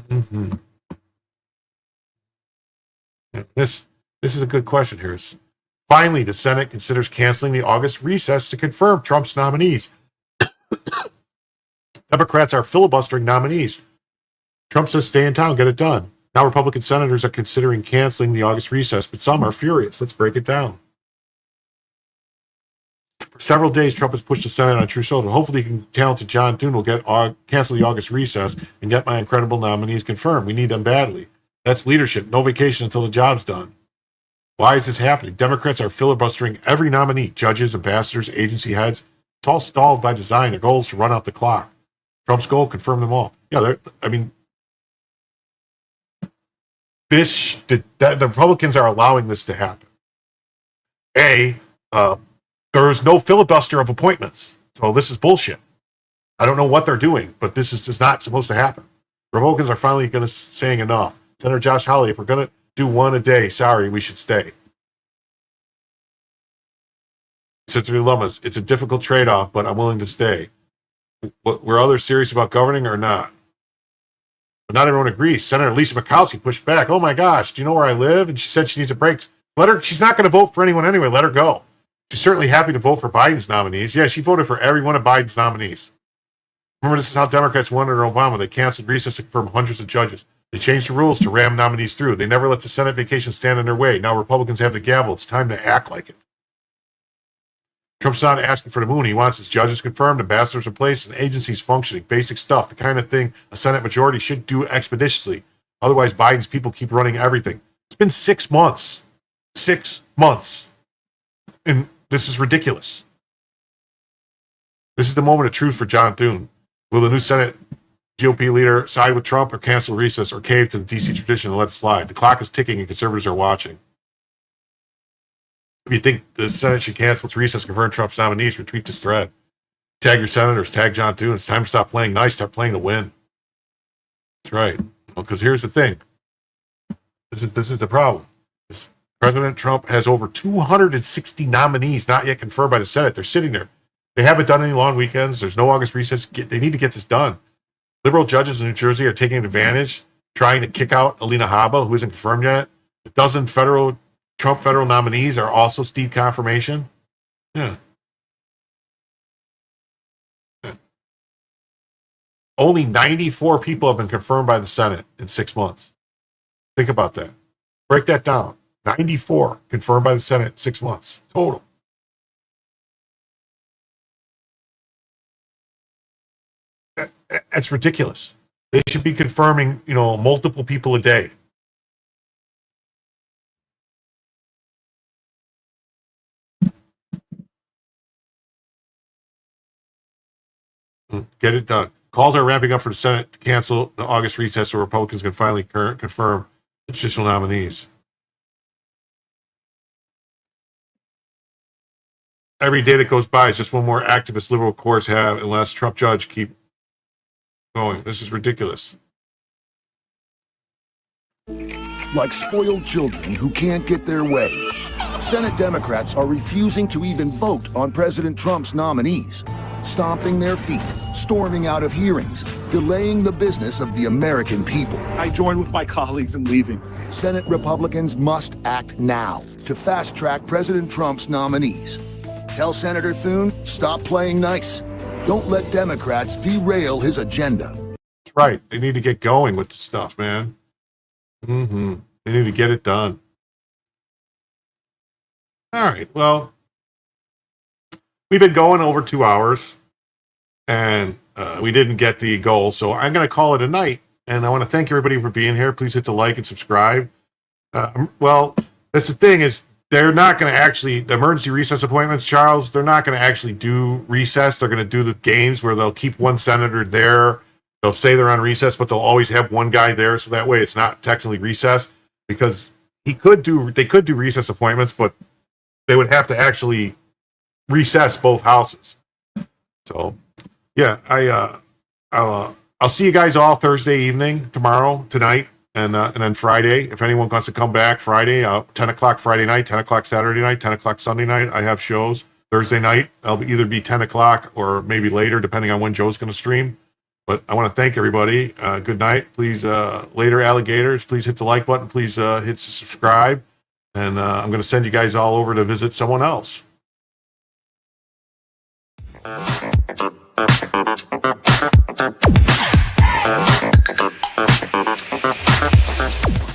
Mm-hmm. This is a good question here. Finally, the Senate considers canceling the August recess to confirm Trump's nominees. Democrats are filibustering nominees. Trump says stay in town, get it done. Now Republican senators are considering canceling the August recess, but some are furious. Let's break it down. For several days, Trump has pushed the Senate on a true shoulder. Hopefully, talented John Thune will cancel the August recess and get my incredible nominees confirmed. We need them badly. That's leadership. No vacation until the job's done. Why is this happening? Democrats are filibustering every nominee, judges, ambassadors, agency heads. It's all stalled by design. Their goal is to run out the clock. Trump's goal, confirm them all. Yeah, the Republicans are allowing this to happen. There is no filibuster of appointments. So this is bullshit. I don't know what they're doing, but this is not supposed to happen. Republicans are finally saying enough. Senator Josh Hawley, if we're going to do one a day, sorry, we should stay. Senator Dilemmas, it's a difficult trade-off, but I'm willing to stay. Were others serious about governing or not? But not everyone agrees. Senator Lisa Murkowski pushed back. Oh my gosh, do you know where I live? And she said she needs a break. She's not going to vote for anyone anyway. Let her go. She's certainly happy to vote for Biden's nominees. Yeah, she voted for every one of Biden's nominees. Remember, this is how Democrats won under Obama. They canceled recess to confirm hundreds of judges. They changed the rules to ram nominees through. They never let the Senate vacation stand in their way. Now Republicans have the gavel. It's time to act like it. Trump's not asking for the moon. He wants his judges confirmed, ambassadors in place, and agencies functioning. Basic stuff, the kind of thing a Senate majority should do expeditiously. Otherwise, Biden's people keep running everything. It's been 6 months. 6 months. And this is ridiculous. This is the moment of truth for John Thune. Will the new Senate GOP leader side with Trump or cancel recess or cave to the DC tradition and let it slide? The clock is ticking and conservatives are watching. If you think the Senate should cancel its recess and confirm Trump's nominees, retweet this thread. Tag your senators, tag John Thune. It's time to stop playing nice, start playing to win. That's right. Because here's the thing. This is the problem. President Trump has over 260 nominees not yet confirmed by the Senate. They're sitting there. They haven't done any long weekends. There's no August recess. They need to get this done. Liberal judges in New Jersey are taking advantage, trying to kick out Alina Habba, who isn't confirmed yet. A dozen federal Trump federal nominees are also steep confirmation. Yeah. Only 94 people have been confirmed by the Senate in 6 months. Think about that. Break that down. 94 confirmed by the Senate in 6 months total. That's ridiculous. They should be confirming, multiple people a day. Get it done. Calls are ramping up for the Senate to cancel the August recess so Republicans can finally confirm judicial nominees. Every day that goes by is just one more activist liberal courts have unless Trump judge keep going. This is ridiculous. Like spoiled children who can't get their way, Senate Democrats are refusing to even vote on President Trump's nominees, stomping their feet, storming out of hearings, delaying the business of the American people. I join with my colleagues in leaving. Senate Republicans must act now to fast-track President Trump's nominees. Tell Senator Thune, stop playing nice. Don't let Democrats derail his agenda. That's right. They need to get going with the stuff, man. They need to get it done. All right. Well, we've been going over 2 hours, and we didn't get the goal, so I'm going to call it a night. And I want to thank everybody for being here. Please hit the like and subscribe. Well, that's the thing is, they're not going to actually, the emergency recess appointments, Charles, they're not going to actually do recess. They're going to do the games where they'll keep one senator there. They'll say they're on recess, but they'll always have one guy there. So that way it's not technically recess, because they could do recess appointments, but they would have to actually recess both houses. So yeah, I'll see you guys all Thursday evening, tonight. And then Friday, if anyone wants to come back Friday, 10 o'clock Friday night, 10 o'clock Saturday night, 10 o'clock Sunday night, I have shows. Thursday night, I'll either be 10 o'clock or maybe later, depending on when Joe's going to stream. But I want to thank everybody. Good night. Please, later alligators, please hit the like button. Please hit subscribe. And I'm going to send you guys all over to visit someone else.